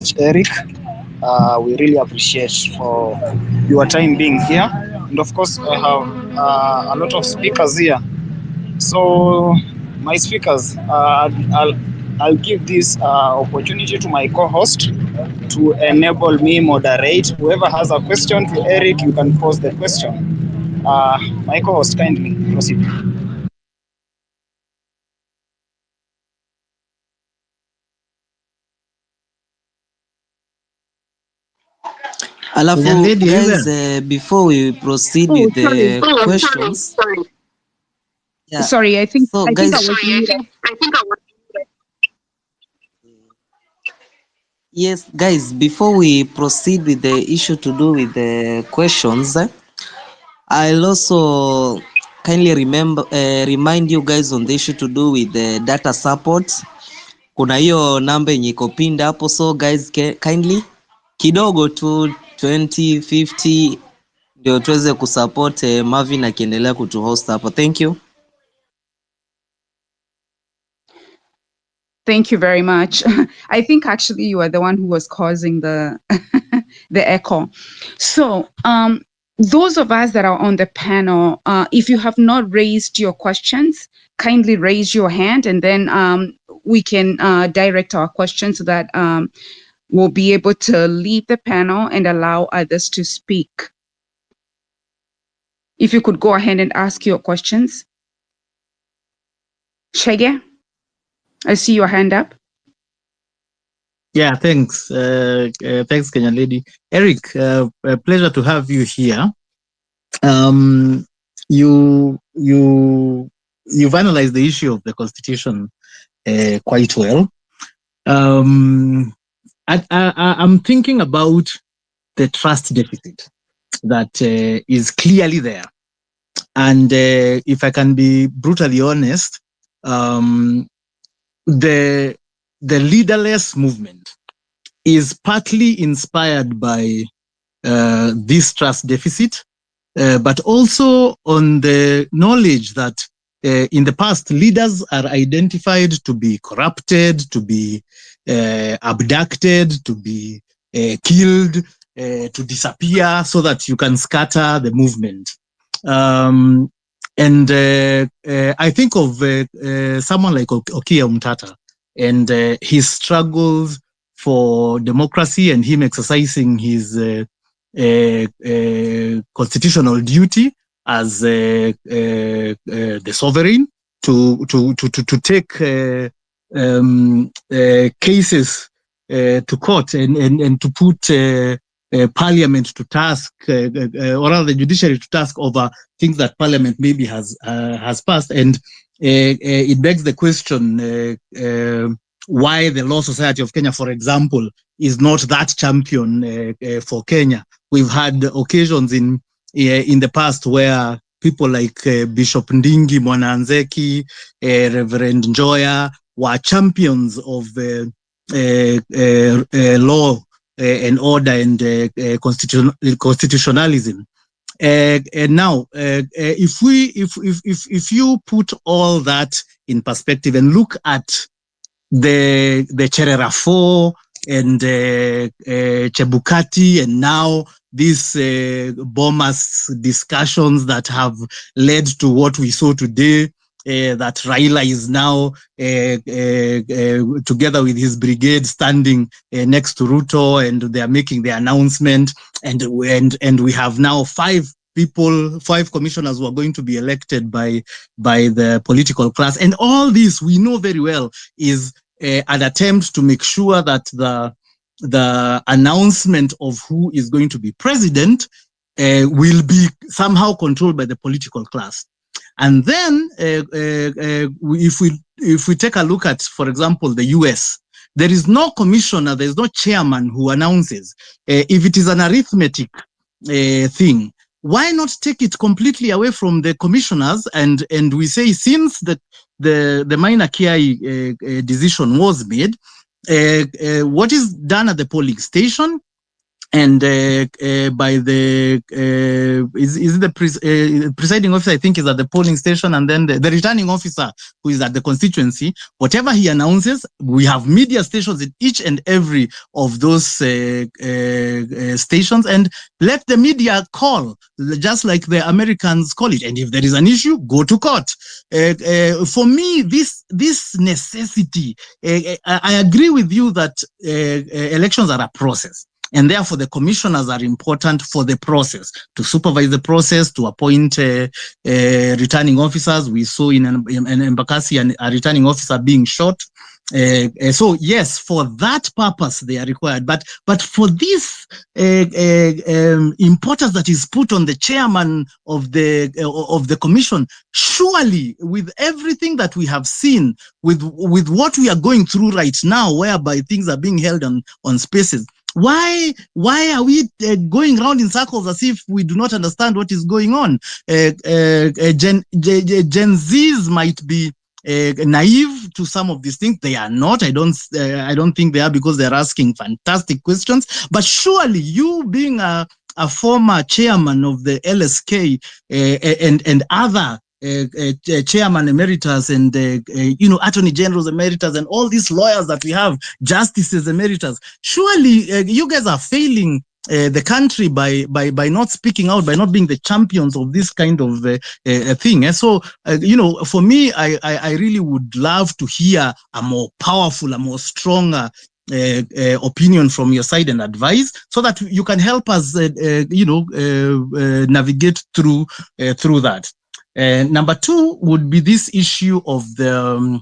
Eric. We really appreciate for your time being here. And of course, I have a lot of speakers here. So, my speakers, I'll give this opportunity to my co-host to enable me moderate. Whoever has a question to Eric, you can pose the question. My co-host, kindly proceed. Alafu Kenyan lady, are you guys, there? before we proceed Oh, with sorry. the questions, yeah. Sorry, So I think I guys, was muted. yes, guys, before we proceed with the issue to do with the questions, I'll also kindly remind you guys on the issue to do with the data support. Kuna hiyo namba yenye iko pinned hapo, so guys kindly kidogo tu 2050 ndio tuweze kusupport Marvin akiendelea kutuhost hapo. Thank you. Thank you very much. I think actually you are the one who was causing the the echo. So, those of us that are on the panel, if you have not raised your questions, kindly raise your hand, and then we can direct our questions so that we'll be able to leave the panel and allow others to speak. If you could go ahead and ask your questions. Shege, I see your hand up. Yeah, thanks. Thanks, Kenyan lady. Eric, a pleasure to have you here. You've analyzed the issue of the constitution quite well. I'm thinking about the trust deficit that is clearly there. And if I can be brutally honest, the leaderless movement is partly inspired by this trust deficit, but also on the knowledge that in the past, leaders are identified to be corrupted, to be abducted, to be killed, to disappear, so that you can scatter the movement. And I think of someone like Okiya Mtata and his struggles for democracy and him exercising his constitutional duty as the sovereign to take cases to court and to put parliament to task, or rather the judiciary to task over things that parliament maybe has passed. And it begs the question why the Law Society of Kenya, for example, is not that champion for Kenya. We've had occasions in the past where people like Bishop Ndingi Mwananzeki, Reverend Njoya were champions of law and order and constitutionalism. And now, if you put all that in perspective and look at the Cherera 4 and Chebukati, and now these bombast discussions that have led to what we saw today, that Raila is now together with his brigade standing next to Ruto, and they are making the announcement, and we have now five commissioners who are going to be elected by the political class. And all this, we know very well, is an attempt to make sure that the announcement of who is going to be president will be somehow controlled by the political class. And then if we take a look at, for example, the US, there is no commissioner, there is no chairman who announces. If it is an arithmetic thing, why not take it completely away from the commissioners and we say, since the Maina Kiai decision was made, what is done at the polling station and by the is it the presiding officer, I think, is at the polling station, and then the returning officer who is at the constituency. Whatever he announces, we have media stations in each and every of those stations, and let the media call, just like the Americans call it. And if there is an issue, go to court. For me, this necessity, I agree with you that elections are a process. And therefore, the commissioners are important for the process, to supervise the process, to appoint returning officers. We saw in Embakasi a returning officer being shot. So yes, for that purpose they are required. But for this importance that is put on the chairman of the commission, surely with everything that we have seen, with what we are going through right now, whereby things are being held on spaces, why are we going around in circles as if we do not understand what is going on? Gen Zs might be naive to some of these things. They are not. I don't think they are, because they're asking fantastic questions. But surely, you being a former chairman of the LSK and other chairman emeritus and attorney generals emeritus and all these lawyers that we have, justices emeritus, surely you guys are failing the country by not speaking out, by not being the champions of this kind of thing. And so for me, I really would love to hear a more powerful, a more stronger opinion from your side and advice, so that you can help us navigate through that. Number two would be this issue of the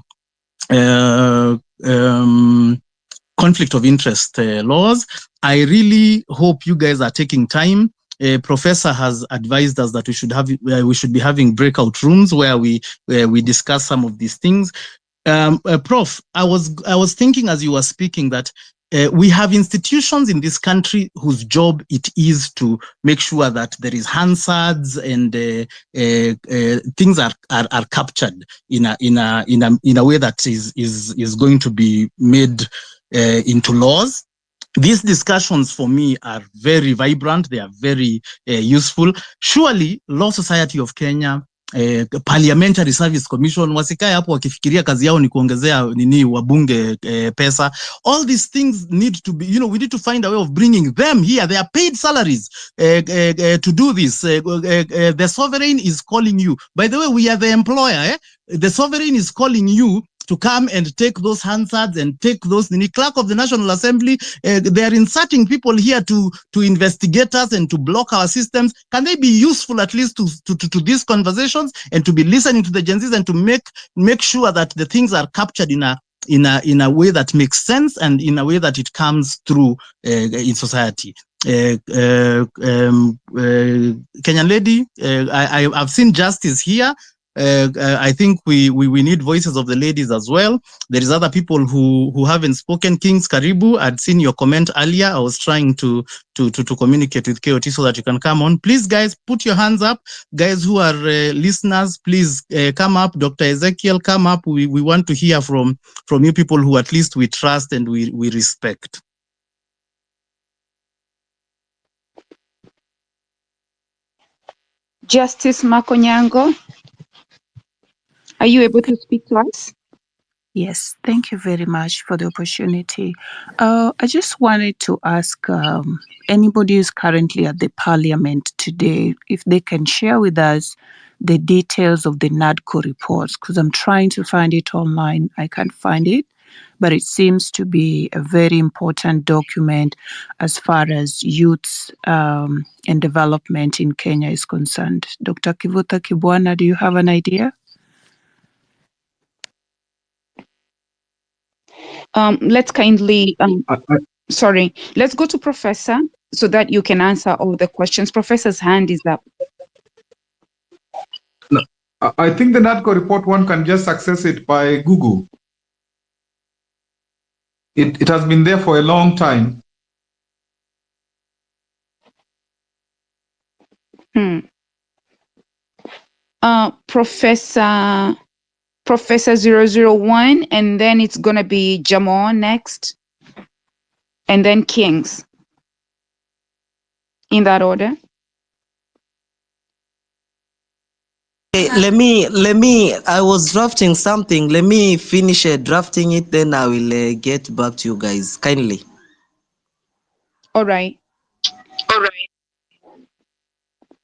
conflict of interest laws. I really hope you guys are taking time. Professor has advised us that we should be having breakout rooms where we discuss some of these things. Prof, I was thinking as you were speaking that we have institutions in this country whose job it is to make sure that there is Hansards and things are captured in a way that is going to be made into laws. These discussions for me are very vibrant. They are very useful. Surely, Law Society of Kenya, Parliamentary Service Commission, wasikae hapo wakifikiria kazi yao ni kuongezea wabunge pesa. All these things need to be, we need to find a way of bringing them here. They are paid salaries to do this. The sovereign is calling you. By the way, we are the employer. The sovereign is calling you to come and take those Hansards and take those clerk of the National Assembly. They are inserting people here to investigate us and to block our systems. Can they be useful at least to these conversations and to be listening to the Gen Zs and to make sure that the things are captured in a way that makes sense and in a way that it comes through in society? Kenyan lady, I've seen Justice here. I think we need voices of the ladies as well. There is other people who haven't spoken. Kings Karibu, I'd seen your comment earlier. I was trying to communicate with KOT so that you can come on. Please, guys, put your hands up. Guys who are listeners, please come up. Dr. Ezekiel, come up. We want to hear from you people who at least we trust and we respect. Justice Makonyango, are you able to speak to us? Yes, thank you very much for the opportunity. I just wanted to ask anybody who's currently at the Parliament today if they can share with us the details of the NADCO reports, because I'm trying to find it online. I can't find it, but it seems to be a very important document as far as youths and development in Kenya is concerned. Dr. Kivuta Kibwana, do you have an idea? Let's kindly, sorry, let's go to Professor so that you can answer all the questions. Professor's hand is up. No, I think the NADCO report, one can just access it by Google. It has been there for a long time. Professor 001, and then it's going to be Jamon next, and then Kings. in that order. Okay, I was drafting something. Let me finish drafting it, then I will get back to you guys. Kindly. All right.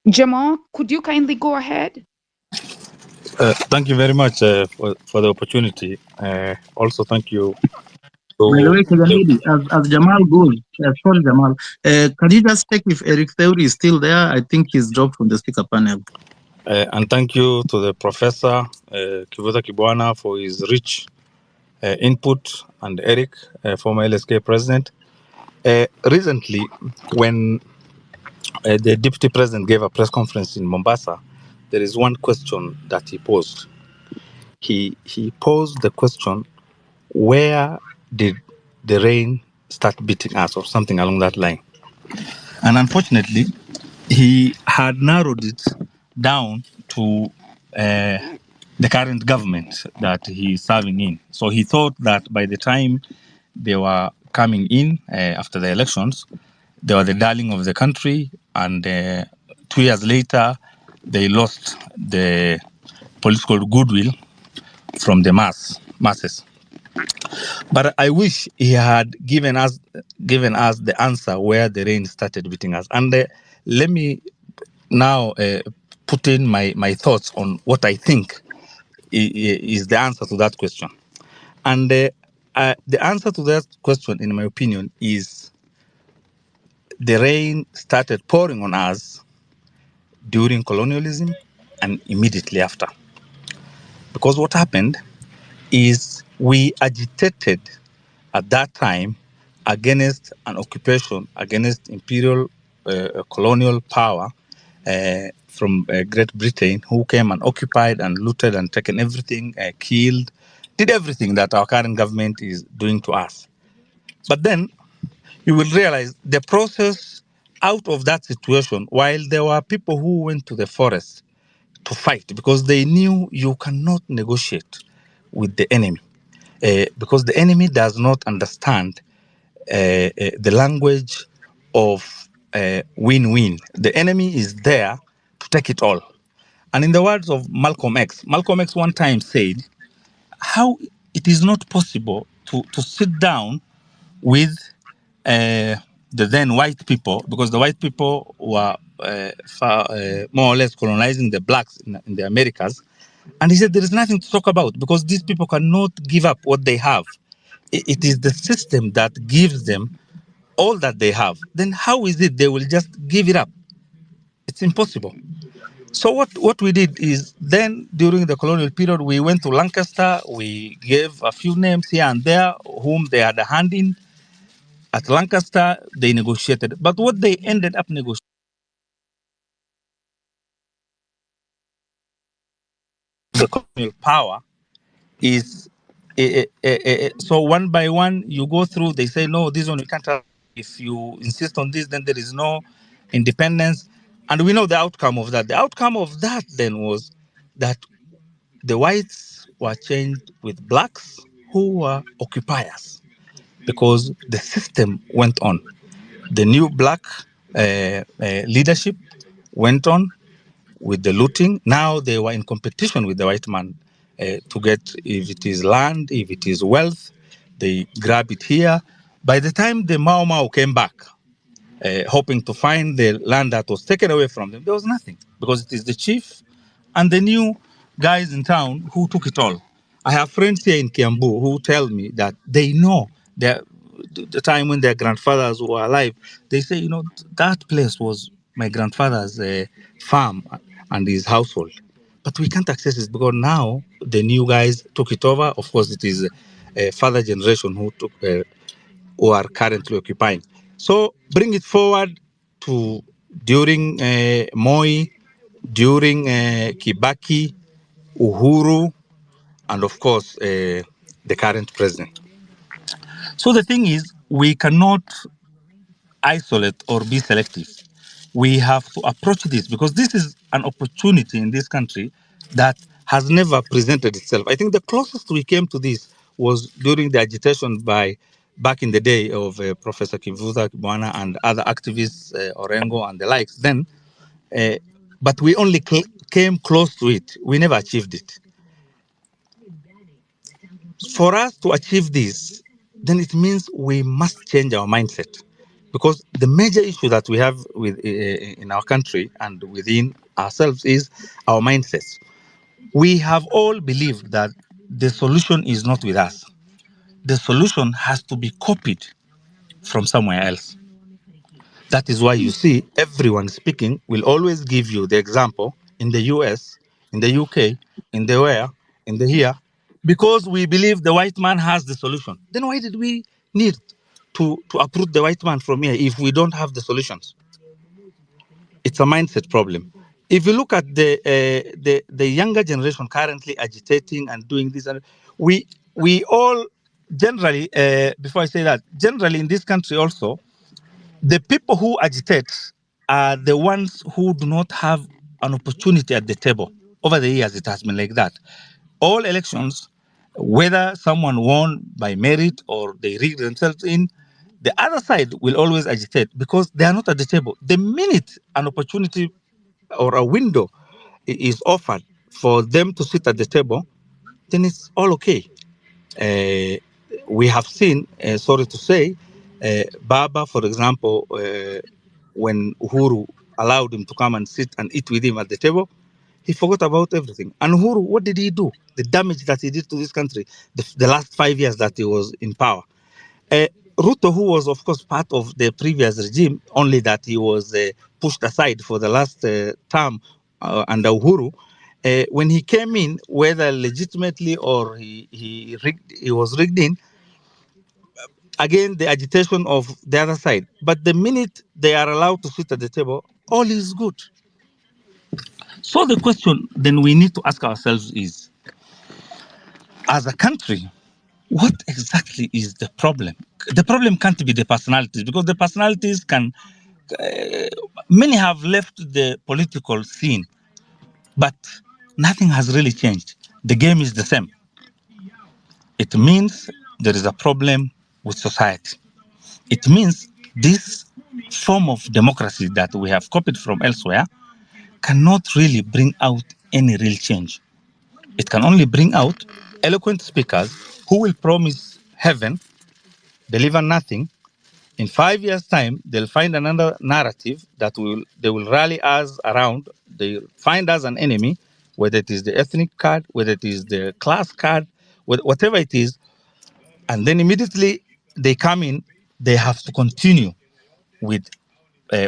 Jamal, could you kindly go ahead? Thank you very much for the opportunity. Also, thank you By the to way, Kaganidi, as Jamal goes, sorry, Jamal, can you just check if Eric Theory is still there? I think he's dropped from the speaker panel. and thank you to the Professor Kivuta Kibwana for his rich input, and Eric, former LSK president. Recently, when the Deputy President gave a press conference in Mombasa, there is one question that he posed. He posed the question, where did the rain start beating us, or something along that line? And unfortunately, he had narrowed it down to the current government that he's serving in. So he thought that by the time they were coming in after the elections, they were the darling of the country, and 2 years later, they lost the political goodwill from the masses. But I wish he had given us the answer where the rain started beating us. And let me now put in my thoughts on what I think is the answer to that question. And the answer to that question, in my opinion, is the rain started pouring on us during colonialism and immediately after. Because what happened is we agitated at that time against an occupation, against imperial colonial power from Great Britain, who came and occupied and looted and taken everything, killed, did everything that our current government is doing to us. But then you will realize the process out of that situation, while there were people who went to the forest to fight because they knew you cannot negotiate with the enemy, because the enemy does not understand the language of win-win. The enemy is there to take it all. And in the words of Malcolm X one time said, how it is not possible to sit down with the then white people, because the white people were more or less colonizing the blacks in the Americas. And he said there is nothing to talk about because these people cannot give up what they have. It is the system that gives them all that they have. Then how is it they will just give it up? It's impossible. So what we did is then during the colonial period, we went to Lancaster. We gave a few names here and there whom they had a hand in. At Lancaster, they negotiated. But what they ended up negotiating, the colonial power, is so one by one you go through. They say no, this one we can't have. If you insist on this, then there is no independence, and we know the outcome of that. The outcome of that then was that the whites were changed with blacks who were occupiers because the system went on. The new black leadership went on with the looting. Now they were in competition with the white man to get, if it is land, if it is wealth, they grab it here. By the time the Mau Mau came back, hoping to find the land that was taken away from them, there was nothing because it is the chief and the new guys in town who took it all. I have friends here in Kiambu who tell me that they know the time when their grandfathers were alive. They say, that place was my grandfather's farm and his household. But we can't access it because now the new guys took it over. Of course, it is a father generation who are currently occupying. So bring it forward to during Moi, during Kibaki, Uhuru, and of course the current president. So the thing is, we cannot isolate or be selective. We have to approach this because this is an opportunity in this country that has never presented itself. I think the closest we came to this was during the agitation by back in the day of Professor Kivutha Kibwana and other activists, Orengo and the likes then, but we only came close to it. We never achieved it. For us to achieve this, then it means we must change our mindset, because the major issue that we have with in our country and within ourselves is our mindsets. We have all believed that the solution is not with us. The solution has to be copied from somewhere else. That is why you see everyone speaking will always give you the example in the US, in the UK, in the where, in the here, because we believe the white man has the solution. Then why did we need to uproot the white man from here if we don't have the solutions? It's a mindset problem. If you look at the younger generation currently agitating and doing this, and we all generally, before I say that, generally in this country also, the people who agitate are the ones who do not have an opportunity at the table. Over the years, it has been like that. All elections, whether someone won by merit or they rigged themselves in, the other side will always agitate because they are not at the table. The minute an opportunity or a window is offered for them to sit at the table, then it's all okay. We have seen, sorry to say, Baba, for example, when Uhuru allowed him to come and sit and eat with him at the table, he forgot about everything. And Uhuru, what did he do? The damage that he did to this country, the last 5 years that he was in power. Ruto, who was, of course, part of the previous regime, only that he was pushed aside for the last term under Uhuru, when he came in, whether legitimately or he was rigged in, again, the agitation of the other side. But the minute they are allowed to sit at the table, all is good. So the question then we need to ask ourselves is, as a country, what exactly is the problem? The problem can't be the personalities, because the personalities can, many have left the political scene, but nothing has really changed. The game is the same. It means there is a problem with society. It means this form of democracy that we have copied from elsewhere cannot really bring out any real change. It can only bring out eloquent speakers who will promise heaven, deliver nothing. In 5 years' time, they'll find another narrative that they will rally us around. They'll find us an enemy, whether it is the ethnic card, whether it is the class card, whatever it is. And then immediately they come in, they have to continue with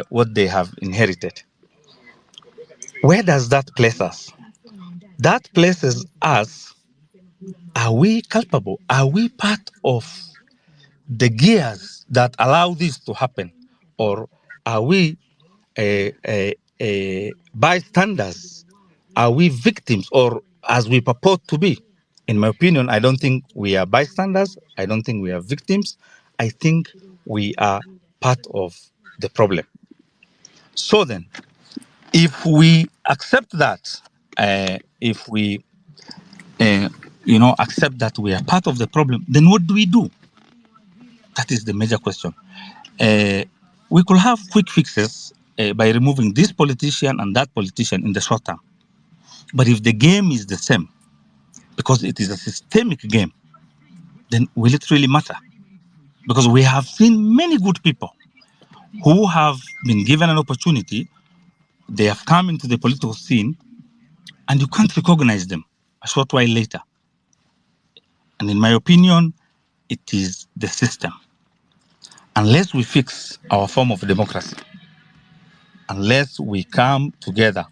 what they have inherited. Where does that place us? That places us, are we culpable? Are we part of the gears that allow this to happen? Or are we bystanders? Are we victims, or as we purport to be? In my opinion, I don't think we are bystanders. I don't think we are victims. I think we are part of the problem. So then, if we accept that, if we, accept that we are part of the problem, then what do? That is the major question. We could have quick fixes by removing this politician and that politician in the short term. But if the game is the same, because it is a systemic game, then will it really matter? Because we have seen many good people who have been given an opportunity, they have come into the political scene, and you can't recognize them a short while later. And in my opinion, it is the system. Unless we fix our form of democracy, unless we come together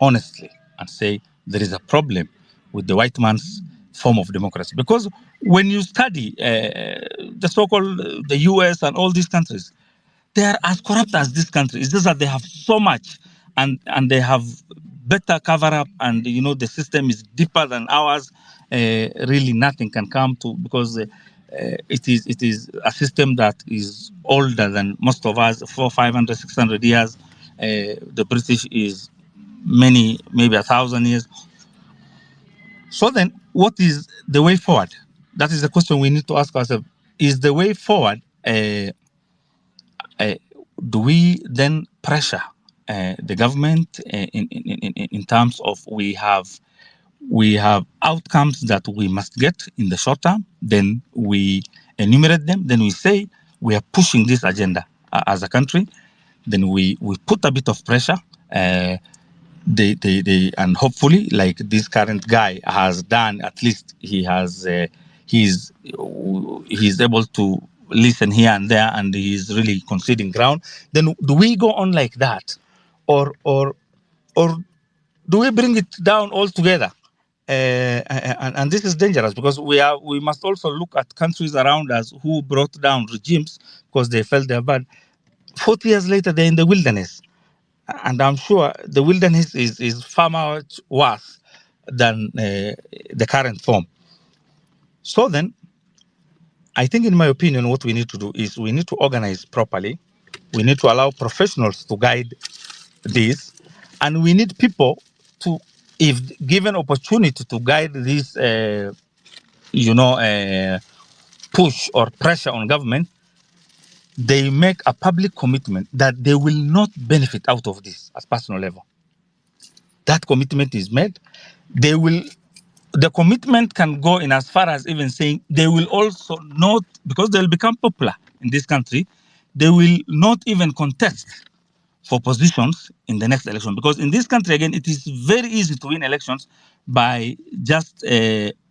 honestly and say there is a problem with the white man's form of democracy. Because when you study the so-called the US and all these countries, they are as corrupt as this country. It's just that they have so much and they have better cover-up, and the system is deeper than ours. Really nothing can come to, because it is a system that is older than most of us, 400, 500, 600 years. The British is maybe 1,000 years. So then, what is the way forward? That is the question we need to ask ourselves. is the way forward. Do we then pressure the government in terms of we have outcomes that we must get in the short term, then we enumerate them, then we say we are pushing this agenda as a country, then we put a bit of pressure, and hopefully, like this current guy has done, at least he has he's able to listen here and there, and he's really conceding ground. Then do we go on like that, or do we bring it down altogether? And this is dangerous, because we must also look at countries around us who brought down regimes because they felt they're bad. 40 years later, they're in the wilderness. And I'm sure the wilderness is far much worse than the current form. So then, I think, in my opinion, what we need to do is we need to organize properly. We need to allow professionals to guide this. And we need people to, if given opportunity to guide this, push or pressure on government, they make a public commitment that they will not benefit out of this at personal level. That commitment is made. The commitment can go in as far as even saying they will also not, because they'll become popular in this country, they will not even contest for positions in the next election. Because in this country, again, it is very easy to win elections by just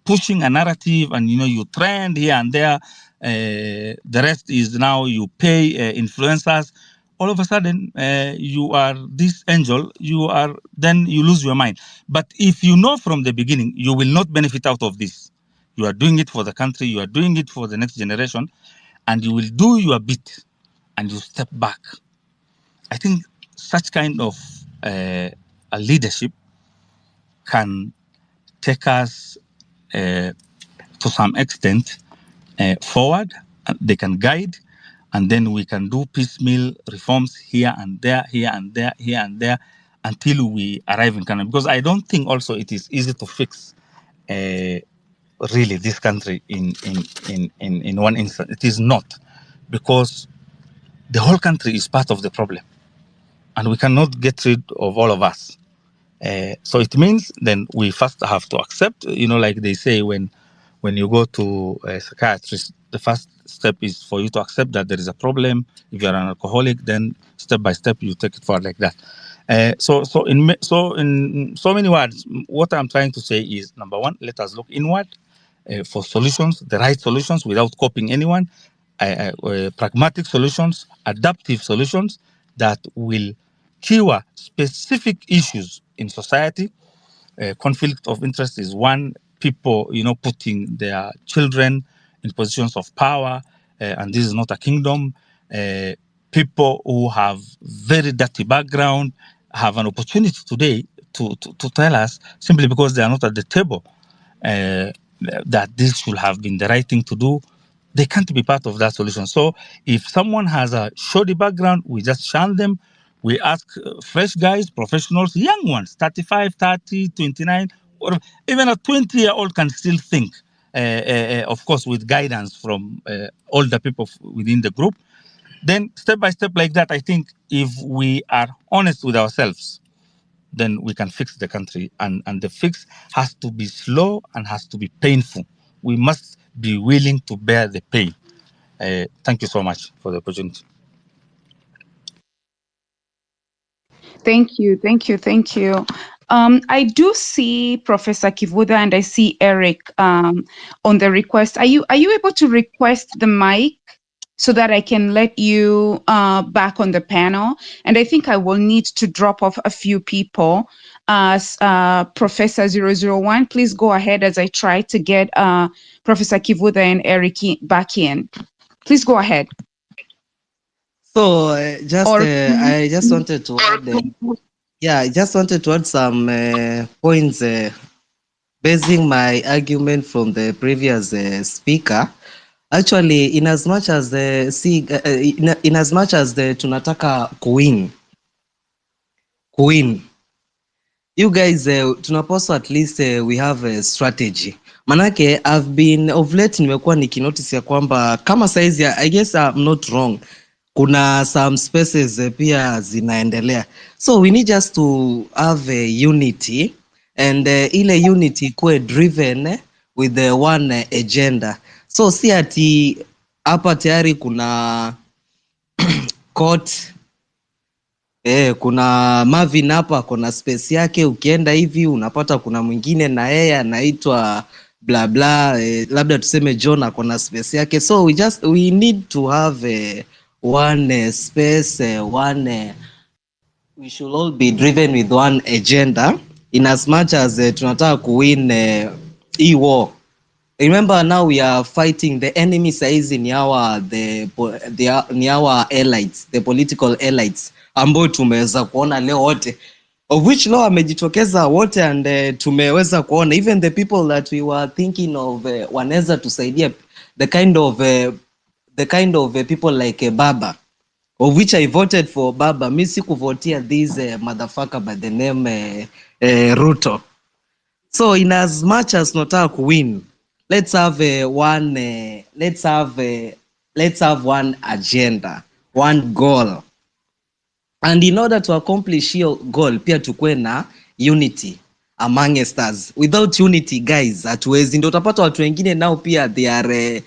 pushing a narrative, and you trend here and there. The rest is now you pay influencers. All of a sudden, you are this angel. Then you lose your mind. But if you know from the beginning, you will not benefit out of this. You are doing it for the country. You are doing it for the next generation, and you will do your bit, and you step back. I think such kind of a leadership can take us to some extent forward. They can guide, and then we can do piecemeal reforms here and there, here and there, here and there, until we arrive in Canada. Because I don't think also it is easy to fix really this country in one instant. It is not, because the whole country is part of the problem, and we cannot get rid of all of us. So it means then we first have to accept, like they say, when you go to a psychiatrist, the first step is for you to accept that there is a problem. If you're an alcoholic, then step by step you take it forward like that. So in so many words, what I'm trying to say is, number one, let us look inward for solutions, the right solutions, without copying anyone. Pragmatic solutions, adaptive solutions that will cure specific issues in society. Conflict of interest is one. People, putting their children in positions of power, and this is not a kingdom. People who have very dirty background have an opportunity today to tell us, simply because they are not at the table, that this should have been the right thing to do. They can't be part of that solution. So if someone has a shoddy background, we just shun them. We ask fresh guys, professionals, young ones, 35, 30, 29, or even a 20-year-old can still think, of course, with guidance from older people within the group. Then step by step like that, I think if we are honest with ourselves, then we can fix the country. And the fix has to be slow and has to be painful. We must be willing to bear the pain. Thank you so much for the opportunity. Thank you. I do see Professor Kivuda and I see Eric on the request. Are you able to request the mic so that I can let you back on the panel? And I think I will need to drop off a few people. Professor 001, please go ahead as I try to get Professor Kivuda and Eric back in. Please go ahead. So I just wanted to add some points basing my argument from the previous speaker. Actually, in as much as the tunataka kuwin, you guys tunapaswa at least we have a strategy. Manake I've been of late nimekuwa nikinotice ya kwamba kama size ya, I guess I'm not wrong, kuna some spaces pia zinaendelea, so we need just to have a unity and ile unity kuwe driven with the one agenda. So si ati hapa tayari kuna court, kuna Marvin hapa kuna space yake, ukienda hivi unapata kuna mwingine na yeye anaitwa bla bla, labda tuseme John akona space yake. So we need to have one space, we should all be driven with one agenda in as much as tunataka kuwin hii war. Remember now we are fighting the enemy saizi ni our allies, the political allies ambao tumeweza kuona leo wote, of which leo amejitokeza wote, and tumeweza kuona even the people that we were thinking of wanaweza tusaidia, the kind of people like Baba, of which I voted for Baba. Mimi sikuvotia this motherfucker by the name Ruto. So in as much as tunataka kuwin, let's have one agenda, one goal, and in order to accomplish your goal pia tukue na unity amongst us. Without unity guys hatuwezi. Ndio utapata watu wengine nao pia they are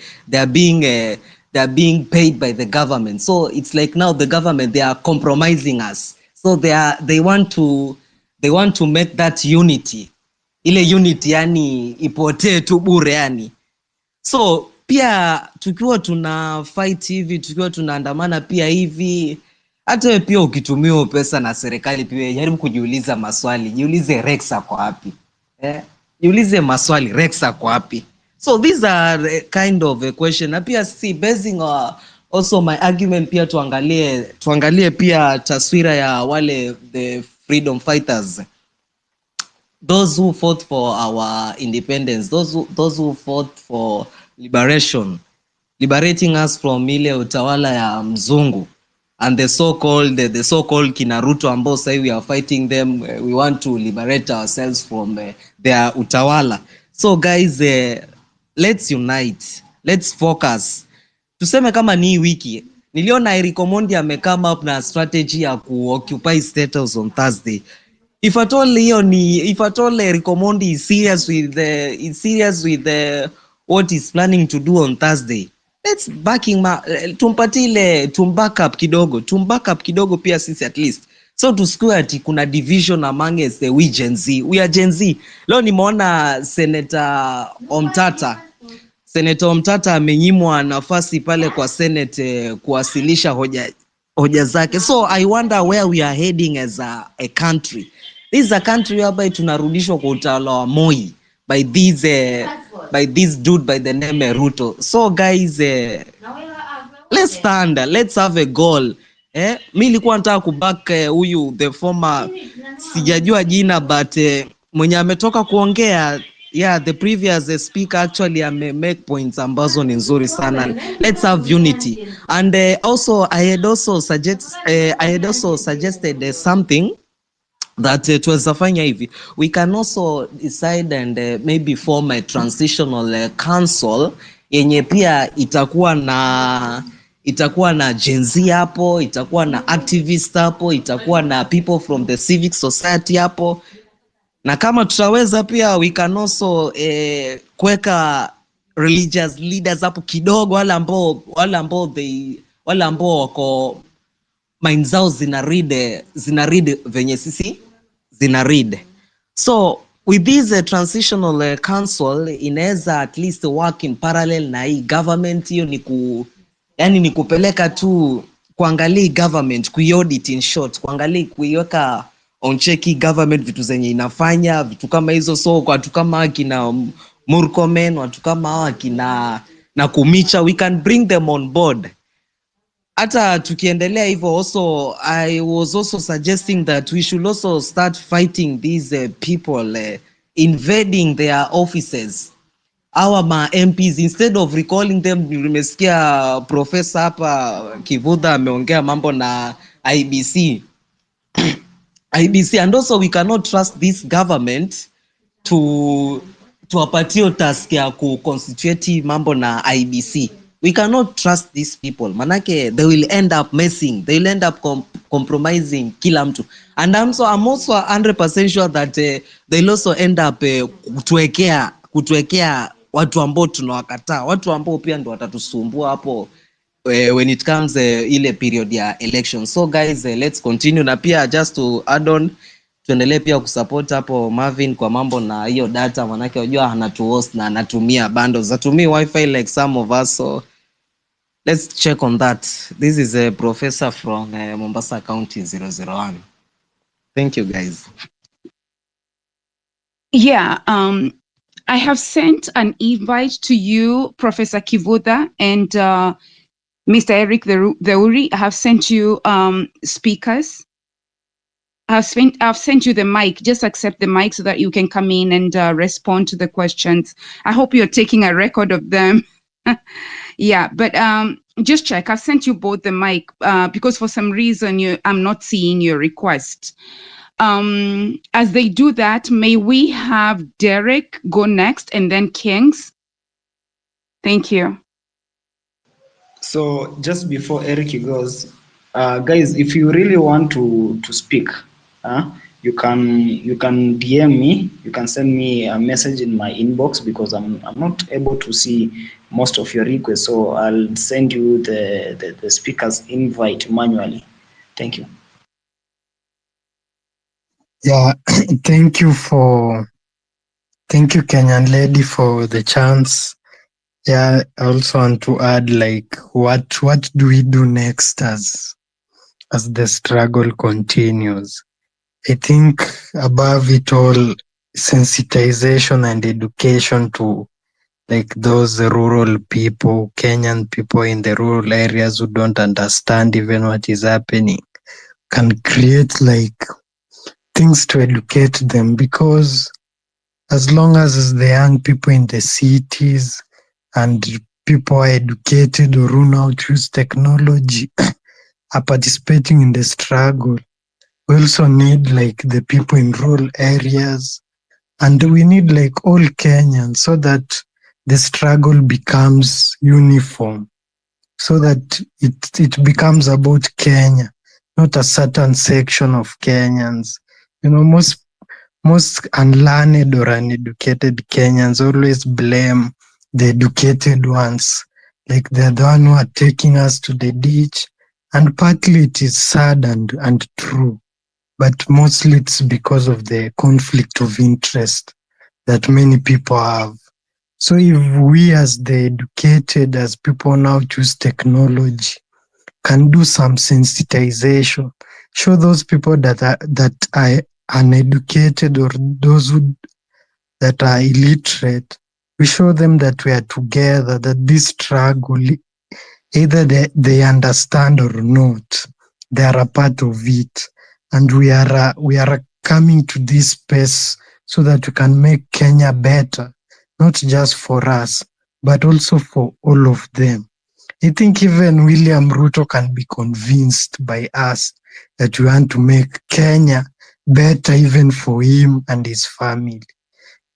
being paid by the government, so it's like now the government, they are compromising us, so they want to make that unity, ile unity yani ipotee tu bure yani. So pia tukiwa tuna fight hivi, tukiwa tunaandamana pia hivi, hata pia ukitumiwa pesa na serikali pia jaribu kujiuliza maswali, jiulize Rex ako wapi, jiulize maswali, Rex ako wapi? So these are kind of a question. Na pia si basing also my argument pia tuangalie pia taswira ya wale the freedom fighters, those who fought for our independence, those who fought for liberating us from ile utawala ya mzungu, and the so-called kina Ruto ambao sasa we are fighting them. We want to liberate ourselves from their utawala. So guys, let's unite, let's focus. Tuseme kama ni wiki niliona Eric Omondi come up na strategy ya occupy State House on Thursday. If at all Eric Omondi is serious with what he's planning to do on Thursday, let's back back up kidogo pia sisi at least, so tusikue ati kuna division among us, we Gen Z. We are Gen Z. Leo nimeona Senator Omtata amenyimwa nafasi pale kwa Senate kuwasilisha hoja zake. So I wonder where we are heading as a country. This is a country whereby tunarudishwa kwa utawala wa Moi by this dude by the name Ruto. So guys, let's stand, let's have a goal. Mimi nilikuwa nataka kuback huyu the former, sijajua jina, but mwenye ametoka kuongea, yeah, the previous speaker actually make points ambazo ni nzuri sana. Let's have unity. And also I had also suggested something that tuwezafanya hivi. We can also decide and maybe form a transitional council yenye pia itakuwa na Gen Z hapo, itakuwa na activists hapo, itakuwa na people from the civic society hapo. Na kama tutaweza pia we can also kuweka religious leaders hapo kidogo, wale ambao wako mind zao zina read venye sisi zina read. So with this transitional council inaweza at least work in parallel na hii government. Hiyo ni kupeleka tu kuangalia government, kuiaudit, in short kuiweka on check government, vitu zenye inafanya, vitu kama hizo. So kwa watu kama kina Murkomen, watu kama hawa kina na Kumicha, we can bring them on board. Hata tukiendelea hivyo, also I was also suggesting that we should also start fighting these people invading their offices, our MPs, instead of recalling them. Nimesikia professor hapa Kivutha ameongea mambo na IBC IBC, and also we cannot trust this government to tuwapatie task ya kuconstitute mambo na IBC. We cannot trust these people, manake they will end up messing, they will end up compromising kila mtu, and I'm also 100% sure that they'll also end up kutuwekea watu ambao tunawakataa, watu ambao pia ndio watatusumbua hapo when it comes ile period ya election. So guys, let's continue, na pia just to add on, tuendelee pia kusupport hapo Marvin kwa mambo na hiyo data, manake unajua anatuhost na anatumia bundles, atumii wifi like some of us, so let's check on that. This is a professor from Mombasa County 001. Thank you guys. Yeah, I have sent an invite to you, Professor Kivutha, and Mr. Eric Theuri. I have sent you speakers. I've sent you the mic. Just accept the mic so that you can come in and respond to the questions. I hope you're taking a record of them. Yeah, but just check. I've sent you both the mic because for some reason I'm not seeing your request. As they do that, may we have Derek go next and then Kings? Thank you. So just before Eric goes, guys, if you really want to speak, you can DM me. You can send me a message in my inbox because I'm not able to see most of your requests. So I'll send you the speaker's invite manually. Thank you. Yeah, thank you, Kenyan lady, for the chance. Yeah, I also want to add, like, what do we do next as the struggle continues? I think above it all, sensitization and education to, like, those rural people, Kenyan people in the rural areas who don't understand even what is happening, can create, like, things to educate them, because as long as the young people in the cities and people are educated or who know how to use technology are participating in the struggle, we also need, like, the people in rural areas, and we need, like, all Kenyans, so that the struggle becomes uniform, so that it becomes about Kenya, not a certain section of Kenyans. You know, most unlearned or uneducated Kenyans always blame the educated ones, like they're the one who are taking us to the ditch. And partly it is sad and true, but mostly it's because of the conflict of interest that many people have. So if we as the educated, as people now choose technology, can do some sensitization, show those people that are uneducated or those that are illiterate, we show them that we are together, that this struggle, either they understand or not, they are a part of it, and we are coming to this space so that we can make Kenya better, not just for us, but also for all of them. I think even William Ruto can be convinced by us that we want to make Kenya better even for him and his family.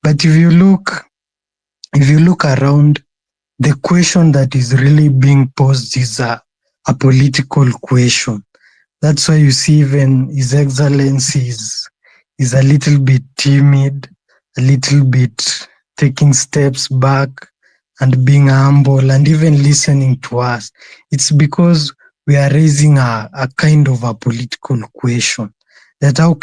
But if you look around, the question that is really being posed is a political question. That's why you see even His Excellency is a little bit timid, a little bit taking steps back and being humble and even listening to us. It's because we are raising a kind of a political question, that how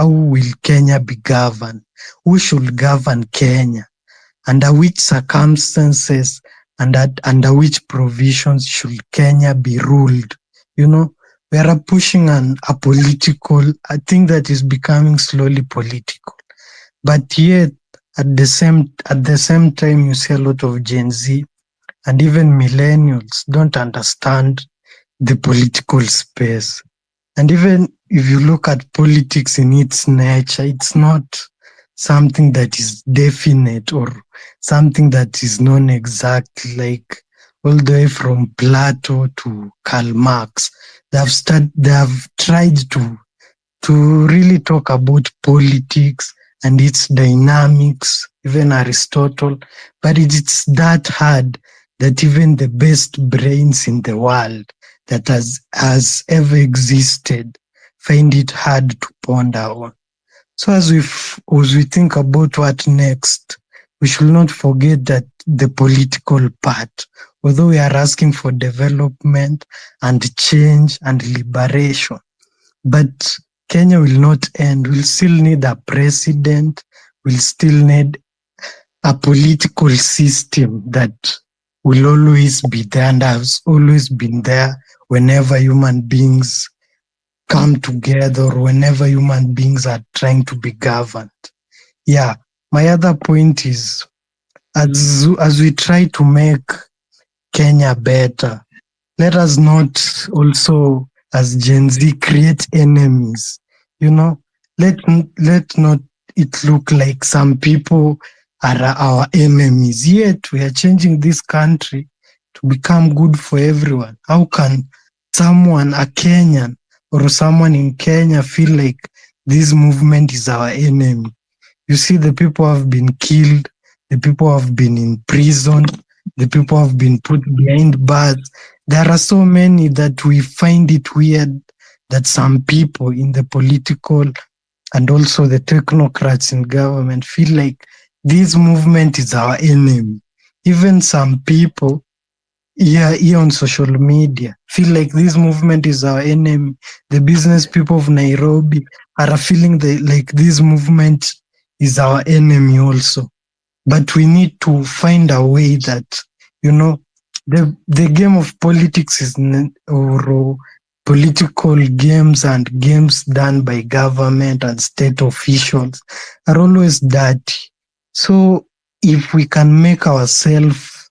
will Kenya be governed? Who should govern Kenya? Under which circumstances and under which provisions should Kenya be ruled? You know, we are pushing a political, I think that is becoming slowly political. But yet, at the same time, you see a lot of Gen Z and even millennials don't understand the political space. And even if you look at politics in its nature, it's not something that is definite or something that is known exactly, like all the way from Plato to Karl Marx. They have tried to to really talk about politics and its dynamics, even Aristotle, but it's that hard that even the best brains in the world that has ever existed find it hard to ponder on. So as we think about what next, we should not forget that the political part, although we are asking for development and change and liberation, but Kenya will not end. We'll still need a president. We'll still need a political system that will always be there and has always been there whenever human beings come together or whenever human beings are trying to be governed. Yeah, my other point is as we try to make Kenya better, let us not also, as Gen Z, create enemies. You know, let not it look like some people are our enemies. Yet we are changing this country to become good for everyone. How can someone, a Kenyan or someone in Kenya, feel like this movement is our enemy? You see, the people have been killed, the people have been in prison, the people have been put behind bars. There are so many that we find it weird that some people in the political and also the technocrats in government feel like this movement is our enemy. Even some people here on social media feel like this movement is our enemy. The business people of Nairobi are feeling like this movement is our enemy also. But we need to find a way that, you know, the game of politics is or political games and games done by government and state officials are always dirty. So if we can make ourselves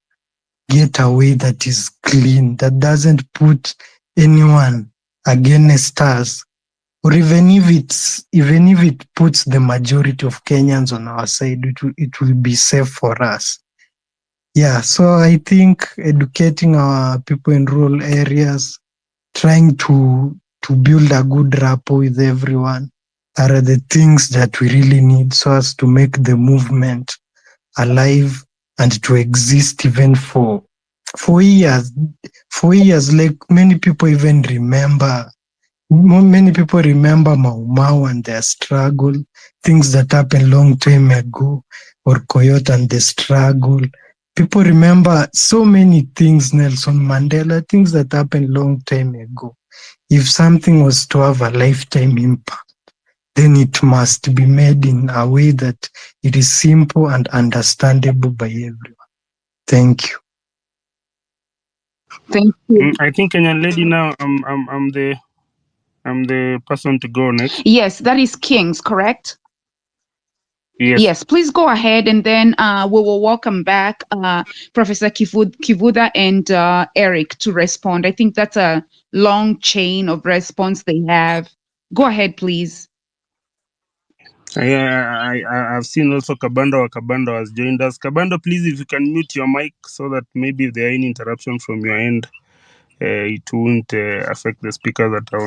get a way that is clean, that doesn't put anyone against us, or even if it puts the majority of Kenyans on our side, it will be safe for us. Yeah, so I think educating our people in rural areas, trying to build a good rapport with everyone are the things that we really need so as to make the movement alive and to exist even for years. For years, like many people even remember. Many people remember Mau Mau and their struggle, things that happened long time ago, or Coyote and the struggle. People remember so many things, Nelson Mandela, things that happened long time ago. If something was to have a lifetime impact, then it must be made in a way that it is simple and understandable by everyone. Thank you. Thank you. I think Kenyan lady now. I'm the person to go next. Yes, that is Kings, correct? Yes. Yes, please go ahead, and then we will welcome back Professor Kivuda and Eric to respond. I think that's a long chain of response they have. Go ahead, please. I've seen also Kabando has joined us. Kabando, please, if you can mute your mic so that maybe if there are any interruption from your end, it won't affect the speakers that are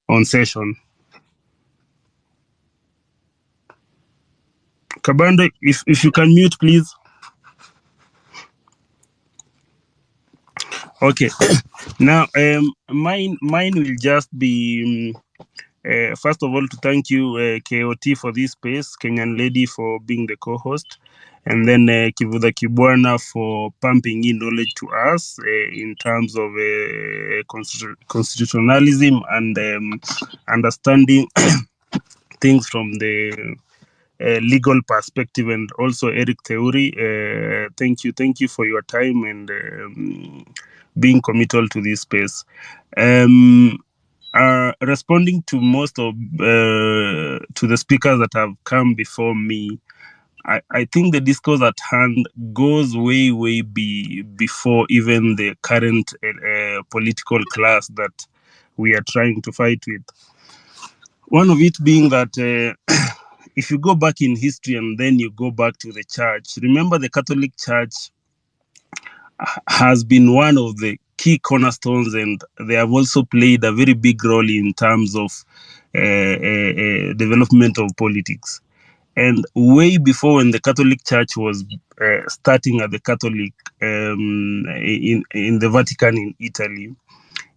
on session. Kabando, if you can mute, please. Okay. Now, mine will just be first of all to thank you, KOT, for this space, Kenyan Lady for being the co-host, and then Kivuda Kibwana for pumping in knowledge to us in terms of constitutionalism and understanding things from the legal perspective, and also Eric Theory. Thank you for your time and being committal to this space. Responding to most of to the speakers that have come before me, I think the discourse at hand goes way before even the current political class that we are trying to fight with. One of it being that if you go back in history and then you go back to the church, remember the Catholic Church has been one of the key cornerstones, and they have also played a very big role in terms of development of politics. And way before, when the Catholic Church was starting at the Catholic in the Vatican in Italy,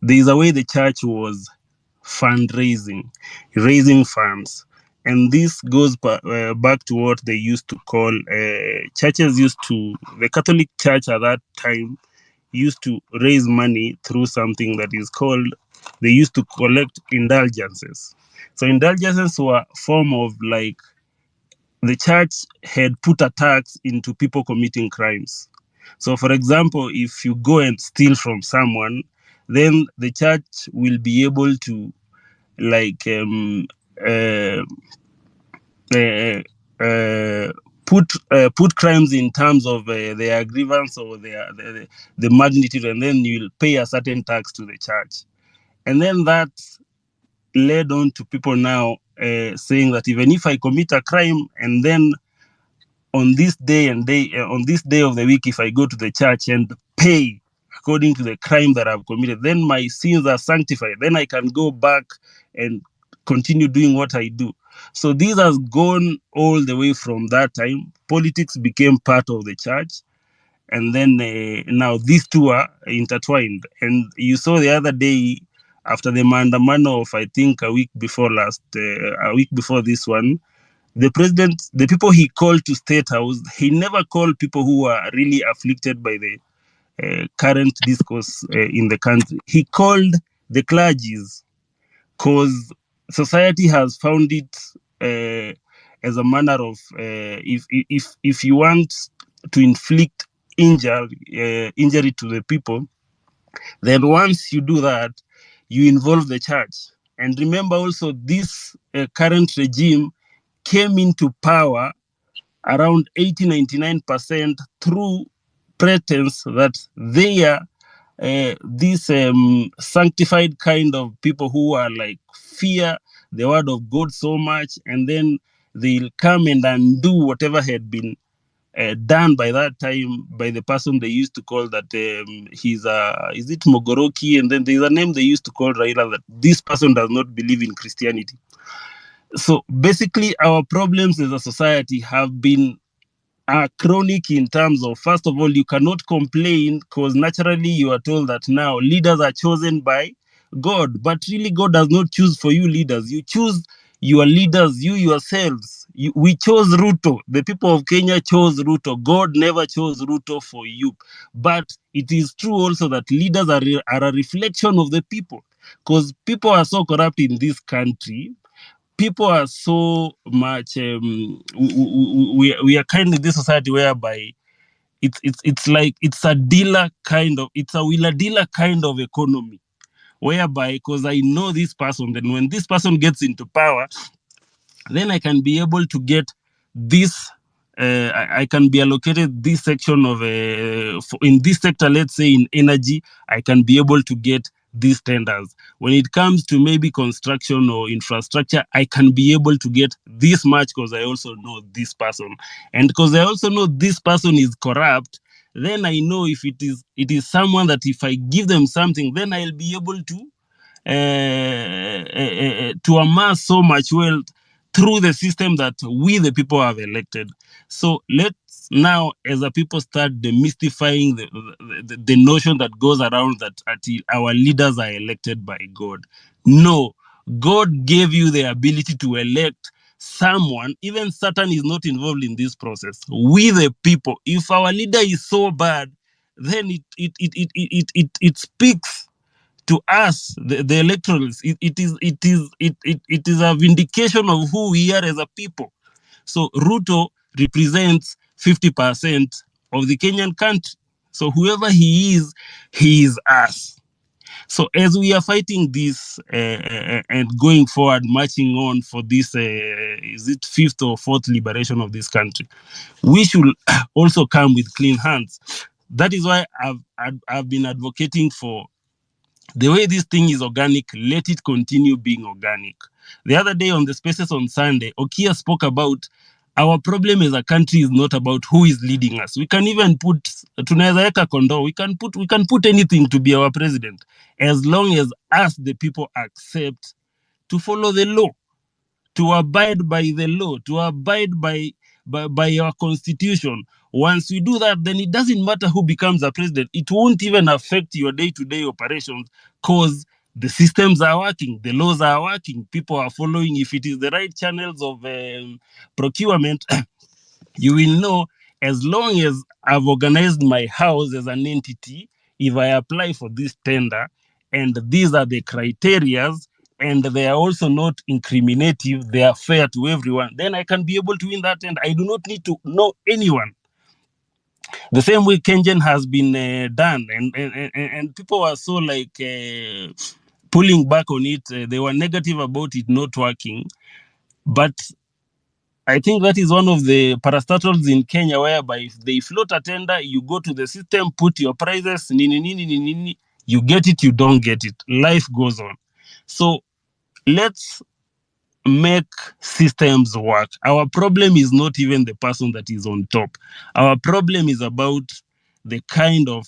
there is a way the church was fundraising, raising funds. And this goes back to what they used to call the Catholic Church at that time used to raise money through something that is called, they used to collect indulgences. So indulgences were a form of, like, the church had put a tax into people committing crimes. So, for example, if you go and steal from someone, then the church will be able to, like, put crimes in terms of their grievance or the magnitude, and then you'll pay a certain tax to the church. And then that led on to people now saying that even if I commit a crime, and then on this day of the week, if I go to the church and pay according to the crime that I've committed, then my sins are sanctified. Then I can go back and continue doing what I do. So this has gone all the way from that time. Politics became part of the church. And then now these two are intertwined. And you saw the other day, after the maandamano of, I think, a week before this one, the president, the people he called to State House, he never called people who are really afflicted by the current discourse in the country. He called the clergies, because society has found it as a manner of if you want to inflict injury to the people, then once you do that, you involve the church. And remember also, this current regime came into power around 80-99% through pretense that they are these sanctified kind of people who are, like, fear the word of God so much, and then they'll come and undo whatever had been done by that time by the person they used to call that is it Mogoroki, and then there's a name they used to call Raila, that this person does not believe in Christianity. So basically, our problems as a society have been chronic in terms of, first of all, you cannot complain because naturally you are told that now leaders are chosen by God, but really God does not choose for you leaders. You choose your leaders, you yourselves. We chose Ruto. The people of Kenya chose Ruto. God never chose Ruto for you. But it is true also that leaders are a reflection of the people, because people are so corrupt in this country. People are so much we are kind of this society whereby it's like it's a wheeler dealer kind of economy, whereby, because I know this person, then when this person gets into power, then I can be able to get this I can be allocated this section of in this sector, let's say in energy, I can be able to get these tenders. When it comes to maybe construction or infrastructure, I can be able to get this much because I also know this person. And because I also know this person is corrupt, then I know if it is someone that if I give them something, then I'll be able to amass so much wealth through the system that we the people have elected. So let's now, as a people, start demystifying the notion that goes around that our leaders are elected by God. No, God gave you the ability to elect someone. Even Satan is not involved in this process. We the people, if our leader is so bad, then it speaks to us, the electorals. It is a vindication of who we are as a people. So Ruto represents 50% of the Kenyan country. So whoever he is us. So as we are fighting this and going forward, marching on for this, is it fifth or fourth liberation of this country, we should also come with clean hands. That is why I've been advocating for the way this thing is organic, let it continue being organic. The other day on the Spaces on Sunday, Okia spoke about Our problem as a country is not about who is leading us. We can even put tunaweza weka kondoo. We can put anything to be our president, as long as us the people accept to follow the law, to abide by the law, to abide by our constitution. Once we do that, then it doesn't matter who becomes a president. It won't even affect your day-to-day operations, because the systems are working, the laws are working, people are following. If it is the right channels of procurement, you will know, as long as I've organized my house as an entity, if I apply for this tender and these are the criterias, and they are also not incriminative, they are fair to everyone, then I can be able to win that tender. I do not need to know anyone. The same way Kengen has been done, and people are so like pulling back on it. They were negative about it not working, but I think that is one of the parastatals in Kenya, whereby if they float a tender, you go to the system, put your prices, you get it, you don't get it. Life goes on. So let's make systems work. Our problem is not even the person that is on top. Our problem is about the kind of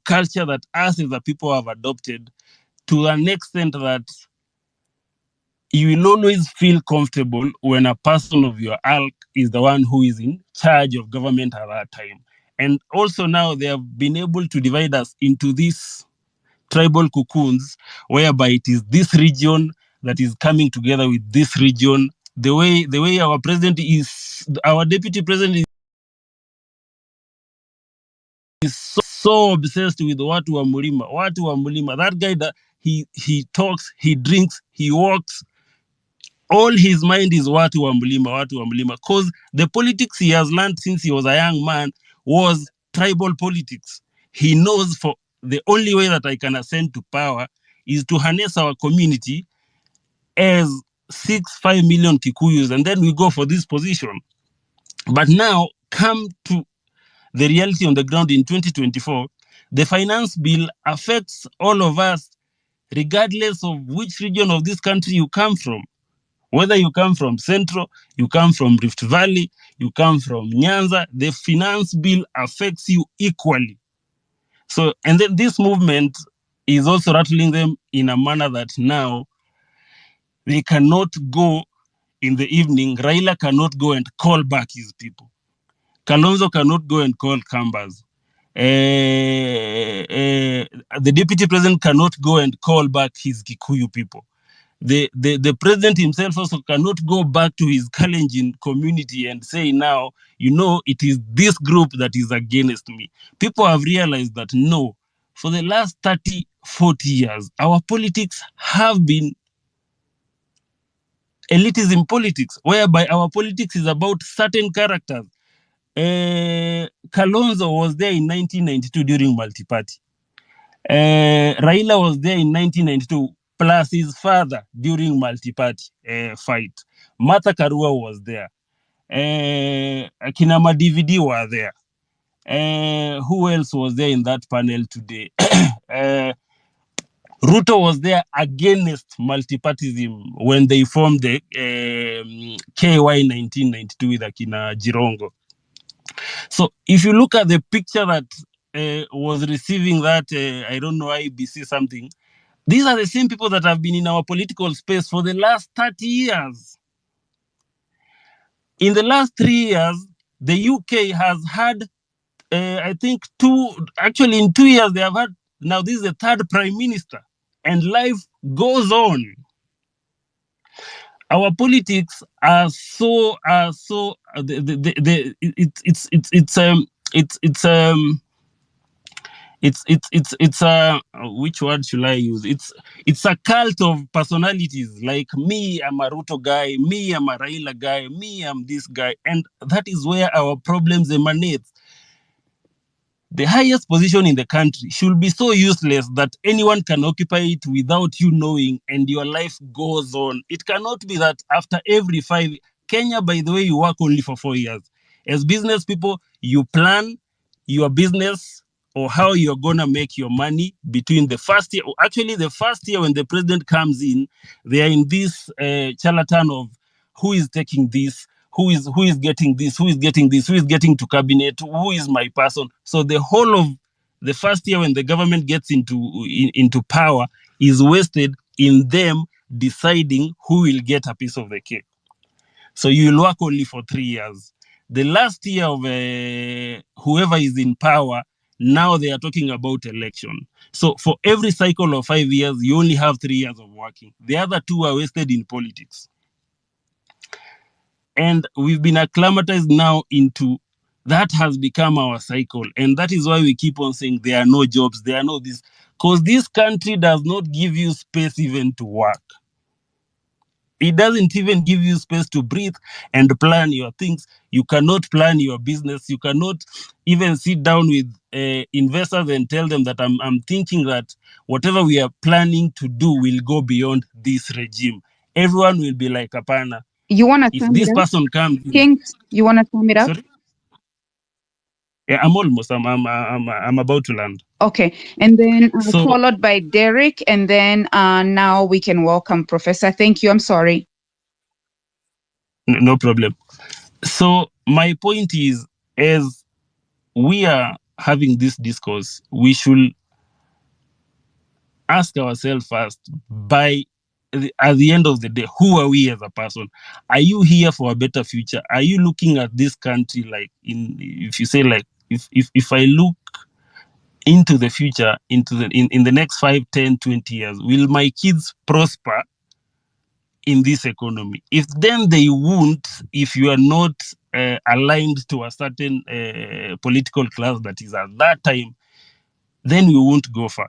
culture that us as a people have adopted, to an extent that you will always feel comfortable when a person of your ilk is the one who is in charge of government at that time. And also now they have been able to divide us into these tribal cocoons, whereby it is this region that is coming together with this region. The way our president is, our deputy president is so obsessed with Watu wa Mulima. That guy, that he talks, he drinks, he walks. All his mind is Watu wa Mulima. Because the politics he has learned since he was a young man was tribal politics. He knows, for the only way that I can ascend to power is to harness our community as 5 million Kikuyus, and then we go for this position. But now, come to the reality on the ground in 2024, the finance bill affects all of us, regardless of which region of this country you come from. Whether you come from Central, you come from Rift Valley, you come from Nyanza, the finance bill affects you equally. So, and then this movement is also rattling them in a manner that now they cannot go in the evening. Raila cannot go and call back his people. Kalonzo cannot go and call Kambas. The deputy president cannot go and call back his Kikuyu people. The president himself also cannot go back to his Kalenjin community and say, now, it is this group that is against me. People have realized that no, for the last 30, 40 years, our politics have been elitism politics, whereby our politics is about certain characters. Kalonzo was there in 1992 during multi-party. Raila was there in 1992 plus his father during multi-party fight. Martha Karua was there. Kinama DVD were there. Who else was there in that panel today? Ruto was there against multipartyism when they formed the KY 1992 with Akina Jirongo. So if you look at the picture that was receiving that, I don't know, IBC something, these are the same people that have been in our political space for the last 30 years. In the last 3 years, the UK has had, I think, in 2 years, they have had, now this is the third prime minister, and life goes on. Our politics are which word should I use? It's a cult of personalities. Like me, I'm a Ruto guy. Me, I'm a Raila guy. Me, I'm this guy, and that is where our problems emanate. The highest position in the country should be so useless that anyone can occupy it without you knowing, and your life goes on. It cannot be that after every 5 years. Kenya, by the way, you work only for 4 years. As business people, you plan your business or how you're going to make your money between the first year. Actually, the first year when the president comes in, they are in this charlatan of who is taking this, who is getting this, who is getting this, who is getting to cabinet, who is my person. So the whole of the first year when the government gets into power is wasted in them deciding who will get a piece of the cake. So you will work only for 3 years. The last year of whoever is in power, now they are talking about election. So for every cycle of 5 years, you only have 3 years of working. The other 2 are wasted in politics. And we've been acclimatized now into that has become our cycle. And that is why we keep on saying there are no jobs, there are no this. Because this country does not give you space even to work. It doesn't even give you space to breathe and plan your things. You cannot plan your business. You cannot even sit down with investors and tell them that I'm thinking that whatever we are planning to do will go beyond this regime. Everyone will be like, Apana. You want to If sum this it up? person comes, Kings, you want to sum it up? sorry? Yeah, I'm almost. I'm about to land. Okay, and then So followed by Derek, and then now we can welcome Professor. Thank you. I'm sorry. no problem. So my point is, as we are having this discourse, we should ask ourselves first, at the end of the day, who are we as a person? Are you here for a better future? Are you looking at this country like if you say like, if I look into the future, in the next 5, 10, 20 years, will my kids prosper in this economy? If then they won't, if you are not aligned to a certain political class that is at that time, then we won't go far.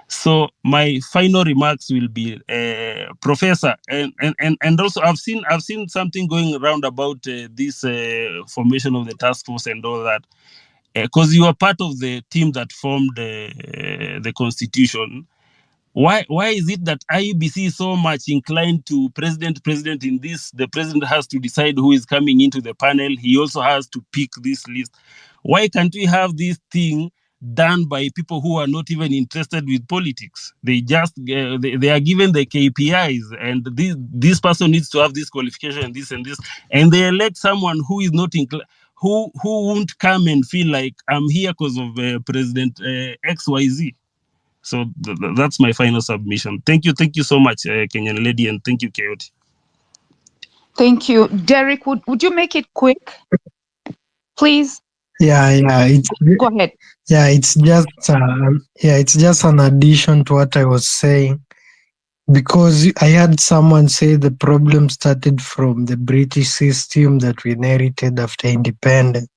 So my final remarks will be, Professor, and also I've seen something going around about this formation of the task force and all that, because you are part of the team that formed the constitution. Why is it that IEBC is so much inclined to president in this? The president has to decide who is coming into the panel. He also has to pick this list. Why can't we have this thing done by people who are not even interested with politics? They just they are given the KPIs, and this person needs to have this qualification and this, and they elect someone who is not who won't come and feel like I'm here because of President XYZ. So that's my final submission. Thank you so much, Kenyan lady, and thank you, Coyote. Thank you, Derek. Would you make it quick, please? Yeah, Go ahead. yeah. It's just an addition to what I was saying, because I had someone say the problem started from the British system that we inherited after independence,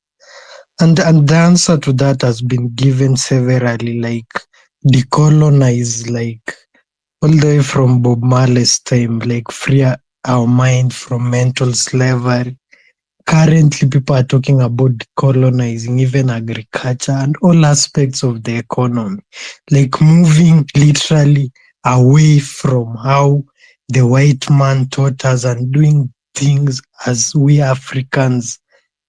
and the answer to that has been given severally, like decolonize, like all the way from Bob Marley's time, like free our mind from mental slavery. Currently, people are talking about decolonizing even agriculture and all aspects of the economy, like moving literally away from how the white man taught us and doing things as we Africans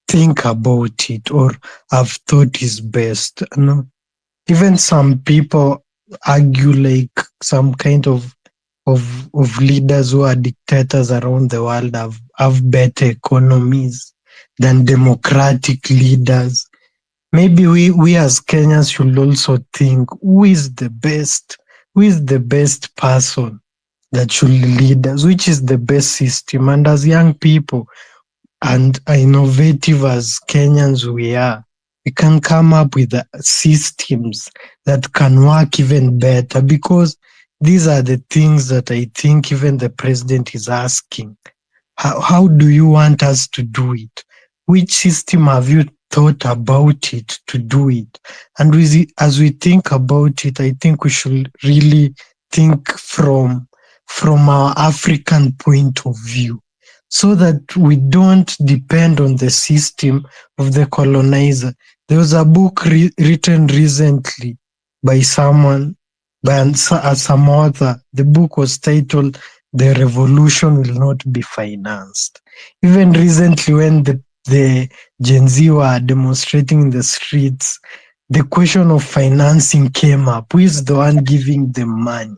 think about it or have thought is best. You know? Even some people argue like some kind of leaders who are dictators around the world have better economies than democratic leaders. Maybe we as Kenyans should also think, who is the best person that should lead us, which is the best system. And as young people and innovative as Kenyans we are, we can come up with systems that can work even better, because these are the things that I think even the president is asking. How do you want us to do it? Which system have you thought about it to do it? And as we think about it, I think we should really think from our African point of view, so that we don't depend on the system of the colonizer. There was a book written recently by some author. The book was titled "The Revolution Will Not Be Financed." Even recently, when the Gen Z were demonstrating in the streets, the question of financing came up. Who is the one giving them money?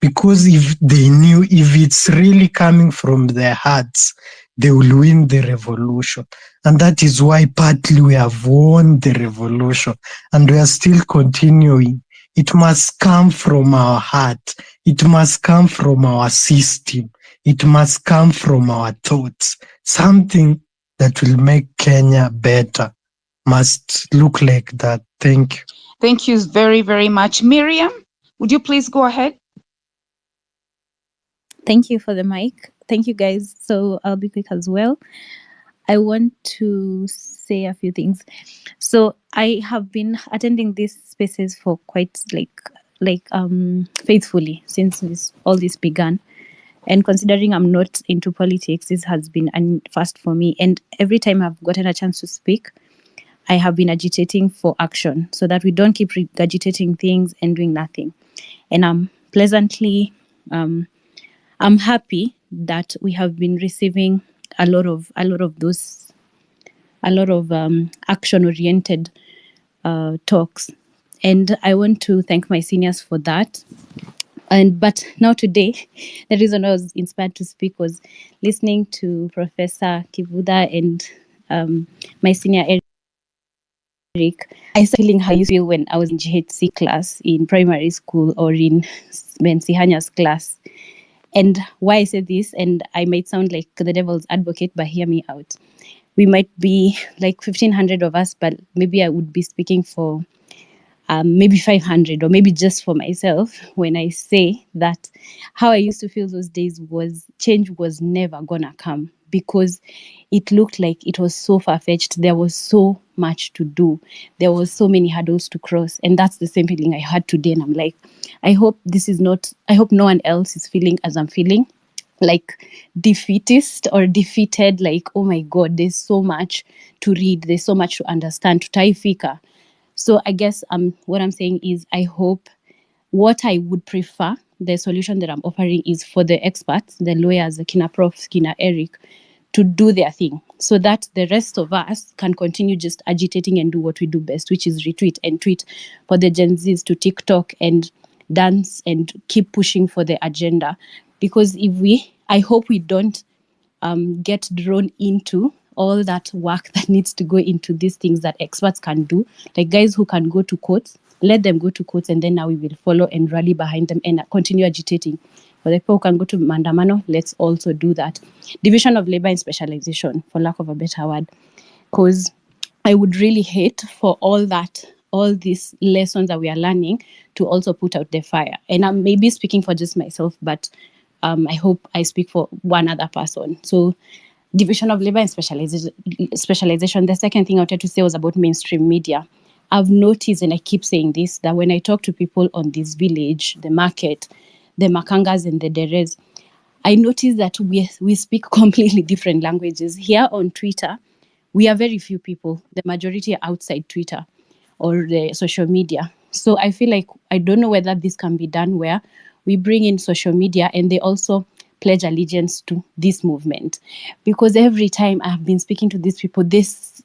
because if they knew if it's really coming from their hearts, they will win the revolution. And that is why partly we have won the revolution and we are still continuing. It must come from our heart. It must come from our system. It must come from our thoughts. Something that will make Kenya better must look like that. Thank you. Thank you very, very much. Miriam, would you please go ahead? Thank you for the mic. Thank you, guys. So I'll be quick as well. I want to say a few things. So I have been attending these spaces for quite faithfully since all this began. And considering I'm not into politics, this has been a first for me. And every time I've gotten a chance to speak, I have been agitating for action so that we don't keep regurgitating things and doing nothing. And I'm pleasantly, I'm happy that we have been receiving a lot of action-oriented talks. And I want to thank my seniors for that. But now today, the reason I was inspired to speak was listening to Professor Kivuda and my senior Eric. I started feeling how you feel when I was in GHC class in primary school or in Bensi Hanya's class. And why I say this, and I might sound like the devil's advocate, but hear me out. We might be like 1,500 of us, but maybe I would be speaking for maybe 500 or maybe just for myself when I say that how I used to feel those days was change was never gonna come because it looked like it was so far-fetched. There was so much to do. There was so many hurdles to cross. And that's the same feeling I had today. And I'm like, I hope no one else is feeling as I'm feeling, like defeatist or defeated, like, oh my God, there's so much to read. There's so much to understand, to taifika. So I guess what I'm saying is I hope what I would prefer, the solution that I'm offering is for the experts, the lawyers, the Kina Prof, Kina Eric, to do their thing so that the rest of us can continue just agitating and do what we do best, which is retweet and tweet for the Gen Zs to TikTok and dance and keep pushing for the agenda. Because I hope we don't get drawn into all that work that needs to go into these things that experts can do, like guys who can go to courts, let them go to courts, and then now we will follow and rally behind them and continue agitating. For the people who can go to Mandamano, let's also do that. Division of labor and specialization, for lack of a better word, because I would really hate for all these lessons that we are learning to also put out the fire. And I'm maybe speaking for just myself, but I hope I speak for one other person. So division of labor and specialization. The second thing I wanted to say was about mainstream media. I've noticed, and I keep saying this, that when I talk to people on this village, the market, the Makangas and the Deres, I notice that we speak completely different languages. Here on Twitter, we are very few people. The majority are outside Twitter or the social media. So I feel like, I don't know whether this can be done where we bring in social media and they also pledge allegiance to this movement. Because every time I have been speaking to these people, it's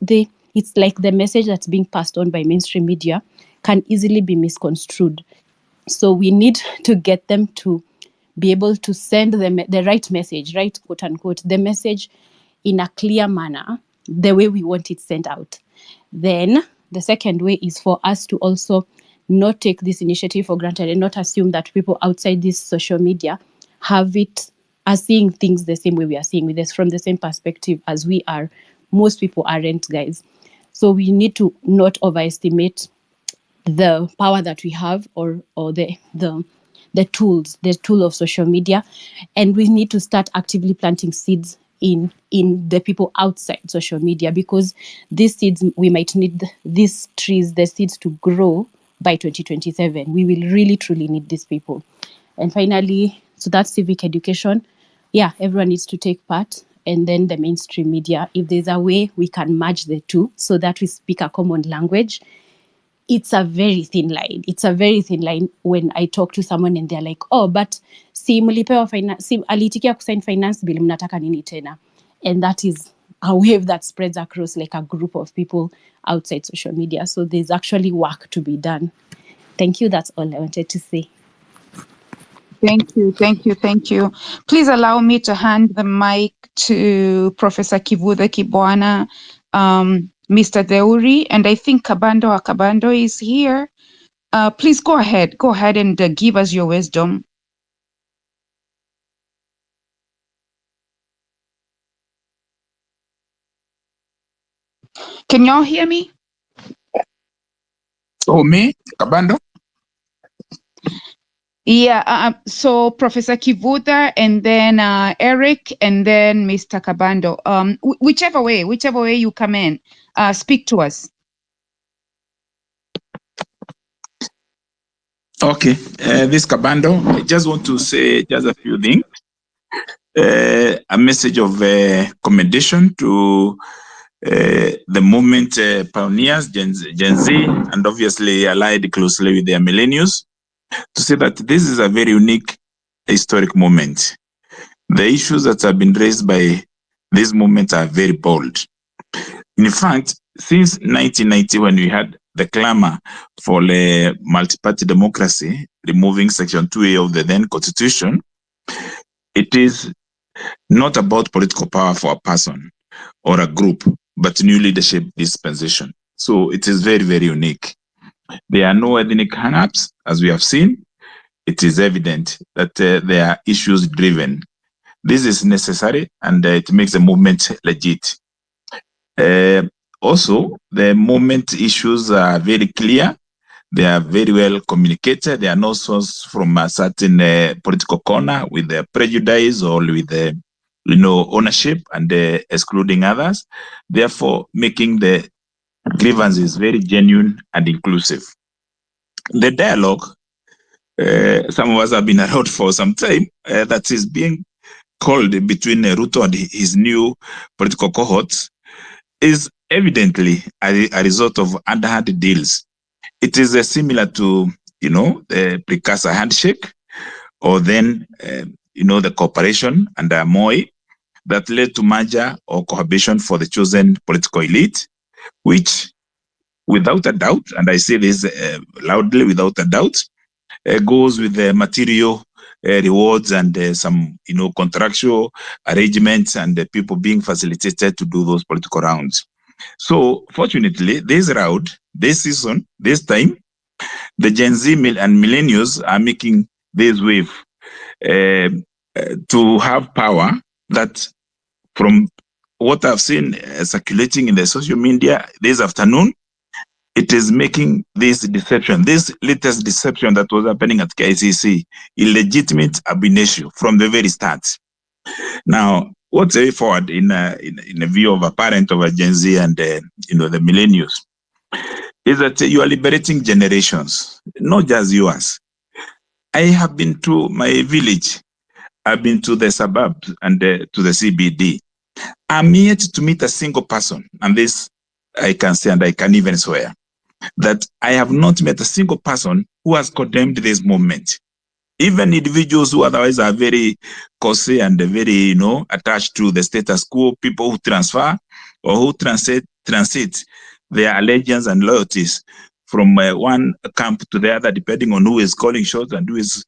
like the message that's being passed on by mainstream media can easily be misconstrued. So we need to get them to be able to send the right message, right, quote unquote, the message in a clear manner, the way we want it sent out. Then the second way is for us to also not take this initiative for granted and not assume that people outside this social media are seeing things the same way we are seeing with this, from the same perspective as we are. Most people aren't, guys. So we need to not overestimate the power that we have or the tool of social media, and we need to start actively planting seeds in the people outside social media, because these seeds, we might need these trees, the seeds, to grow by 2027. We will really truly need these people. And finally, so that's civic education. Yeah, everyone needs to take part. And then the mainstream media, if there's a way we can merge the two so that we speak a common language. It's a very thin line. It's a very thin line when I talk to someone and they're like, oh, but si mlipewa alitikia kusign finance bill, mnataka nini tena? And that is a wave that spreads across like a group of people outside social media. So there's actually work to be done. Thank you. That's all I wanted to say. Thank you, thank you, thank you. Please allow me to hand the mic to Professor Kivutha Kibwana, Mr. Deuri, and I think Kabando is here. Please go ahead and give us your wisdom. Can y'all hear me? Oh, me, Kabando? Yeah, so Professor Kivutha and then Eric and then Mr. Kabando. Whichever way you come in, speak to us. Okay, this Kabando, I just want to say just a few things. A message of commendation to the movement pioneers, Gen Z, and obviously allied closely with their millennials, to say that this is a very unique historic moment. The issues that have been raised by this movement are very bold. In fact, since 1990, when we had the clamor for a multi-party democracy, removing Section 2A of the then Constitution, it is not about political power for a person or a group, but new leadership dispensation. So it is very, very unique. There are no ethnic hang-ups, as we have seen. It is evident that there are issues driven. This is necessary, and it makes the movement legit. Also, the movement issues are very clear. They are very well communicated. They are not sourced from a certain political corner with the prejudice or with the ownership and excluding others. Therefore, making the grievances very genuine and inclusive. The dialogue, some of us have been around for some time, that is being called between Ruto and his new political cohorts, is evidently a result of underhand deals. It is similar to, the precursor handshake, or then, the cooperation under Moi that led to merger or cohabitation for the chosen political elite, which, without a doubt, and I say this loudly, without a doubt, goes with the material rewards and some, contractual arrangements and people being facilitated to do those political rounds. So, fortunately, this round, this season, this time, the Gen Z and millennials are making this wave to have power that, from what I've seen circulating in the social media this afternoon, it is making this deception, this latest deception that was happening at KICC, illegitimate ab initio from the very start. Now, what's the way forward in the view of a parent of a Gen Z and the millennials is that you are liberating generations, not just yours. I have been to my village, I've been to the suburbs and to the CBD. I'm yet to meet a single person, and this I can say and I can even swear, that I have not met a single person who has condemned this movement. Even individuals who otherwise are very cozy and very, attached to the status quo, people who transfer or who transit their allegiance and loyalties from one camp to the other, depending on who is calling shots and who is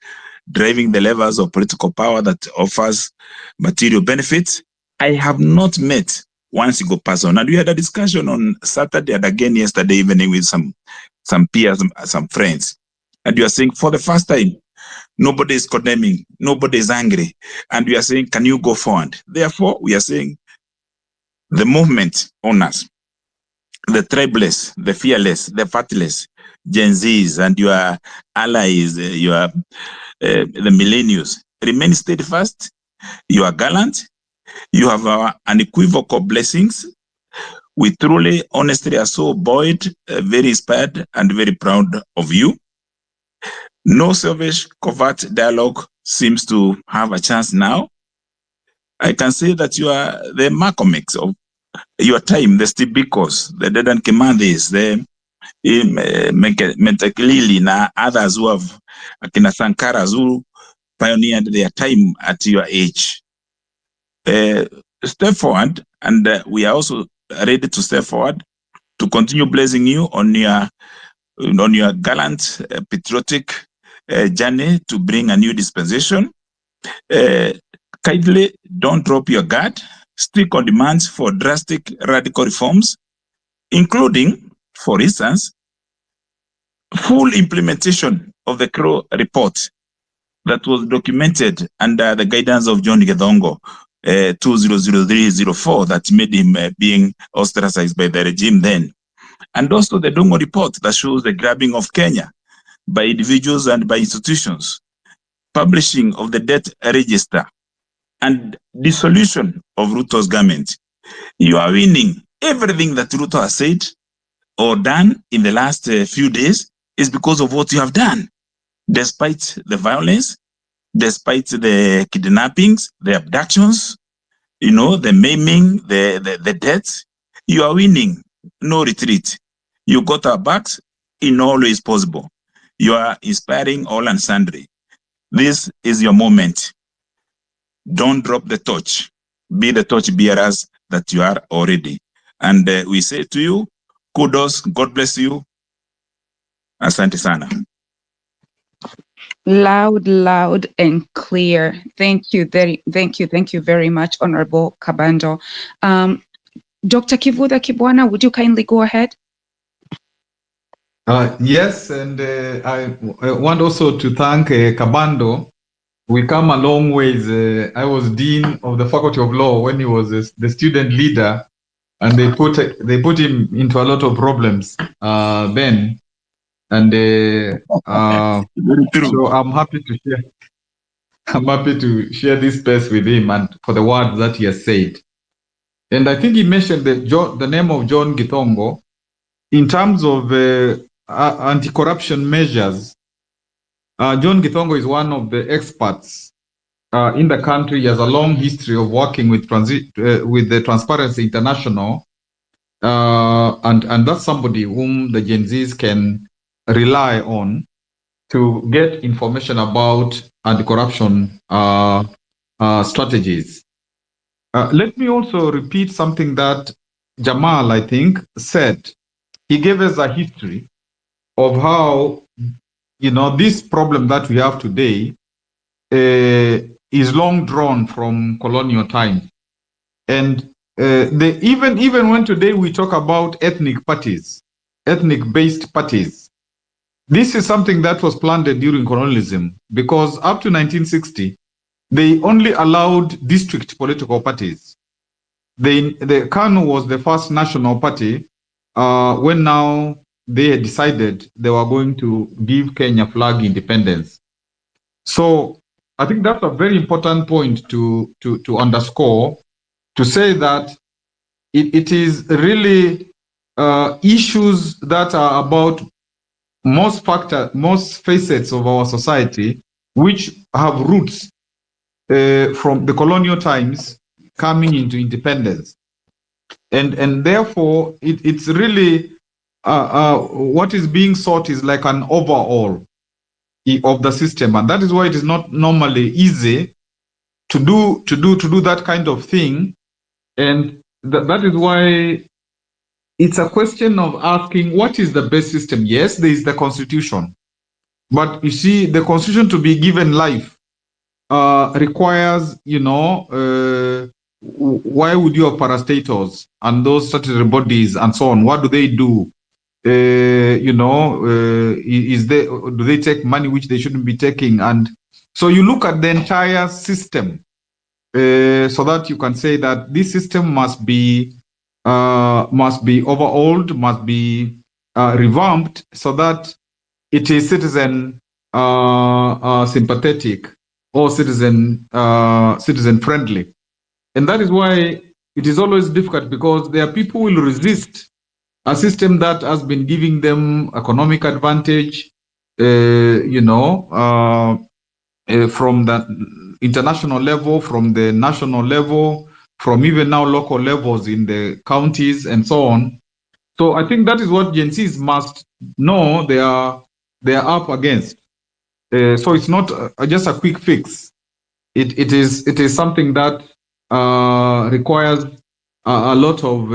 driving the levers of political power that offers material benefits. I have not met one single person. And we had a discussion on Saturday and again yesterday evening with some peers, some friends. And you are saying, for the first time, nobody is condemning, nobody is angry. And we are saying, can you go forward? Therefore, we are saying the movement owners, the tribeless, the fearless, the faithless, Gen Zs and your allies, the millennials, remain steadfast. You are gallant. You have our unequivocal blessings. We truly, honestly are so buoyed, very inspired, and very proud of you. No selfish, covert dialogue seems to have a chance now. I can say that you are the Malcolm X of your time, the Steve Bikos, the Dedan Kimandis, the Menteklili, and others who have, Akina Sankaras, who pioneered their time at your age. Step forward, and we are also ready to step forward to continue blessing you on your gallant, patriotic journey to bring a new dispensation. Kindly don't drop your guard. Stick on demands for drastic radical reforms, including, for instance, full implementation of the Crow report that was documented under the guidance of John Githongo, 2003-04, that made him being ostracized by the regime then. And also the Dongo report that shows the grabbing of Kenya by individuals and by institutions, publishing of the debt register, and dissolution of Ruto's government. You are winning. Everything that Ruto has said or done in the last few days is because of what you have done. Despite the violence, despite the kidnappings, the abductions, the maiming, the deaths, you are winning. No retreat. You got our backs in all ways possible. You are inspiring all and sundry. This is your moment. Don't drop the torch. Be the torch bearers that you are already. And we say to you, kudos, God bless you. Asante sana. Loud and clear. Thank you very much, Honorable Kabando. Dr. Kivutha Kibwana, would you kindly go ahead? Yes, and I want also to thank Kabando. We come a long ways. I was Dean of the Faculty of Law when he was the student leader, and they put him into a lot of problems then. And so I'm happy to share. I'm happy to share this space with him and for the words that he has said. And I think he mentioned the name of John Githongo in terms of anti-corruption measures. John Githongo is one of the experts in the country. He has a long history of working with the Transparency International, and that's somebody whom the Gen Zs can rely on to get information about anti-corruption strategies. Let me also repeat something that Jamal, I think, said. He gave us a history of how, this problem that we have today is long drawn from colonial times. And even when today we talk about ethnic parties, ethnic-based parties, this is something that was planted during colonialism, because up to 1960, they only allowed district political parties. The KANU was the first national party when now they had decided they were going to give Kenya flag independence. So I think that's a very important point to underscore, to say that it is really issues that are about most facets of our society, which have roots from the colonial times coming into independence. And therefore, it's really what is being sought is like an overhaul of the system, and that is why it is not normally easy to do that kind of thing, and that is why it's a question of asking what is the best system. Yes, there is the Constitution, but you see, the Constitution to be given life requires, why would you have parastatals and those statutory bodies and so on? What do they do? Do they take money which they shouldn't be taking? And so you look at the entire system so that you can say that this system must be overhauled, must be revamped, so that it is citizen sympathetic or citizen friendly. And that is why it is always difficult, because there are people who will resist a system that has been giving them economic advantage, from the international level, from the national level, from even now local levels in the counties and so on. So I think that is what Gen Zs must know they are up against. So it's not just a quick fix. It is something that requires a lot of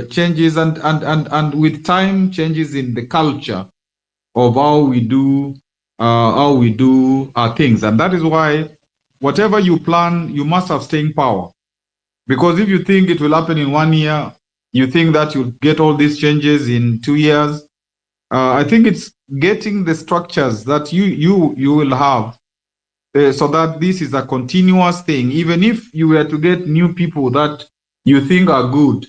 changes, and with time, changes in the culture of how we do how we do our things. And that is why whatever you plan, you must have staying power. Because if you think it will happen in 1 year, you think that you'll get all these changes in 2 years. I think it's getting the structures that you will have so that this is a continuous thing. Even if you were to get new people that you think are good,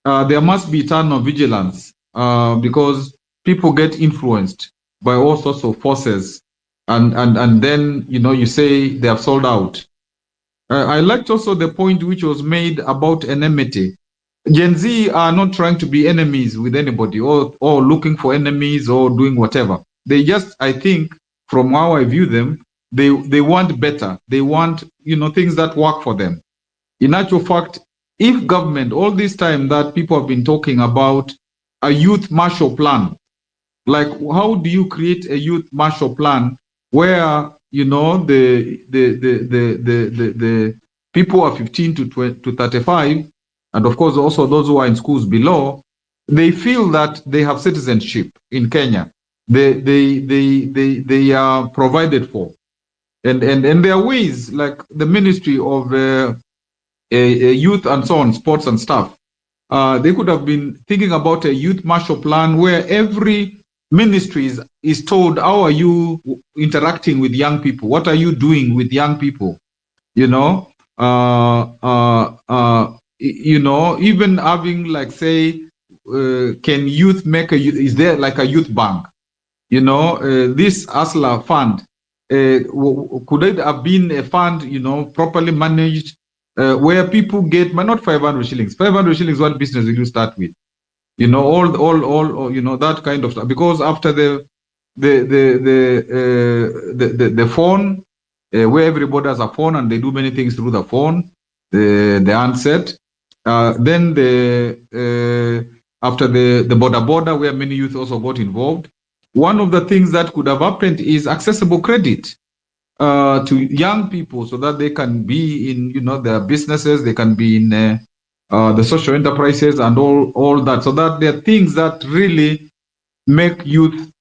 there must be eternal vigilance because people get influenced by all sorts of forces, and then you say they have sold out. I liked also the point which was made about enmity. Gen Z are not trying to be enemies with anybody or looking for enemies or doing whatever. They just, I think, from how I view them, they want better. They want things that work for them. In actual fact, if government, all this time that people have been talking about a youth Marshall Plan, like how do you create a youth Marshall Plan where the people are 15 to 35, and of course also those who are in schools below, they feel that they have citizenship in Kenya. They are provided for, and there are ways like the Ministry of Youth and so on, sports and stuff. They could have been thinking about a youth Marshall Plan where every ministry is told, how are you interacting with young people? What are you doing with young people? Even having like say, can youth make is there like a youth bank? This ASLA fund, could it have been a fund, properly managed, where people get, but not 500 shillings. 500 shillings, what business will you start with? All that kind of stuff. Because after the phone, where everybody has a phone and they do many things through the phone, the handset. Then after the border, where many youth also got involved. One of the things that could have happened is accessible credit to young people so that they can be in, their businesses, they can be in the social enterprises and all that. So that there are things that really make youth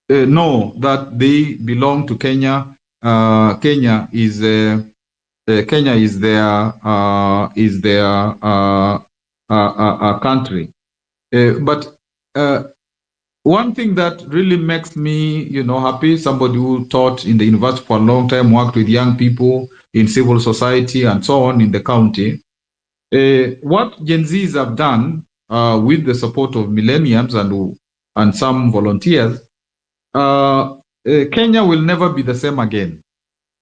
know that they belong to Kenya. Kenya is their country. But one thing that really makes me, happy, somebody who taught in the university for a long time, worked with young people in civil society and so on in the county. What Gen Zs have done with the support of millennials and some volunteers, Kenya will never be the same again.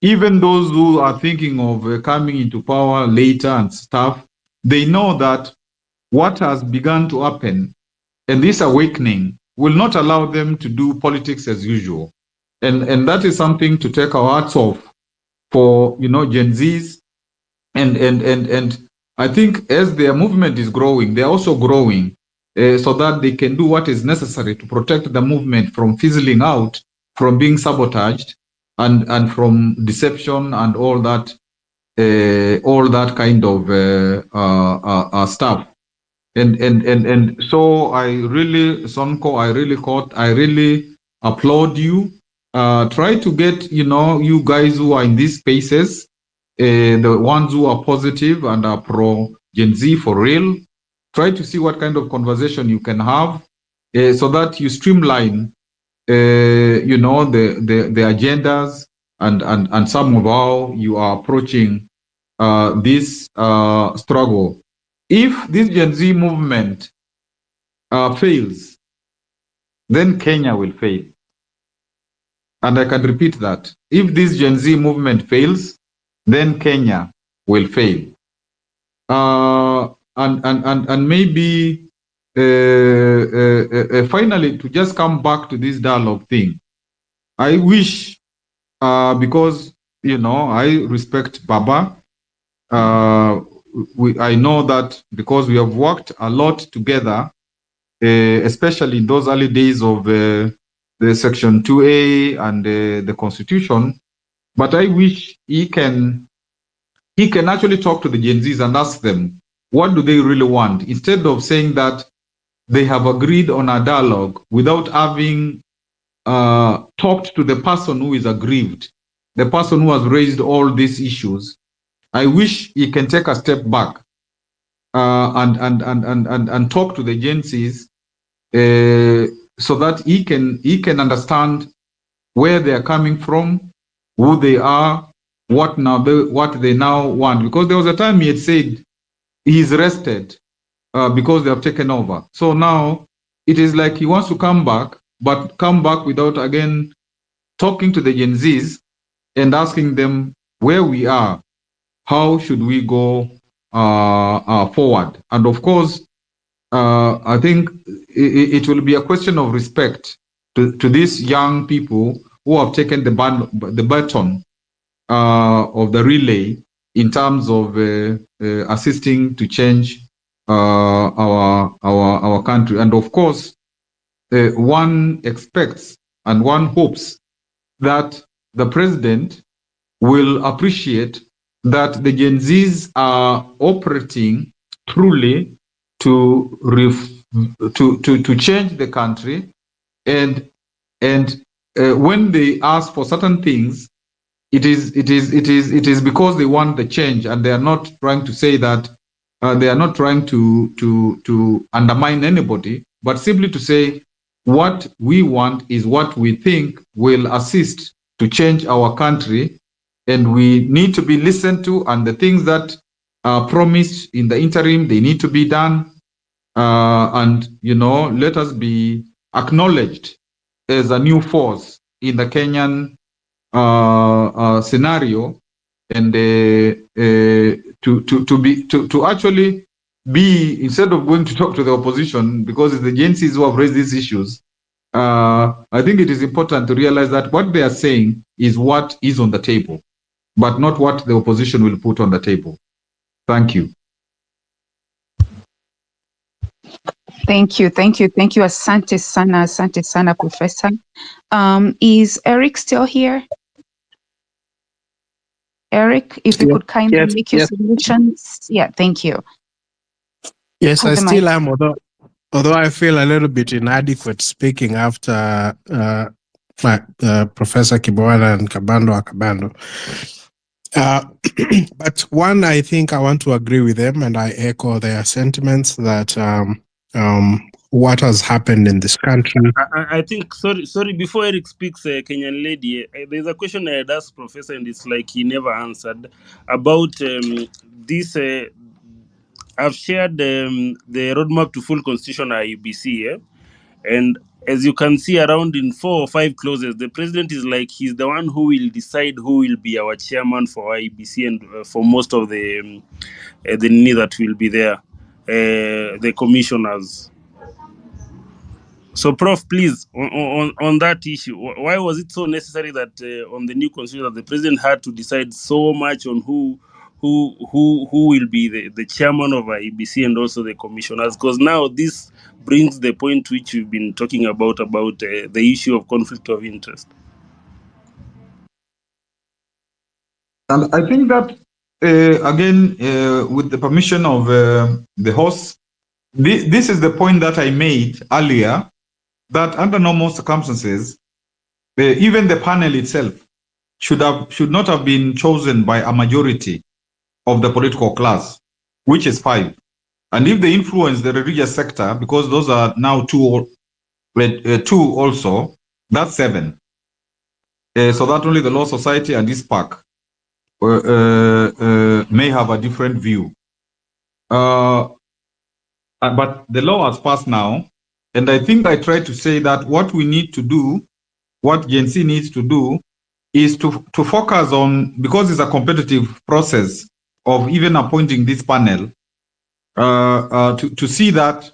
Even those who are thinking of coming into power later and stuff, they know that what has begun to happen and this awakening will not allow them to do politics as usual. And that is something to take our hats off for, Gen Zs. And I think as their movement is growing, they're also growing so that they can do what is necessary to protect the movement from fizzling out, from being sabotaged, and from deception and all that kind of stuff. And so I really, Sonko, I really applaud you. Try to get, you guys who are in these spaces, the ones who are positive and are pro Gen Z for real, try to see what kind of conversation you can have so that you streamline, the agendas and some of how you are approaching this struggle. If this Gen Z movement fails, then Kenya will fail. And I can repeat that. If this Gen Z movement fails, then Kenya will fail. And maybe finally, to just come back to this dialogue thing, I wish, because, I respect Baba, I know that because we have worked a lot together, especially in those early days of the Section 2A and the Constitution, but I wish he can actually talk to the Gen Zs and ask them, what do they really want? Instead of saying that they have agreed on a dialogue without having talked to the person who is aggrieved, the person who has raised all these issues, I wish he can take a step back and talk to the agencies so that he can understand where they are coming from, who they are, what they now want. Because there was a time he had said he's rested because they have taken over. So now it is like he wants to come back, but come back without again talking to the Gen Zs and asking them where we are, how should we go forward. And of course, I think it will be a question of respect to these young people who have taken the baton of the relay in terms of assisting to change our country. And of course, one expects and one hopes that the president will appreciate that the Gen Zs are operating truly to change the country, and when they ask for certain things, it is because they want the change, and they are not trying to say that they are not trying to undermine anybody, but simply to say what we want is what we think will assist to change our country, and we need to be listened to, and the things that are promised in the interim, they need to be done, and let us be acknowledged as a new force in the Kenyan scenario, and to actually be, instead of going to talk to the opposition, because it's the agencies who have raised these issues, I think it is important to realize that what they are saying is what is on the table, but not what the opposition will put on the table. Thank you. Thank you. Asante sana, Professor. Is Eric still here? Eric, if you could kindly make your submissions. Yeah, thank you. Yes, I still am, although I feel a little bit inadequate speaking after Professor Kibwana and Akabando. But one, I think I want to agree with them, and I echo their sentiments that what has happened in this country. I think, sorry, before Eric speaks, Kenyan lady, there's a question I had asked Professor, and it's like he never answered about this. I've shared the roadmap to full constitutional IEBC, and as you can see around in 4 or 5 clauses, the president is like he's the one who will decide who will be our chairman for IEBC and for most of the need that will be there, the commissioners. So, Prof, please, on that issue, why was it so necessary that on the new constitution that the president had to decide so much on who will be the chairman of IEBC and also the commissioners? Because now this brings the point which we've been talking about the issue of conflict of interest. And I think that, again, with the permission of the host, this is the point that I made earlier, that under normal circumstances, even the panel itself should not have been chosen by a majority of the political class, which is 5. And if they influence the religious sector, because those are now 2 also, that's 7. So that only the Law Society and ISPAC may have a different view. But the law has passed now, and I think I tried to say that what we need to do, what Gen Z needs to do, is to focus on, because it's a competitive process of even appointing this panel, to see that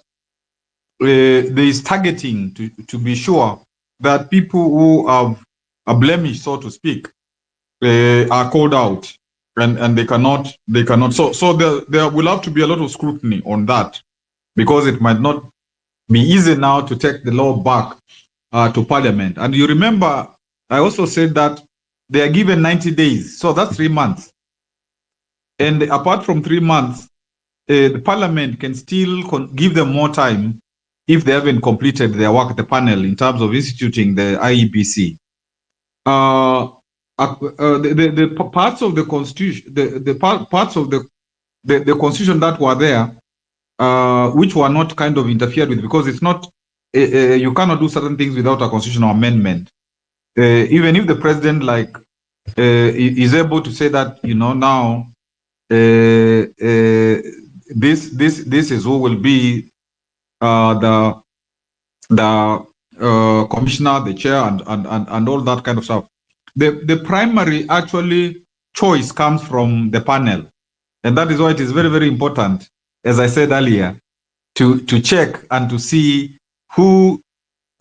there is targeting to be sure that people who have a blemish, so to speak, are called out, and they cannot. So there will have to be a lot of scrutiny on that, because it might not be easy now to take the law back to Parliament. And you remember, I also said that they are given 90 days, so that's 3 months. And apart from 3 months, the Parliament can still give them more time if they haven't completed their work, the panel, in terms of instituting the IEBC. The parts of the constitution, parts of the constitution that were there, which were not kind of interfered with, because it's not, you cannot do certain things without a constitutional amendment. Even if the president is able to say that, now this is who will be the commissioner, the chair, and all that kind of stuff. The primary actually choice comes from the panel, and that is why it is very, very important, as I said earlier, to check and to see who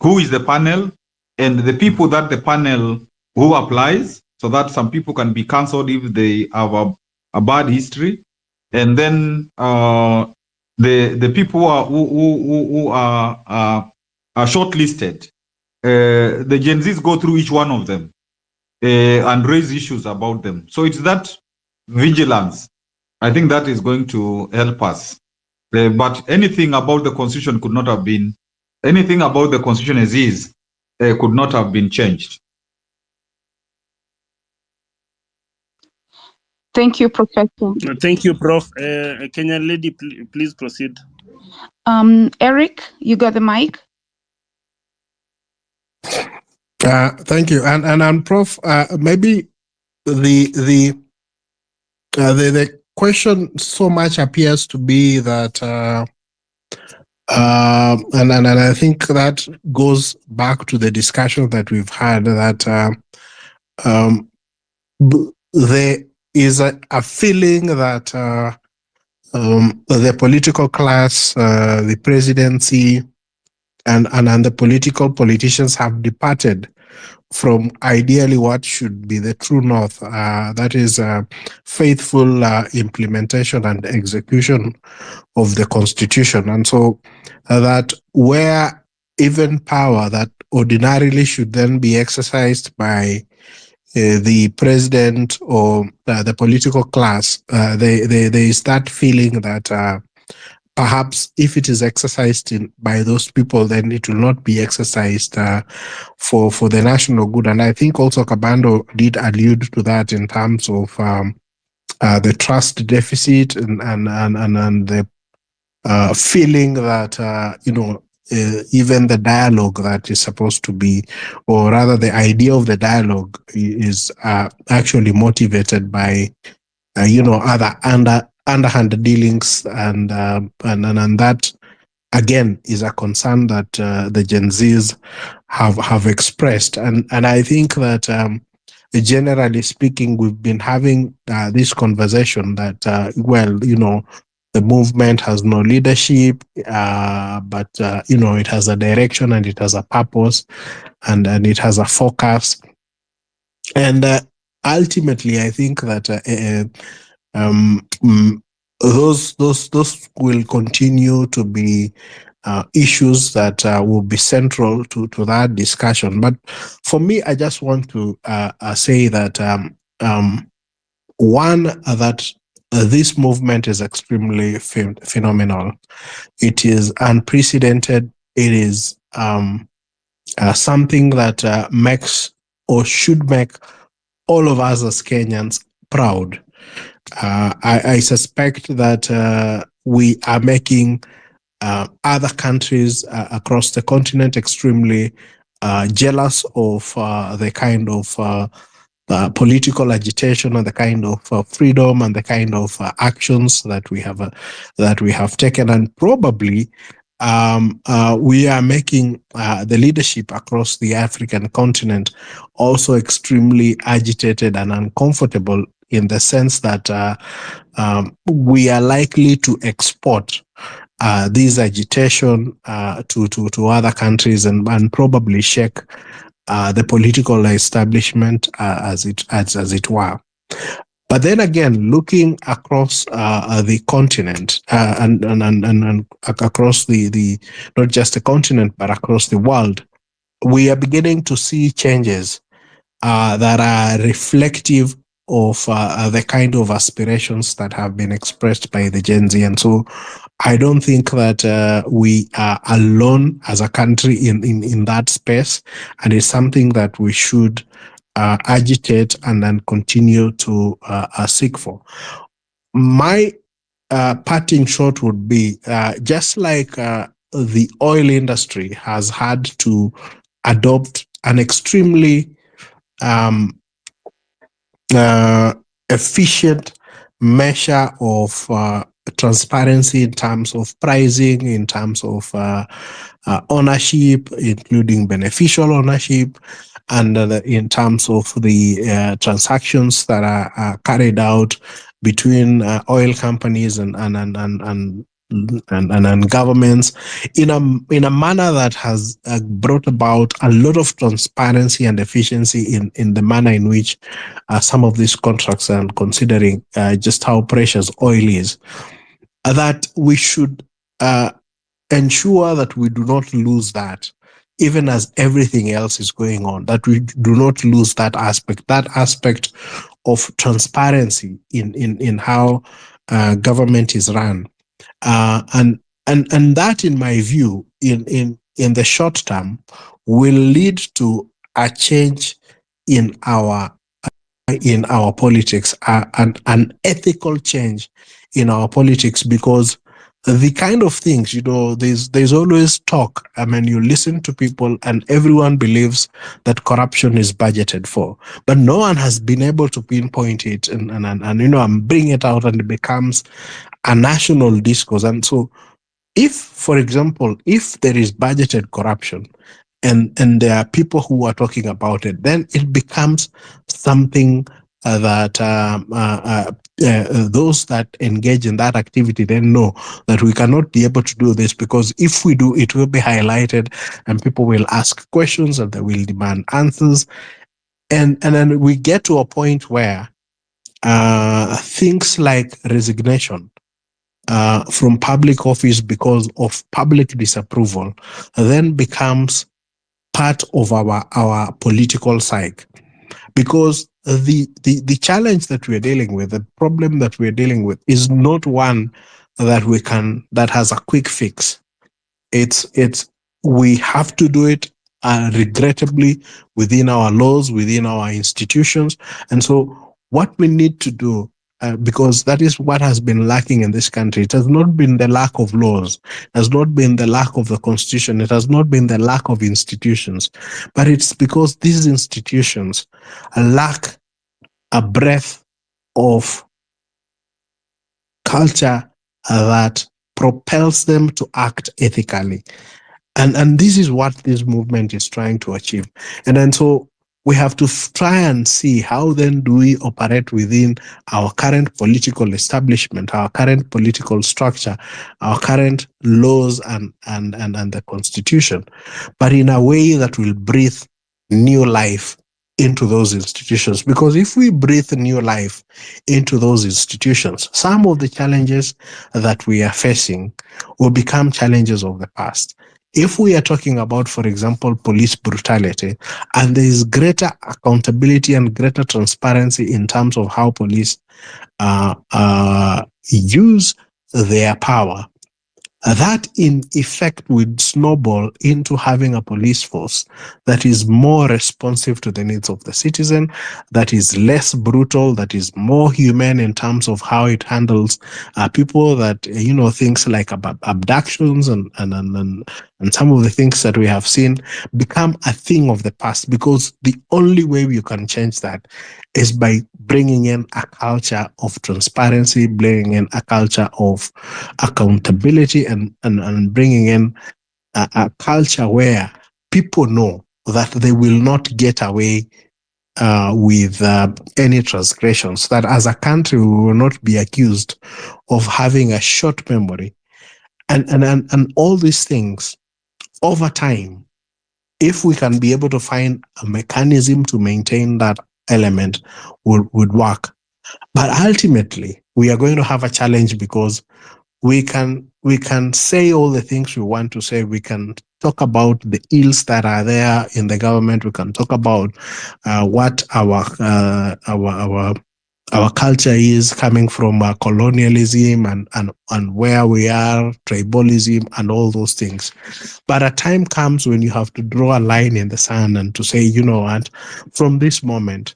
is the panel and the people that the panel who applies, so that some people can be cancelled if they have a bad history, and then the people who are shortlisted, the Gen Zs go through each one of them and raise issues about them. So it's that vigilance, I think, that is going to help us. But anything about the constitution could not have been, anything about the constitution as is could not have been changed. Thank you, Professor. Thank you, Prof. Kenyan lady, please proceed. Eric, you got the mic. Thank you, and Prof, maybe the question so much appears to be that, and I think that goes back to the discussion that we've had, that there is a feeling that the political class, the presidency, and the politicians have departed from ideally what should be the true north, that is faithful implementation and execution of the Constitution. And so that where even power that ordinarily should then be exercised by the president or the political class, they start feeling that perhaps if it is exercised by those people, then it will not be exercised for the national good. And I think also Kabando did allude to that in terms of the trust deficit and the feeling that even the dialogue that is supposed to be, or rather the idea of the dialogue, is actually motivated by other underhand dealings, and that again is a concern that the Gen Zs have expressed, and I think that generally speaking, we've been having this conversation that the movement has no leadership, but it has a direction and it has a purpose, and it has a focus, and ultimately I think that those will continue to be issues that will be central to that discussion. But for me, I just want to say that one, that this movement is extremely phenomenal. It is unprecedented. It is something that makes or should make all of us as Kenyans proud. I suspect that we are making other countries across the continent extremely jealous of the kind of political agitation and the kind of freedom and the kind of actions that we have taken, and probably we are making the leadership across the African continent also extremely agitated and uncomfortable, in the sense that we are likely to export this agitation to other countries and probably shake the political establishment as it were. But then again, looking across the continent and across the not just the continent but across the world, we are beginning to see changes that are reflective of the kind of aspirations that have been expressed by the Gen Z. And so I don't think that we are alone as a country in that space. And it's something that we should agitate and then continue to seek for. My parting shot would be just like the oil industry has had to adopt an extremely efficient measure of transparency in terms of pricing, in terms of ownership, including beneficial ownership, and in terms of the transactions that are carried out between oil companies and governments in a manner that has brought about a lot of transparency and efficiency in the manner in which some of these contracts, and considering just how precious oil is, that we should ensure that we do not lose that, even as everything else is going on, that we do not lose that aspect of transparency in how government is run. And that, in my view, in the short term, will lead to a change in our politics, an ethical change in our politics, because the kind of things, there's always talk. I mean, you listen to people and everyone believes that corruption is budgeted for, but no one has been able to pinpoint it and bring it out, and it becomes a national discourse. And so if, for example, if there is budgeted corruption and there are people who are talking about it, then it becomes something that those that engage in that activity then know that we cannot be able to do this, because if we do, it will be highlighted and people will ask questions and they will demand answers. And then we get to a point where things like resignation from public office because of public disapproval then becomes part of our political psyche. Because the challenge that we're dealing with, the problem that we're dealing with, is not one that has a quick fix. We have to do it regrettably within our laws, within our institutions. And so what we need to do, because that is what has been lacking in this country. It has not been the lack of laws, it has not been the lack of the constitution, it has not been the lack of institutions, but it's because these institutions lack a breadth of culture that propels them to act ethically. And this is what this movement is trying to achieve. And then so we have to try and see how then do we operate within our current political establishment, our current political structure, our current laws and the constitution, but in a way that will breathe new life into those institutions. Because if we breathe new life into those institutions, some of the challenges that we are facing will become challenges of the past. If we are talking about, for example, police brutality, and there is greater accountability and greater transparency in terms of how police use their power, that in effect would snowball into having a police force that is more responsive to the needs of the citizen, that is less brutal, that is more humane in terms of how it handles people, that, things like abductions and some of the things that we have seen become a thing of the past, because the only way you can change that is by bringing in a culture of transparency, bringing in a culture of accountability, and bringing in a culture where people know that they will not get away with any transgressions, that as a country we will not be accused of having a short memory. And all these things, over time, if we can be able to find a mechanism to maintain that element, would work. But ultimately, we are going to have a challenge, because we can say all the things we want to say. We can talk about the ills that are there in the government. We can talk about what our our culture is coming from colonialism and where we are, tribalism and all those things. But a time comes when you have to draw a line in the sand and to say, you know what, from this moment,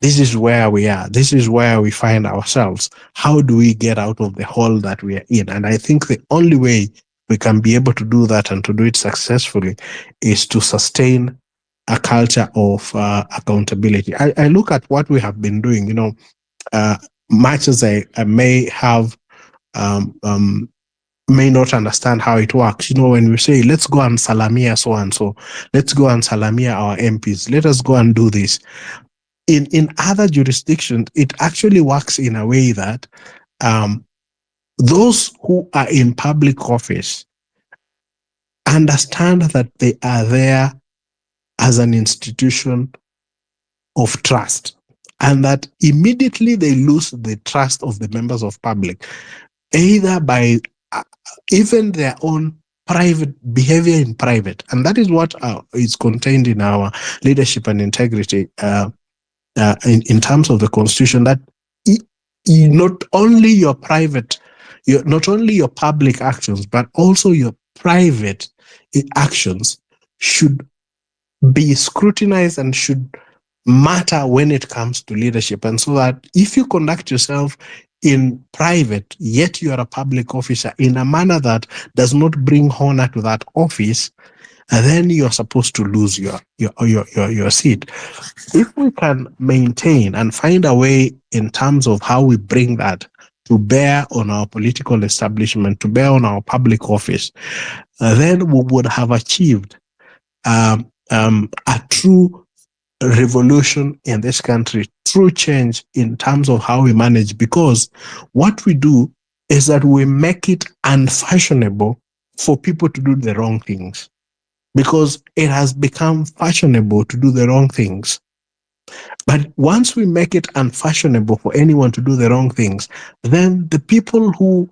this is where we are. This is where we find ourselves. How do we get out of the hole that we are in? And I think the only way we can be able to do that and to do it successfully is to sustain a culture of accountability. I look at what we have been doing, much as I may have, may not understand how it works. When we say, let's go and salamia so and so, let's go and salamia our MPs, let us go and do this. In other jurisdictions, it actually works in a way that those who are in public office understand that they are there as an institution of trust, and that immediately they lose the trust of the members of public, either by even their own private behavior in private. And that is what is contained in our leadership and integrity in terms of the Constitution, that not only your private, not only your public actions, but also your private actions should be scrutinized and should matter when it comes to leadership. And so that if you conduct yourself in private, yet you are a public officer in a manner that does not bring honor to that office, then you're supposed to lose your seat. If we can maintain and find a way in terms of how we bring that to bear on our political establishment, to bear on our public office, then we would have achieved a true revolution in this country, true change in terms of how we manage, because what we do is that we make it unfashionable for people to do the wrong things, because it has become fashionable to do the wrong things. But once we make it unfashionable for anyone to do the wrong things, then the people who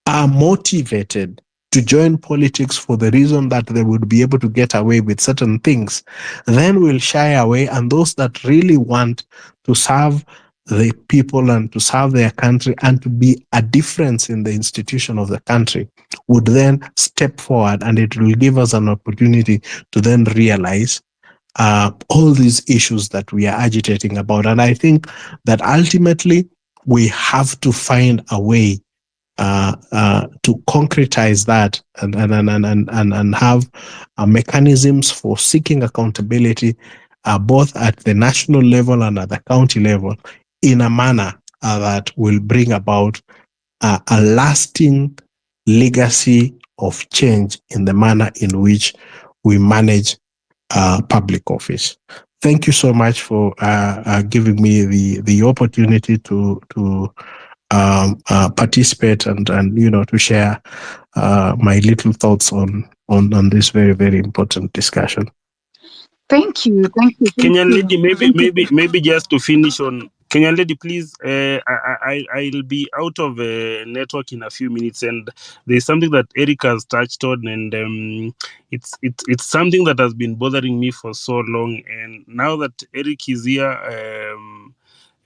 are motivated to join politics for the reason that they would be able to get away with certain things, then will shy away. And those that really want to serve the people and to serve their country and to be a difference in the institution of the country would then step forward, and it will give us an opportunity to then realize all these issues that we are agitating about. And I think that ultimately we have to find a way to concretize that and have mechanisms for seeking accountability both at the national level and at the county level in a manner that will bring about a lasting legacy of change in the manner in which we manage public office. Thank you so much for giving me the opportunity to participate and to share my little thoughts on this very, very important discussion. Thank you. Kenyan lady, maybe just to finish on Kenyan lady, please. I'll be out of network in a few minutes, and there's something that Eric has touched on, and it's something that has been bothering me for so long. And now that Eric is here,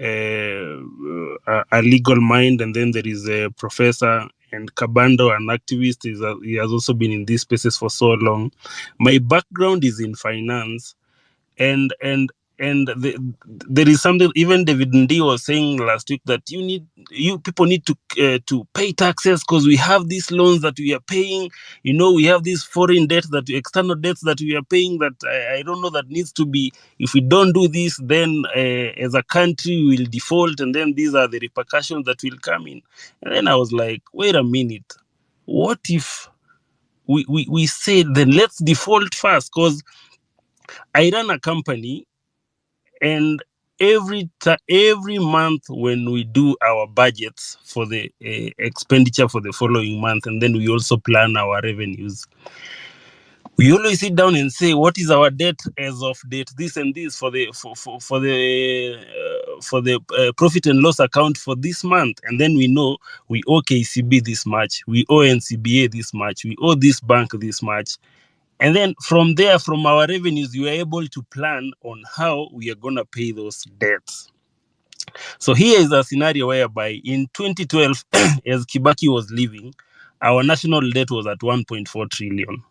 a legal mind, and then there is a professor, and Kabando, an activist, he has also been in these spaces for so long. My background is in finance, and there is something even David Ndi was saying last week, that you people need to pay taxes because we have these loans that we are paying. We have these foreign debts, external debts that we are paying, that I don't know, that needs to be. If we don't do this, then as a country we will default, and then these are the repercussions that will come in. And then I was like, wait a minute, what if we said, then let's default first? Because I run a company, and every month when we do our budgets for the expenditure for the following month, and then we also plan our revenues, we always sit down and say, what is our debt as of date, this and this, for the profit and loss account for this month. And then we know we owe KCB this much, we owe NCBA this much, we owe this bank this much. And then from there, from our revenues, we are able to plan on how we are going to pay those debts. So here is a scenario whereby in 2012, as Kibaki was leaving, our national debt was at 1.4 trillion.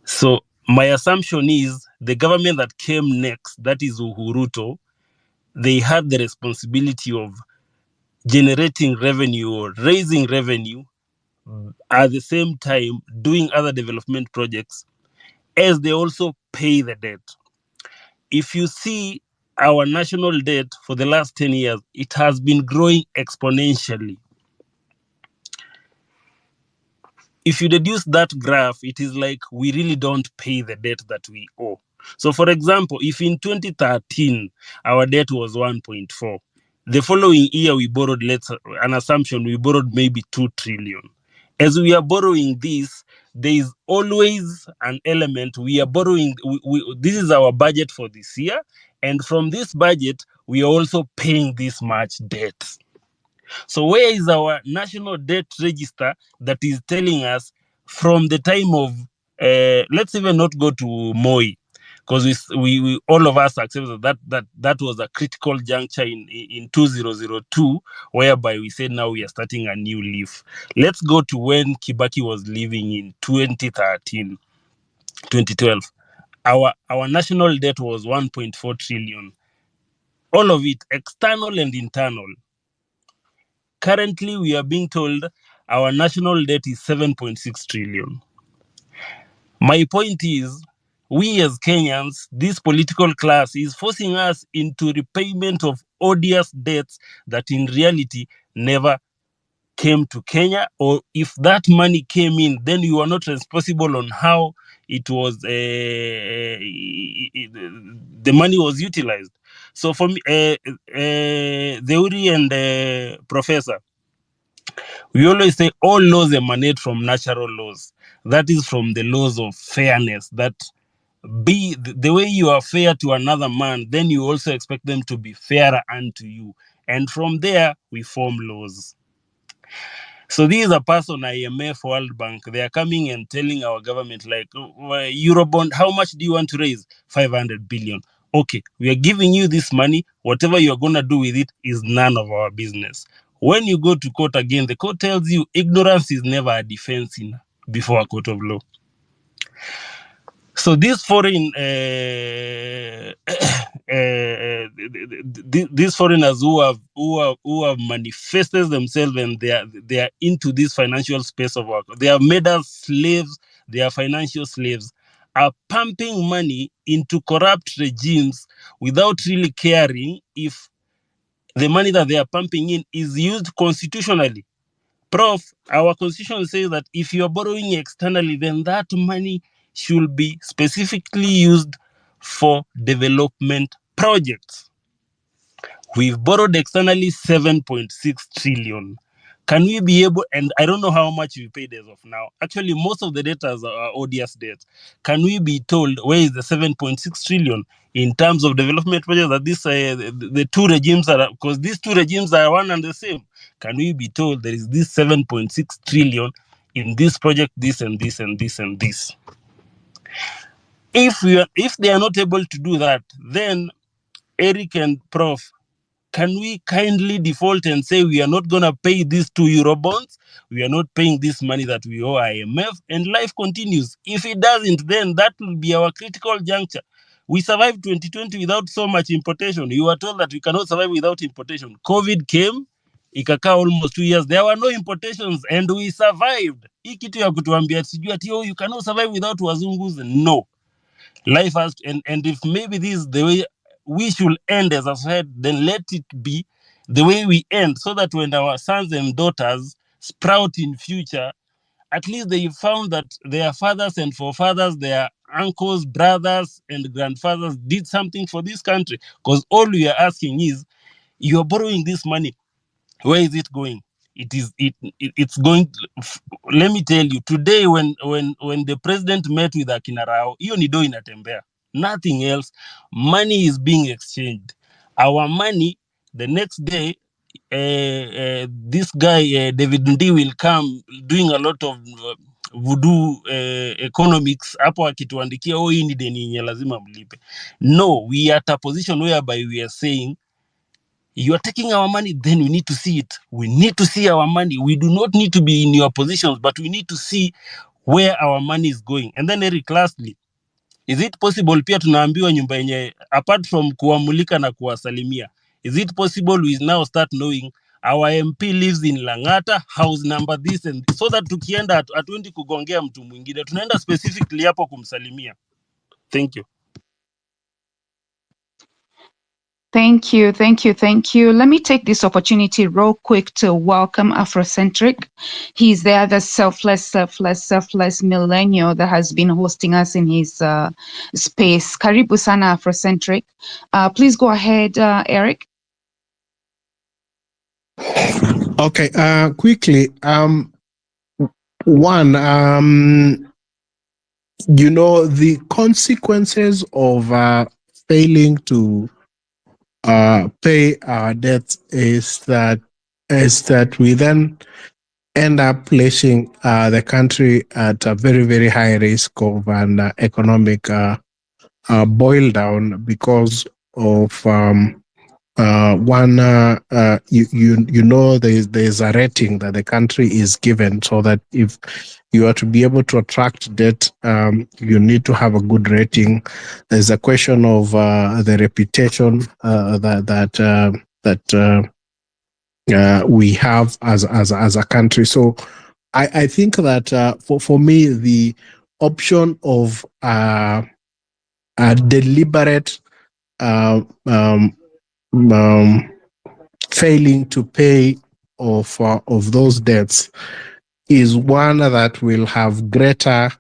So my assumption is the government that came next, that is Uhuruto, they had the responsibility of generating revenue or raising revenue, at the same time doing other development projects, as they also pay the debt. If you see our national debt for the last 10 years, it has been growing exponentially. If you deduce that graph, it is like we really don't pay the debt that we owe. So for example, if in 2013, our debt was 1.4, the following year we borrowed, an assumption, we borrowed maybe 2 trillion. As we are borrowing this, there is always an element we are borrowing. This is our budget for this year. And from this budget, we are also paying this much debt. So where is our national debt register that is telling us from the time of, let's even not go to Moi, because we all of us accept that was a critical juncture in 2002, whereby we said now we are starting a new leaf. Let's go to when Kibaki was living in 2013, 2012. Our national debt was 1.4 trillion. All of it, external and internal. Currently, we are being told our national debt is 7.6 trillion. My point is, we as Kenyans, this political class is forcing us into repayment of odious debts that in reality never came to Kenya, or if that money came in, then you are not responsible on how it was, the money was utilized. So for me, Theuri and Professor, we always say all laws emanate from natural laws. That is from the laws of fairness. That be the way you are fair to another man, then you also expect them to be fairer unto you. And from there, we form laws. So this is a person, IMF, World Bank, they are coming and telling our government like, Eurobond, how much do you want to raise? 500 billion. Okay, we are giving you this money. Whatever you're going to do with it is none of our business. When you go to court again, the court tells you ignorance is never a defense before a court of law. So these foreign these foreigners who have manifested themselves and they are into this financial space of work, they have made us slaves. They are financial slaves, are pumping money into corrupt regimes without really caring if the money that they are pumping in is used constitutionally. Prof, our constitution says that if you are borrowing externally, then that money should be specifically used for development projects. We've borrowed externally 7.6 trillion. Can we be able, and I don't know how much we paid as of now. Actually, most of the debts are odious debts. Can we be told where is the 7.6 trillion in terms of development projects that this the two regimes are, because these two regimes are one and the same. Can we be told there is this 7.6 trillion in this project, this and this and this and this? If they are not able to do that, then Eric and Prof, can we kindly default and say we are not going to pay these 2 Eurobonds? We are not paying this money that we owe IMF, and life continues. If it doesn't, then that will be our critical juncture. We survived 2020 without so much importation. You were told that we cannot survive without importation. COVID came, ikakaa almost 2 years. There were no importations, and we survived. Hii kitu ya kutuambia sijui ati you cannot survive without wazungus. No. Life has, and if maybe this is the way we should end as a society, then let it be the way we end, so that when our sons and daughters sprout in future, at least they found that their fathers and forefathers, their uncles, brothers, and grandfathers did something for this country. Because all we are asking is, you are borrowing this money, where is it going? It's going. Let me tell you, today when the president met with Akina Rao, hiyo ni do inatembea, nothing else. Money is being exchanged. Our money, the next day, this guy David Ndii will come doing a lot of voodoo economics hapo akituandikia hii ni deni yenye lazima mlipe. No, we are at a position whereby we are saying You are taking our money, then we need to see it. We need to see our money. We do not need to be in your positions, but we need to see where our money is going. And then Eric, lastly, is it possible pia tunaambiwa nyumba yenye apart from kuwamulika na kuwasalimia, is it possible we now start knowing our MP lives in Langata, house number this, and so that tukienda hatuendi kugongea mtu mwingine, tunaenda specifically hapo kumsalimia. Thank you. Thank you. Let me take this opportunity real quick to welcome Afrocentric. He's the other selfless millennial that has been hosting us in his space. Karibu sana, Afrocentric. Please go ahead, Eric. Okay, quickly. One, the consequences of failing to pay our debts is that we then end up placing the country at a very, very high risk of an economic boil down because of there's a rating that the country is given, so that if you are to be able to attract debt, you need to have a good rating. There's a question of the reputation that we have as a country. So I think that for me, the option of a deliberate failing to pay of those debts is one that will have greater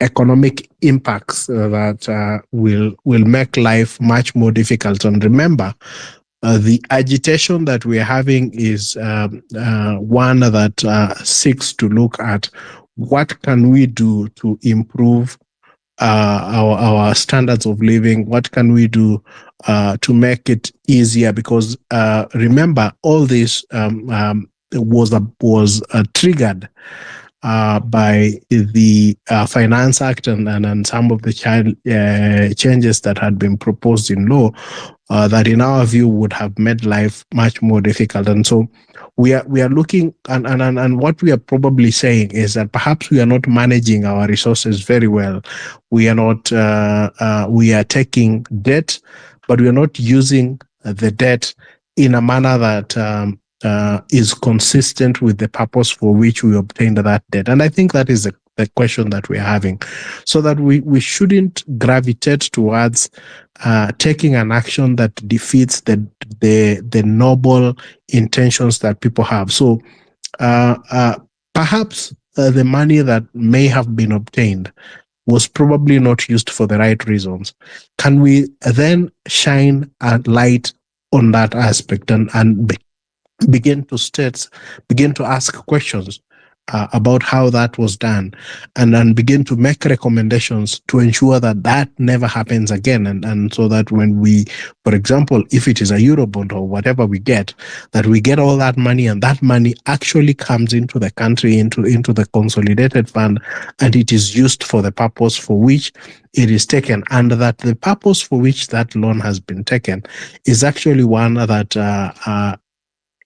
economic impacts that will make life much more difficult. And remember, the agitation that we're having is one that seeks to look at what can we do to improve our standards of living. What can we do to make it easier? Because remember, all this was triggered by the Finance Act and some of the changes that had been proposed in law that, in our view, would have made life much more difficult. And so we are looking, and what we are probably saying is that perhaps we are not managing our resources very well. We are not. We are taking debt, but we are not using the debt in a manner that is consistent with the purpose for which we obtained that debt. And I think that is the question that we're having, so that we shouldn't gravitate towards taking an action that defeats the noble intentions that people have. So perhaps the money that may have been obtained was probably not used for the right reasons. Can we then shine a light on that aspect and begin to ask questions about how that was done, and then begin to make recommendations to ensure that that never happens again, and so that when we, for example, if it is a Eurobond or whatever we get, that we get all that money, and that money actually comes into the country, into the consolidated fund, and it is used for the purpose for which it is taken, and that the purpose for which that loan has been taken is actually one that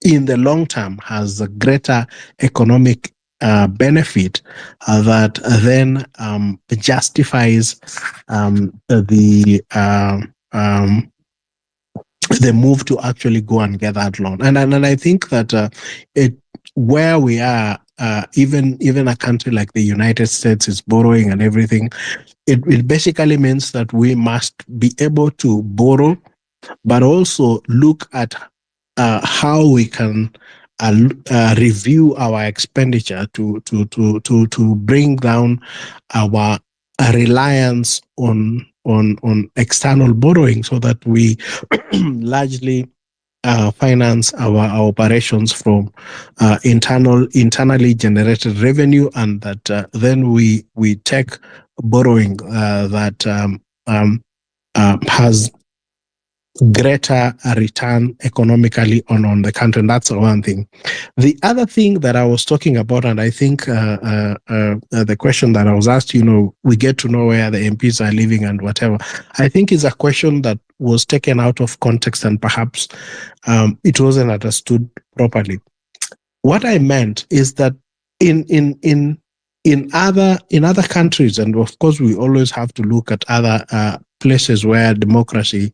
in the long term has a greater economic benefit that then justifies the move to actually go and get that loan. And I think that where we are, even a country like the United States is borrowing and everything, it basically means that we must be able to borrow, but also look at how we can review our expenditure to bring down our reliance on external borrowing, so that we largely finance our operations from internally generated revenue, and that then we take borrowing that has greater return economically on the country. And that's one thing. The other thing that I was talking about, and I think the question that I was asked, we get to know where the MPs are living and whatever, I think is a question that was taken out of context and perhaps it wasn't understood properly. What I meant is that in other countries, and of course we always have to look at other places where democracy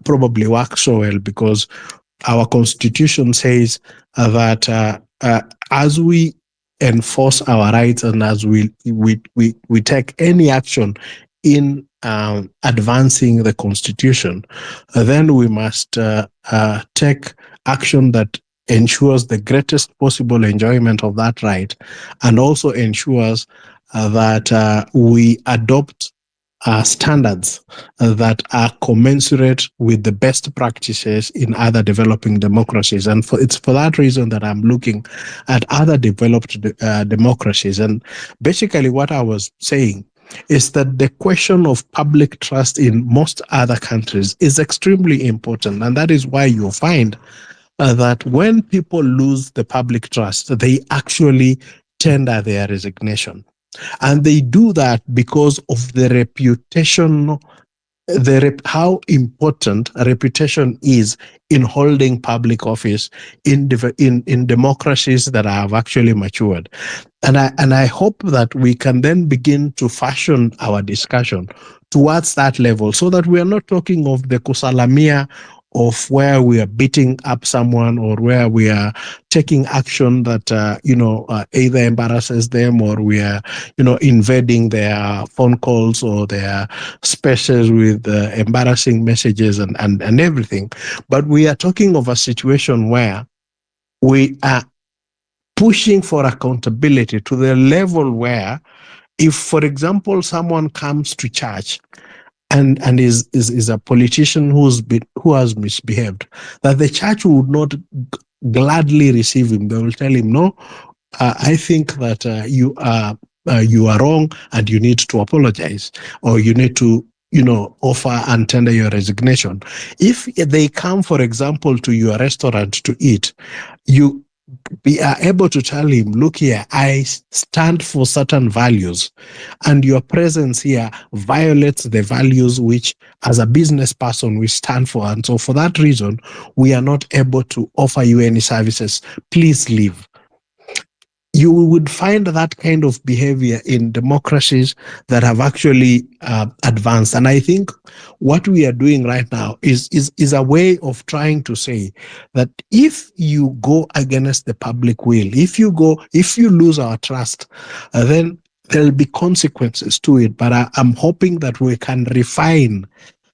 probably works so well, because our constitution says that as we enforce our rights and as we take any action in advancing the constitution, then we must take action that ensures the greatest possible enjoyment of that right, and also ensures that we adopt standards that are commensurate with the best practices in other developing democracies. And it's for that reason that I'm looking at other developed democracies. And basically what I was saying is that the question of public trust in most other countries is extremely important. And that is why you'll find that when people lose the public trust, they actually tender their resignation. And they do that because of the reputation, how important reputation is in holding public office in democracies that have actually matured. And I hope that we can then begin to fashion our discussion towards that level, so that we are not talking of the kusalamia of where we are beating up someone, or where we are taking action that either embarrasses them, or we are invading their phone calls or their spaces with embarrassing messages and everything. But we are talking of a situation where we are pushing for accountability to the level where, if, for example, someone comes to church and is a politician who has misbehaved, that the church would not gladly receive him. They will tell him, no, I think that you are wrong and you need to apologize, or you need to offer and tender your resignation. If they come, for example, to your restaurant to eat, you are able to tell him, look here, I stand for certain values, and your presence here violates the values which, as a business person, we stand for. And so for that reason, we are not able to offer you any services. Please leave. You would find that kind of behavior in democracies that have actually advanced. And I think what we are doing right now is a way of trying to say that if you go against the public will, if you lose our trust, then there'll be consequences to it. But I'm hoping that we can refine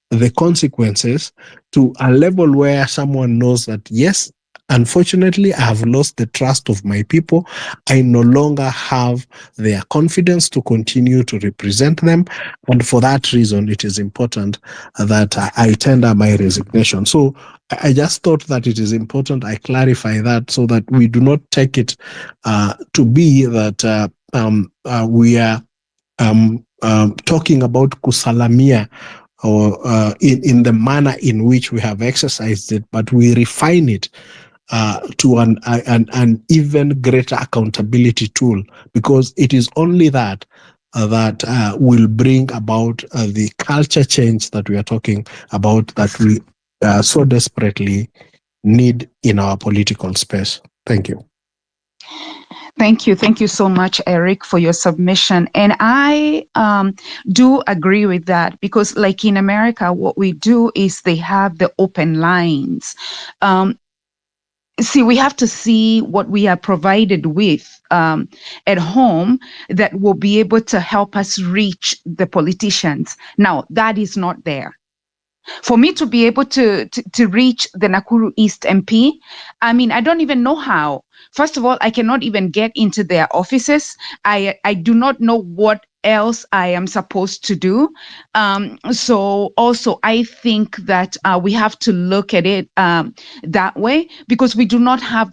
the consequences to a level where someone knows that, yes, unfortunately, I have lost the trust of my people. I no longer have their confidence to continue to represent them. And for that reason, it is important that I tender my resignation. So I just thought that it is important I clarify that, so that we do not take it to be that we are talking about kusalamia, or in the manner in which we have exercised it, but we refine it to an even greater accountability tool, because it is only that will bring about the culture change that we are talking about, that we so desperately need in our political space. Thank you. Thank you. Thank you so much, Eric, for your submission. And I do agree with that, because like in America, what we do is they have the open lines. See, we have to see what we are provided with at home that will be able to help us reach the politicians. Now, that is not there. For me to be able to reach the Nakuru East MP, I mean, I don't even know how. First of all, I cannot even get into their offices. I do not know what else I am supposed to do. So also, I think that we have to look at it that way, because we do not have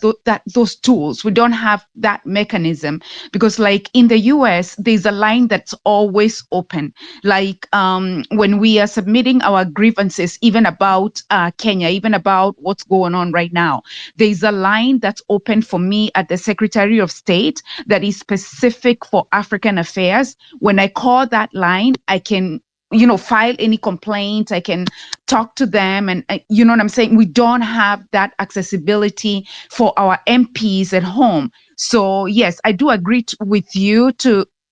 those tools. We don't have that mechanism, because like in the US, there's a line that's always open. Like when we are submitting our grievances, even about Kenya, even about what's going on right now, there's a line that's open for me at the Secretary of State that is specific for African affairs. When I call that line, I can, file any complaint. I can talk to them, and you know what I'm saying? We don't have that accessibility for our MPs at home. So yes, I do agree with you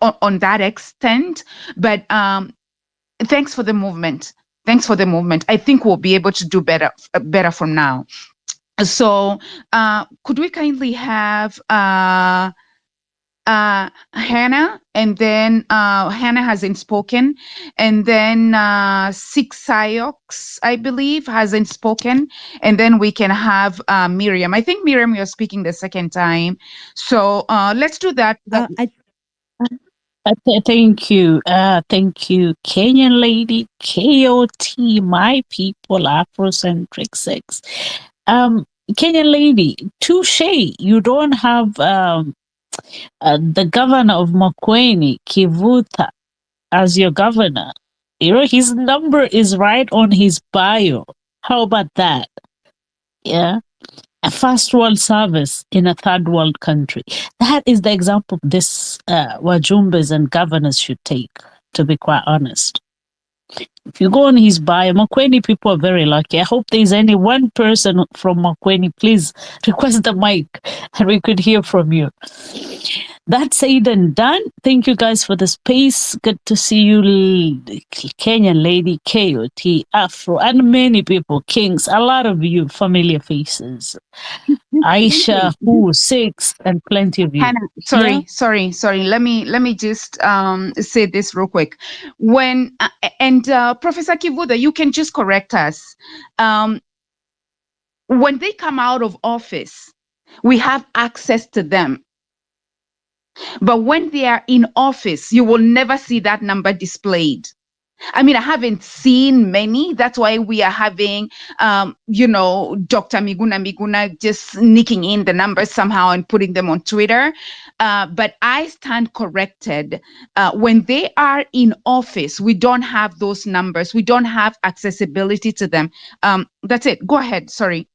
on that extent, but thanks for the movement. Thanks for the movement. I think we'll be able to do better from now. So could we kindly have Hannah, and then Hannah hasn't spoken, and then Sixiox, I believe, hasn't spoken, and then we can have Miriam. I think Miriam, you're speaking the second time, so let's do that. Thank you. Thank you, Kenyan lady, KOT, my people, Afrocentric Sex. Kenyan lady, touche, you don't have the governor of Makueni, Kivuta, as your governor. His number is right on his bio. How about that? Yeah. A first world service in a third world country. That is the example this Wajumbas and governors should take, to be quite honest. If you go on his bio, Makueni people are very lucky. I hope there's any one person from Makueni, please request the mic and we could hear from you. That said and done, thank you guys for the space. Good to see you, Kenyan lady, KOT, Afro, and many people, Kings, a lot of you familiar faces. Aisha, who, Six, and plenty of you. Hannah, sorry. Let me just say this real quick. When Professor Kivuta, you can just correct us. When they come out of office, we have access to them. But when they are in office, you will never see that number displayed. I mean, I haven't seen many. That's why we are having, Dr. Miguna just sneaking in the numbers somehow and putting them on Twitter. But I stand corrected. When they are in office, we don't have those numbers. We don't have accessibility to them. That's it. Go ahead. Sorry.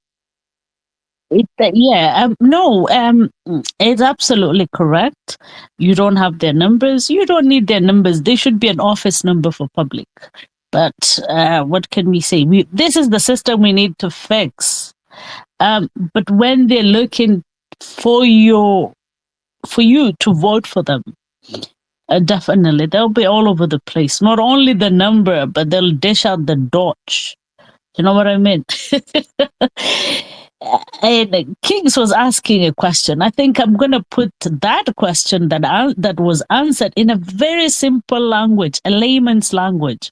It's absolutely correct. You don't have their numbers. You don't need their numbers. They should be an office number for public. But what can we say? This is the system we need to fix. But when they're looking for you to vote for them, definitely they'll be all over the place. Not only the number, but they'll dish out the dodge. You know what I mean? And Kings was asking a question. I think I'm going to put that question that was answered in a very simple language, a layman's language.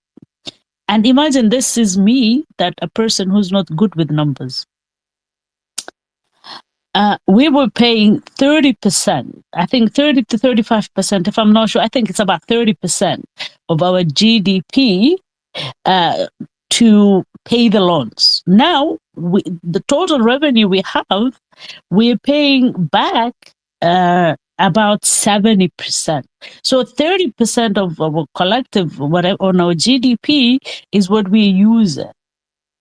And imagine this is me, that a person who's not good with numbers. We were paying 30%, I think 30 to 35%, if I'm not sure, I think it's about 30% of our GDP to pay the loans. Now, the total revenue we have, we're paying back about 70%. So 30% of our collective, whatever, on our GDP is what we use.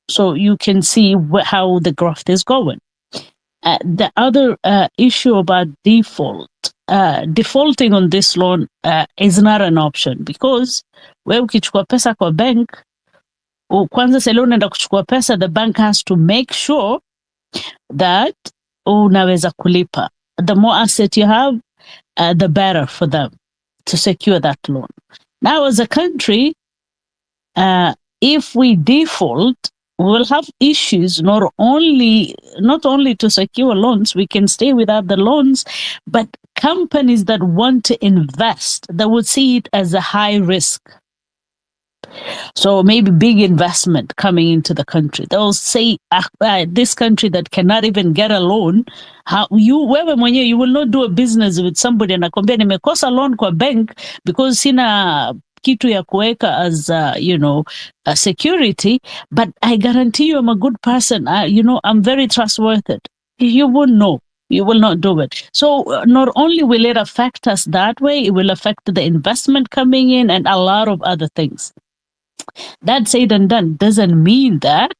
So you can see how the growth is going. The other issue about defaulting on this loan is not an option, because wewe ukichukua pesa kwa bank, kwanza sasa unaenda kuchukua pesa, the bank has to make sure that unaweza kulipa. The more asset you have, the better for them to secure that loan. Now, as a country, if we default, we'll have issues not only to secure loans, we can stay without the loans, but companies that want to invest, they would see it as a high risk. So maybe big investment coming into the country. They'll say, this country that cannot even get a loan, wewe mwenyewe, you will not do a business with somebody anakwambia nimekosa loan kwa bank because sina kitu ya kuweka as a security, but I guarantee you I'm a good person. I'm very trustworthy. You won't know. You will not do it. So not only will it affect us that way, it will affect the investment coming in and a lot of other things. That said and done doesn't mean that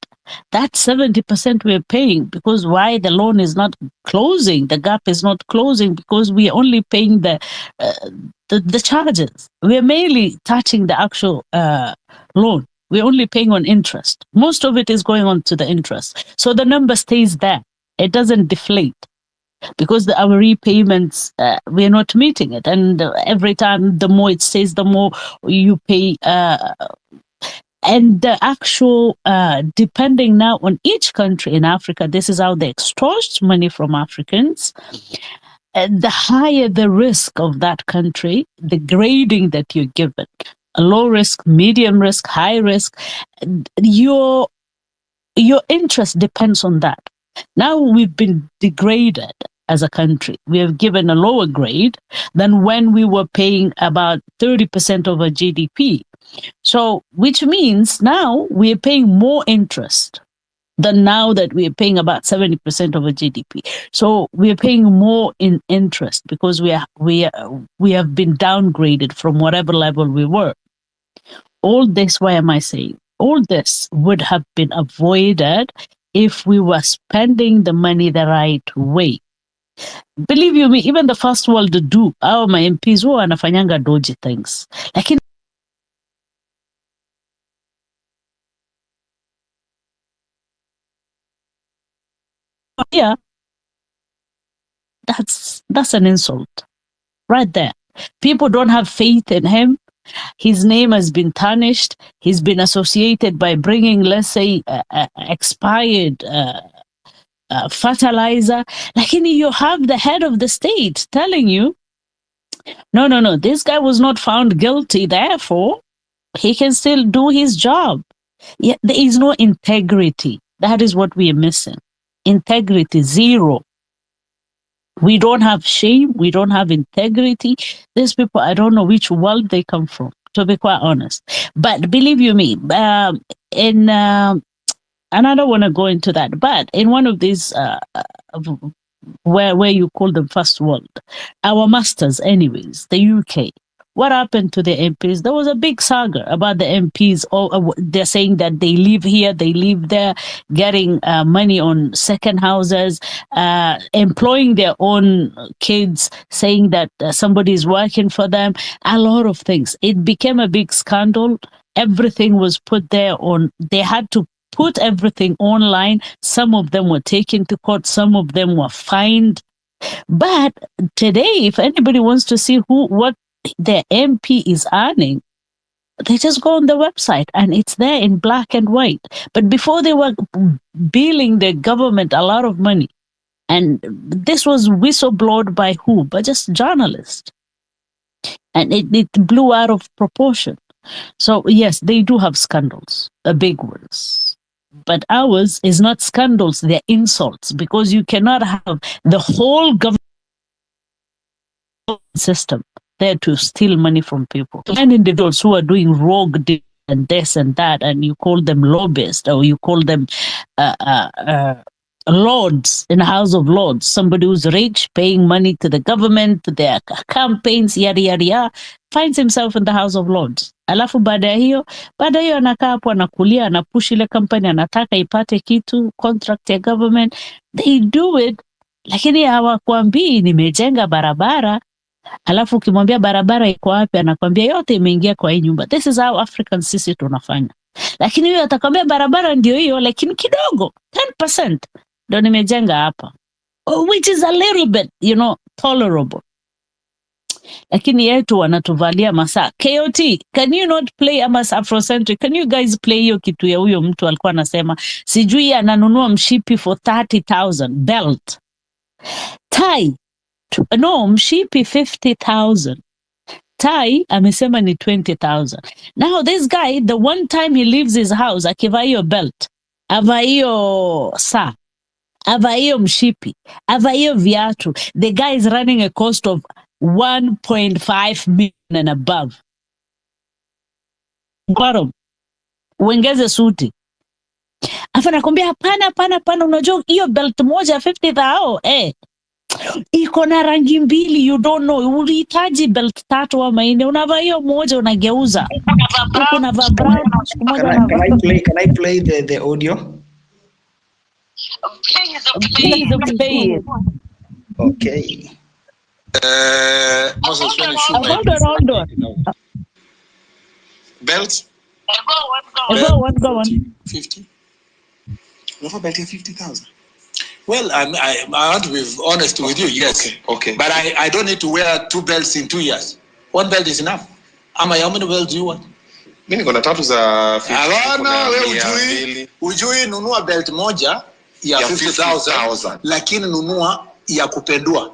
70% we're paying, because why the loan is not closing, the gap is not closing, because we're only paying the charges. We're mainly touching the actual loan. We're only paying on interest. Most of it is going on to the interest. So the number stays there. It doesn't deflate, because our repayments, we're not meeting it. And every time, the more it stays, the more you pay. And the actual, depending now on each country in Africa, this is how they extort money from Africans. And the higher the risk of that country, the grading that you're given, a low risk, medium risk, high risk, your interest depends on that. Now we've been degraded as a country. We have given a lower grade than when we were paying about 30% of our GDP. So, which means now we are paying more interest than now that we are paying about 70% of our GDP. So we are paying more in interest because we have been downgraded from whatever level we were. All this, why am I saying? All this would have been avoided if we were spending the money the right way. Believe you me, even the first world do. Our my MPs who anafanyanga dodgy things. Like yeah, that's an insult right there. People don't have faith in him. His name has been tarnished. He's been associated by bringing, let's say, expired fertilizer. Like you have the head of the state telling you, no, this guy was not found guilty, therefore he can still do his job. Yet there is no integrity. That is what we are missing. Integrity, zero. We don't have shame. We don't have integrity. These people, I don't know which world they come from, to be quite honest. But believe you me, and I don't want to go into that, but in one of these, where you call them first world, our masters anyways, the UK, what happened to the MPs? There was a big saga about the MPs. They're saying that they live here, they live there, getting money on second houses, employing their own kids, saying that somebody is working for them, a lot of things. It became a big scandal. Everything was put there on, they had to put everything online. Some of them were taken to court, some of them were fined. But today, if anybody wants to see what the MP is earning, they just go on the website and it's there in black and white. But before, they were billing the government a lot of money. And this was whistleblowed by who? By just journalists. And it blew out of proportion. So yes, they do have scandals, the big ones. But ours is not scandals, they're insults, because you cannot have the whole government system there to steal money from people. And individuals who are doing rogue deals and this and that, and you call them lobbyists, or you call them lords in the House of Lords, somebody who's rich, paying money to the government, to their campaigns, yada, yada, yada, finds himself in the House of Lords. Alafu baada hiyo anakaa hapo anakulia, anapush ile company, anataka ipate kitu, contract ya government. They do it, lakini hawakuambii nimejenga barabara. Alafu ukimwambia barabara iko wapi, anakwambia yote imeingia kwa hii nyumba. This is how Africans sisi tunafanya. Lakini huyo atakwambia barabara ndio hiyo, lakini kidogo 10% ndio nimejenga hapa, which is a little bit, tolerable. Lakini yetu wanatuvalia masaa. KOT, can you not play Amas Afrocentric? Can you guys play hiyo kitu ya huyo mtu alikuwa anasema sijui ananunua mshipi for 30,000 belt, tie, no, mshipi 50,000, Tai amesema ni 20,000. Now this guy, the one time he leaves his house, akivaa hiyo belt, avaa hiyo saa, avaa hiyo mshipi, avaa hiyo viatu, the guy is running a cost of 1.5 million and above. Bottom, uengeze suti. Afa nakwambia hapana, unajua hiyo belt moja 50,000 iko na rangi mbili, you don't know, ulihitaji belt 3 ama 4, unavaa hiyo moja unageuza. Unavaa brown, Can I play the audio? Please play it. Okay. Moses, when you shoot Hold on. belt, Go on. 50. Never belt 50,000. Well, I want to be honest with you, yes. Okay. But I don't need to wear 2 belts in 2 years. 1 belt is enough. Ama, how many belts do you want? Mimi niko na tatu za 50. Hapana, wewe ujui nunua belt moja ya 50,000, lakini nunua ya kupendua.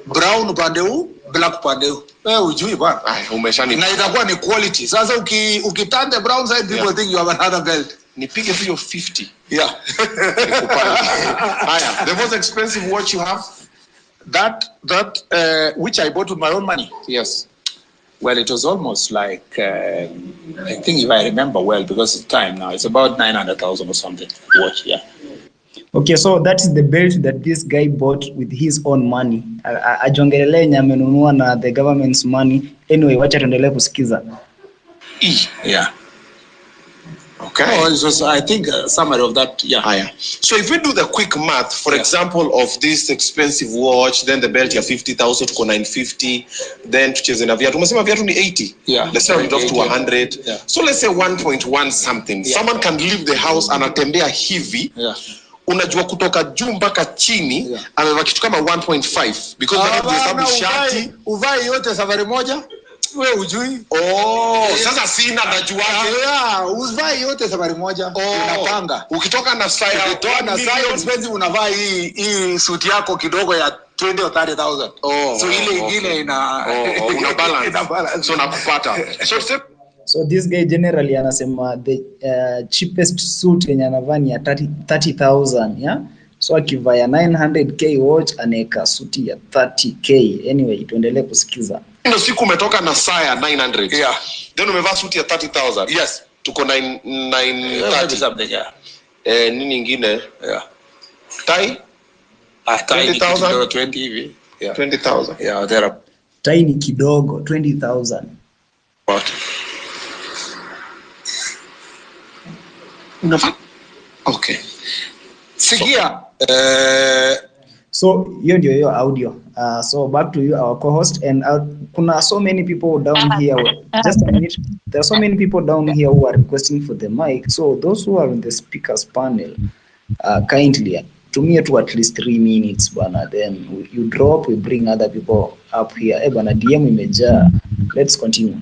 Brown upande huu, black upande huu. Wewe ujui bwana. Umeshani. Na itakuwa ni quality. Sasa ukiturn the brown side, people think you have another belt. Nipige hiyo 50. Yeah. The most expensive watch you have? That which I bought with my own money. Yes. Well, it was almost like I think if I remember well, because it's time now, it's about 900,000 or something. Watch, yeah. Okay, so that is the belt that this guy bought with his own money. Ajongelele nye amenunua na the government's money. Anyway, wacha tuendelee kusikiza. Yeah. Okay. Oh, it was, I think summary of that. Yeah. So if we do the quick math, for example, of this expensive watch, then the belt ya 50,000 to 950, then tucheze na viatu. Umesema viatu ni 80. Yeah. Let's say it off to 100. Yeah. So let's say 1.1 something. Yeah. Someone can leave the house anatembea hivi. Yeah. Unajua kutoka juu mpaka chini, amevaa kitu kama 1.5 because they have to hesabu shati. Uvai yote safari moja? Wewe ujui? Sasa sina najua. Uvai yote safari moja. Unapanga. Ukitoka na style expensive unavaa hii suit yako kidogo ya 20 or 30,000. So ile ingine ina balance. So nakupata. So this guy generally anasema the cheapest suit yenye anavaa ni ya 30,000, yeah? So akivaa ya 900k watch anaweka suti ya 30k. Anyway, tuendelee kusikiza. Ndio siku umetoka na saa ya 900. Yeah. Then umevaa suti ya 30,000. Yes. Tuko 930 something, yeah. Nini ingine? Yeah. Tai? Tai 20,000 20 hivi. Yeah. 20,000. Yeah, there are. Tai ni kidogo 20,000. What? Okay. Sikia. So hiyo ndio hiyo audio. So back to you, our co-host, and kuna so many people down here. Just a minute. There are so many people down here who are requesting for the mic. So those who are in the speakers panel, kindly tumie to at least 3 minutes, bana. Then you drop, we bring other people up here. Bana, DM imejaa. Let's continue.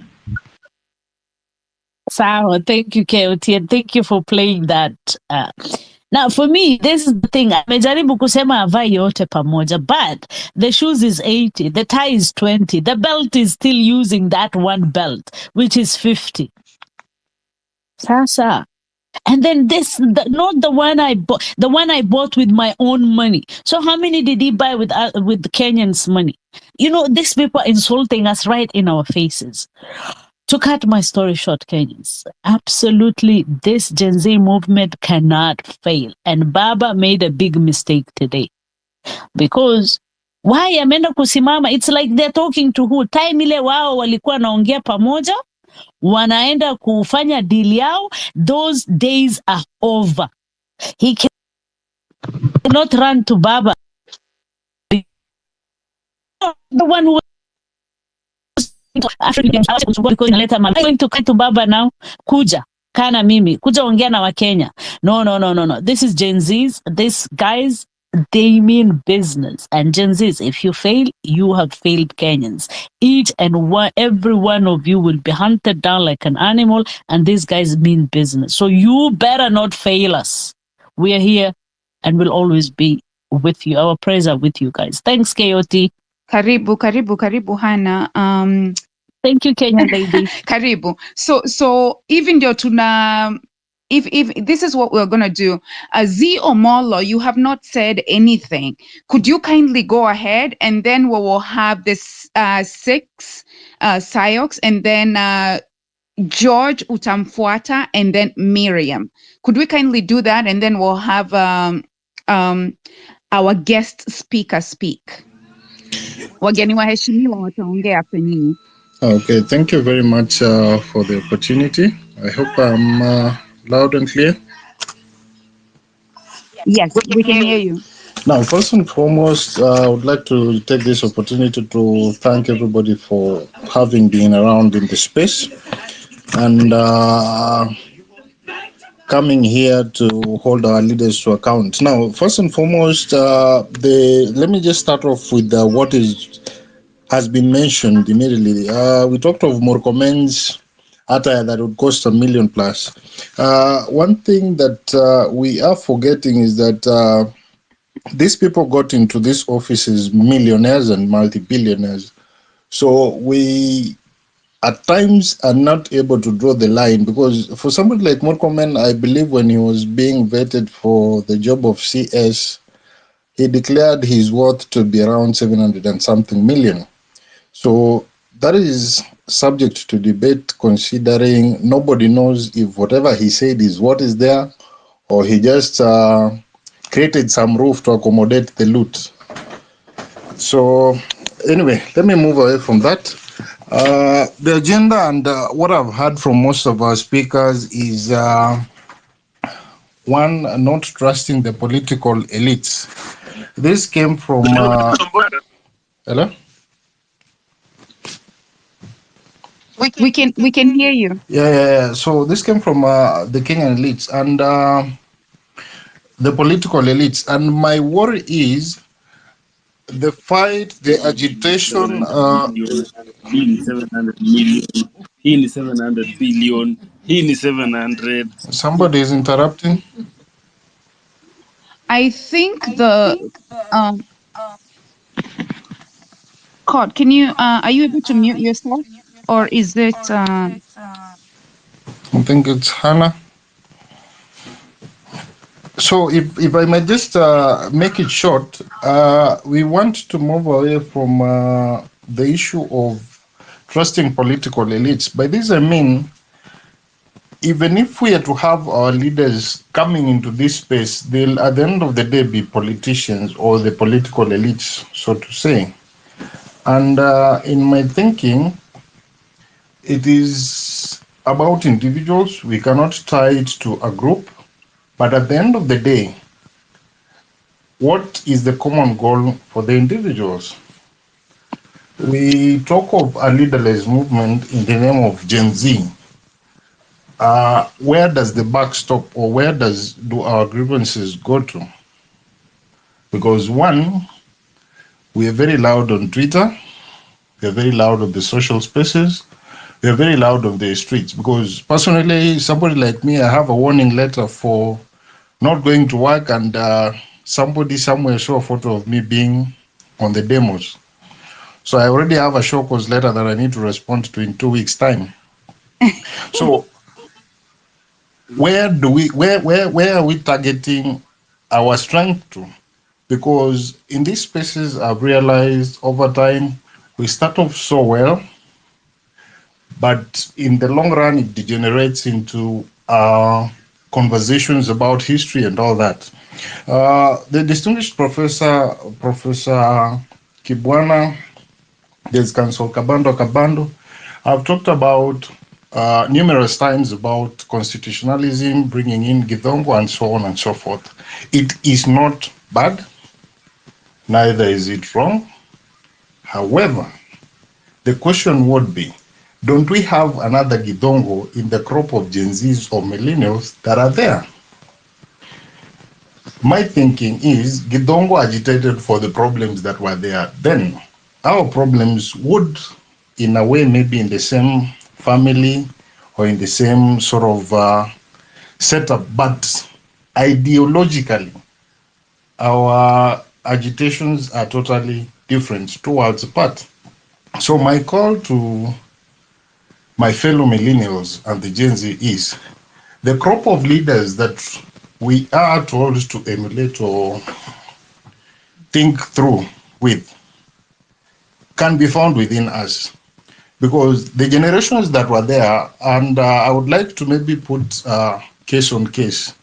Sawa, thank you, KOT, and thank you for playing that. Now, for me, this is the thing. Amejaribu kusema avai yote pamoja, but the shoes is 80, the tie is 20, the belt is still using that one belt, which is 50. Sasa. And then not the one I bought, the one I bought with my own money. So how many did he buy with Kenyans' money? You know, these people are insulting us right in our faces. To cut my story short, Kenyans, absolutely this Gen Z movement cannot fail. And Baba made a big mistake today. Because why ameenda kusimama? It's like they're talking to who? Time ile wao walikuwa naongea pamoja, wanaenda kufanya deal yao. Those days are over. He cannot run to Baba. The one who African I'm going to come to Baba now. Kuja kana mimi kuja ongea na Wakenya. No. This is Gen Zs. These guys, they mean business. And Gen Zs, if you fail, you have failed Kenyans. Each and every one of you will be hunted down like an animal. And these guys mean business. So you better not fail us. We are here and will always be with you. Our prayers are with you guys. Thanks, KOT. Karibu Hana. Thank you, Kenyan lady. Karibu. So even ndio tuna if this is what we're going to do, Z Omolo, you have not said anything. Could you kindly go ahead, and then we will have this 6 Siox, and then George utamfuata, and then Miriam. Could we kindly do that, and then we'll have our guest speaker speak. Wageni waheshimiwa wataongea hapa nyinyi. Okay, thank you very much for the opportunity. I hope I'm loud and clear. Yes, we can hear you. Now, first and foremost, I would like to take this opportunity to thank everybody for having been around in the space and coming here to hold our leaders to account. Now, first and foremost, let me just start off with what has been mentioned immediately. We talked of Murkomen's attire that would cost $1 million plus. One thing that we are forgetting is that these people got into these offices millionaires and multi-billionaires. So we at times are not able to draw the line, because for somebody like Murkomen, I believe when he was being vetted for the job of CS, he declared his worth to be around 700 and something million. So that is subject to debate, considering nobody knows if whatever he said is what is there, or he just created some roof to accommodate the loot. So anyway, let me move away from that. The agenda and what I've heard from most of our speakers is one, not trusting the political elites. This came from hello? We can hear you. Yeah. So this came from the Kenyan elites and the political elites. And my worry is the fight, the agitation. Hii ni 700 million. Hii ni 700 billion. Hii ni 700. Somebody is interrupting. I think the Cod, can you are you able to mute yourself, or is it I think it's Hannah. So if I might just make it short, we want to move away from the issue of trusting political elites. By this I mean, even if we are to have our leaders coming into this space, they'll at the end of the day be politicians or the political elites, so to say. And in my thinking, it is about individuals. We cannot tie it to a group. But at the end of the day, what is the common goal for the individuals? We talk of a leaderless movement in the name of Gen Z. Where does the buck stop, or where do our grievances go to? Because one, we are very loud on Twitter, we are very loud on the social spaces, we are very loud on the streets. Because personally, somebody like me, I have a warning letter for not going to work, and somebody somewhere saw a photo of me being on the demos. So I already have a show cause letter that I need to respond to in 2 weeks' time. So where are we targeting our strength to? Because in these spaces, I've realized over time, we start off so well, but in the long run, it degenerates into conversations about history and all that. The distinguished Professor Kibwana, there's Council Kabando, I've talked about numerous times about constitutionalism, bringing in Githongo and so on and so forth. It is not bad, neither is it wrong. However, the question would be, don't we have another Githongo in the crop of Gen Zs or millennials that are there? My thinking is Githongo agitated for the problems that were there then. Our problems would, in a way, maybe in the same family or in the same sort of setup, but ideologically, our agitations are totally different, 2 worlds apart. So my call to my fellow millennials and the Gen Z is the crop of leaders that we are told to emulate or think through with can be found within us. Because the generations that were there, and I would like to maybe put case on case.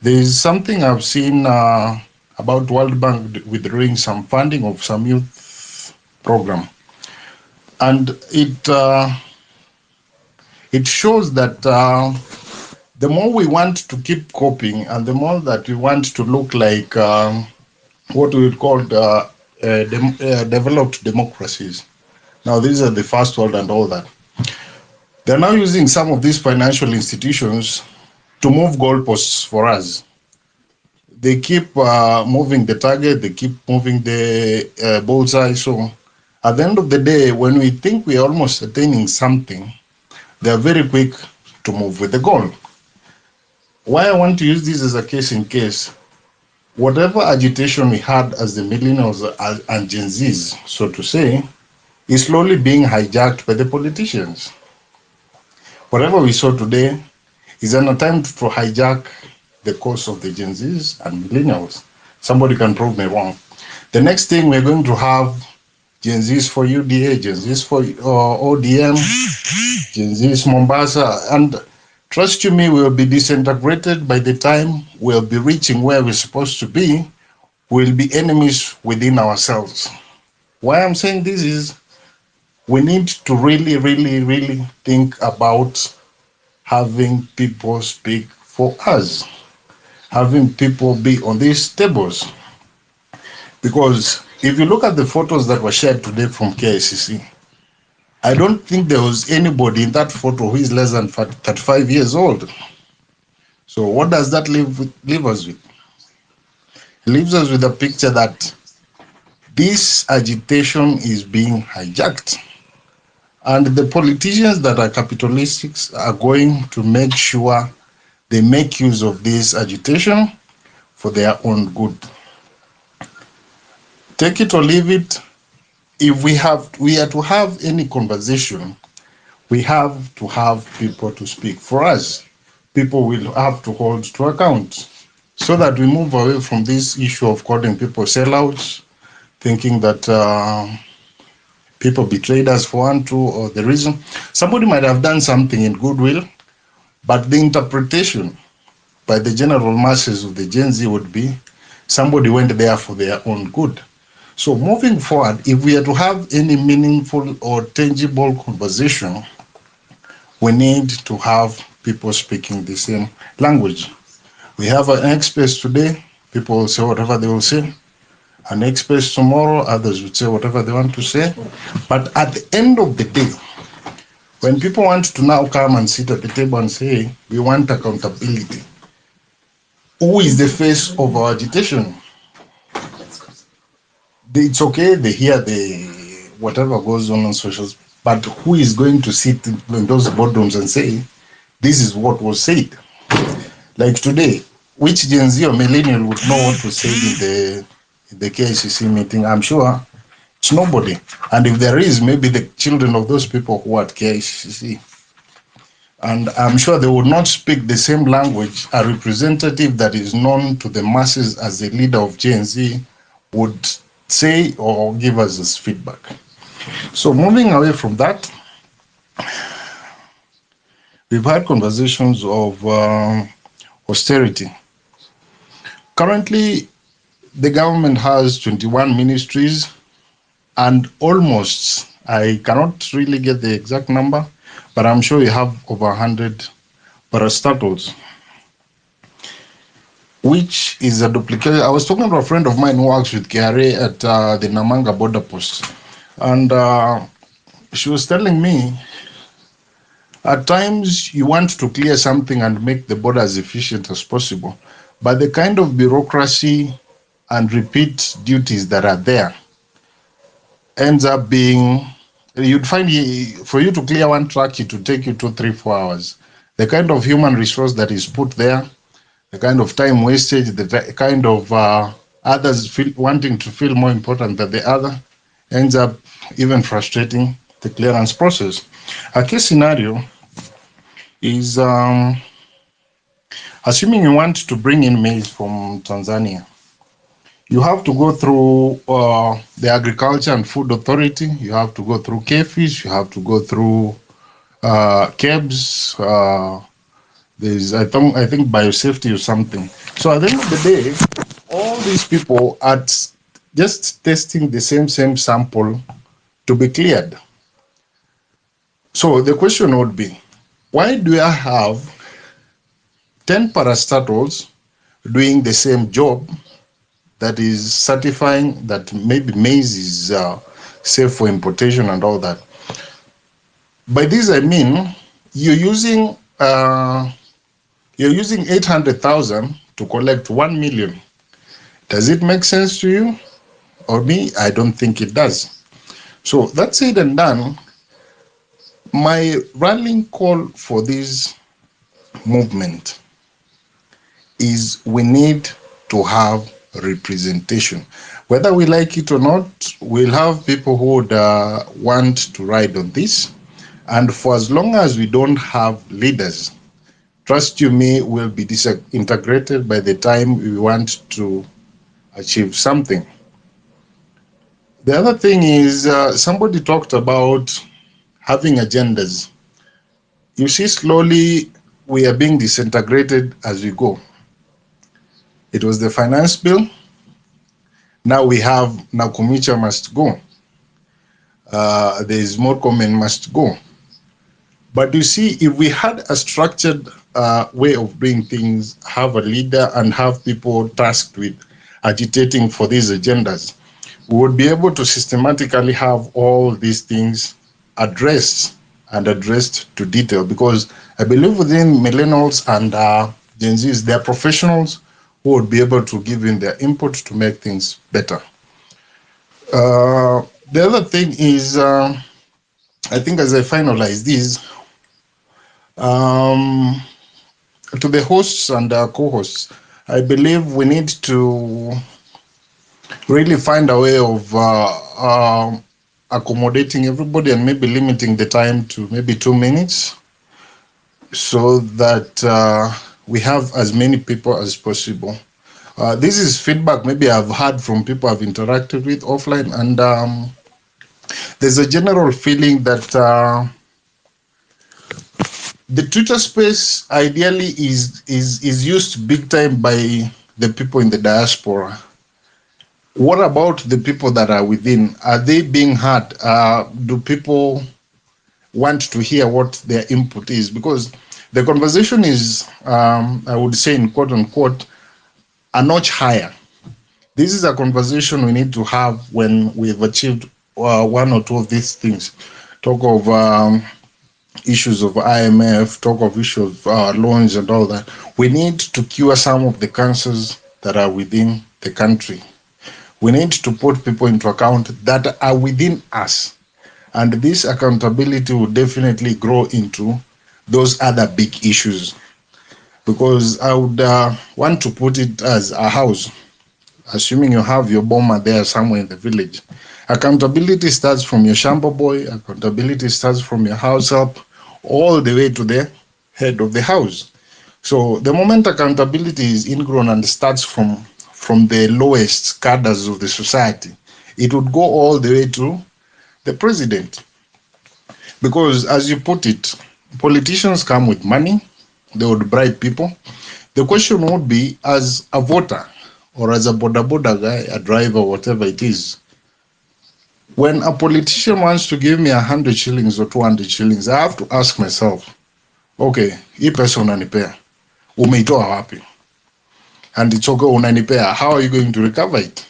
There is something I've seen about World Bank withdrawing some funding of some youth program. And it shows that the more we want to keep coping and the more that we want to look like what we would call developed democracies. Now, these are the first world and all that. They're now using some of these financial institutions to move goalposts for us. They keep moving the target, they keep moving the bullseye. So at the end of the day, when we think we're almost attaining something, they're very quick to move with the goal. Why I want to use this as a case in case, whatever agitation we had as the millennials and Gen Zs, so to say, is slowly being hijacked by the politicians. Whatever we saw today is an attempt to hijack the course of the Gen Zs and millennials. Somebody can prove me wrong. The next thing we're going to have Gen Zs for UDA, Gen Zs for ODM, Gen Zs Mombasa, and trust you me, we'll be disintegrated by the time we'll be reaching where we're supposed to be. We'll be enemies within ourselves. Why I'm saying this is we need to really think about having people speak for us, having people be on these tables. Because if you look at the photos that were shared today from KICC, I don't think there was anybody in that photo who is less than 35 years old. So what does that leave us with? It leaves us with a picture that this agitation is being hijacked. And the politicians that are capitalistic are going to make sure they make use of this agitation for their own good. Take it or leave it. If we are to have any conversation, we have to have people to speak for us. People will have to hold to account so that we move away from this issue of calling people sellouts, thinking that people betrayed us for one, two, or the reason. Somebody might have done something in goodwill, but the interpretation by the general masses of the Gen Z would be somebody went there for their own good. So moving forward, if we are to have any meaningful or tangible conversation, we need to have people speaking the same language. We have an express today, people will say whatever they will say. An express tomorrow, others would say whatever they want to say. But at the end of the day, when people want to now come and sit at the table and say, we want accountability, who is the face of our agitation? It's okay, they hear whatever goes on socials, but who is going to sit in those boardrooms and say, this is what was said? Like today, which Gen Z or millennial would know what was said in the KICC meeting? I'm sure it's nobody. And if there is, maybe the children of those people who are at KICC. And I'm sure they would not speak the same language a representative that is known to the masses as the leader of Gen Z would say or give us as feedback. So moving away from that, we've had conversations of austerity. Currently, the government has 21 ministries and almost, I cannot really get the exact number, but I'm sure you have over 100 parastatals, which is a duplication. I was talking to a friend of mine who works with KRA at the Namanga border post, and she was telling me, at times you want to clear something and make the border as efficient as possible, but the kind of bureaucracy and repeat duties that are there ends up being, you'd find for you to clear one track, it would take you 2, 3, 4 hours. The kind of human resource that is put there, the kind of time wastage, the kind of others wanting to feel more important than the other, ends up even frustrating the clearance process. A case scenario is assuming you want to bring in maize from Tanzania. You have to go through the Agriculture and Food Authority. You have to go through KFIS. You have to go through KEBS. There's I think biosafety or something. So at the end of the day, all these people are just testing the same sample to be cleared. So the question would be, why do I have 10 parastatals doing the same job that is certifying that maybe maize is safe for importation and all that? By this I mean you're using 800,000 to collect 1 million. Does it make sense to you or me? I don't think it does. So that's said and done. My rallying call for this movement is we need to have representation. Whether we like it or not, we'll have people who would want to ride on this. And for as long as we don't have leaders, trust you me, we'll be disintegrated by the time we want to achieve something. The other thing is somebody talked about having agendas. You see, slowly we are being disintegrated as we go. It was the finance bill. Now we have Nakumicha must go. There is Murkomen must go. But you see, if we had a structured way of doing things, have a leader and have people tasked with agitating for these agendas, we would be able to systematically have all these things addressed to detail, because I believe within millennials and Gen Zs, they are professionals who would be able to give in their input to make things better. The other thing is, I think as I finalize this, to the hosts and co-hosts, I believe we need to really find a way of accommodating everybody and maybe limiting the time to maybe 2 minutes so that we have as many people as possible. This is feedback maybe I've had from people I've interacted with offline, and there's a general feeling that the Twitter space ideally is used big time by the people in the diaspora. What about the people that are within? Are they being heard? Do people want to hear what their input is? Because the conversation is, I would say in quote unquote, a notch higher. This is a conversation we need to have when we've achieved one or two of these things. Talk of issues of IMF, talk of issues of loans and all that. We need to cure some of the cancers that are within the country. We need to put people into account that are within us. And this accountability will definitely grow into those other big issues. Because I would want to put it as a house, assuming you have your bomber there somewhere in the village. Accountability starts from your shamba boy, accountability starts from your house help, all the way to the head of the house. So the moment accountability is ingrown and starts from the lowest cadres of the society, it would go all the way to the president. Because as you put it, politicians come with money, they would bribe people. The question would be, as a voter or as a boda guy, a driver, whatever it is, when a politician wants to give me 100 shillings or 200 shillings, I have to ask myself, okay, hii pesa unanipea, umeitoa wapi? And it's okay, unanipea, how are you going to recover it?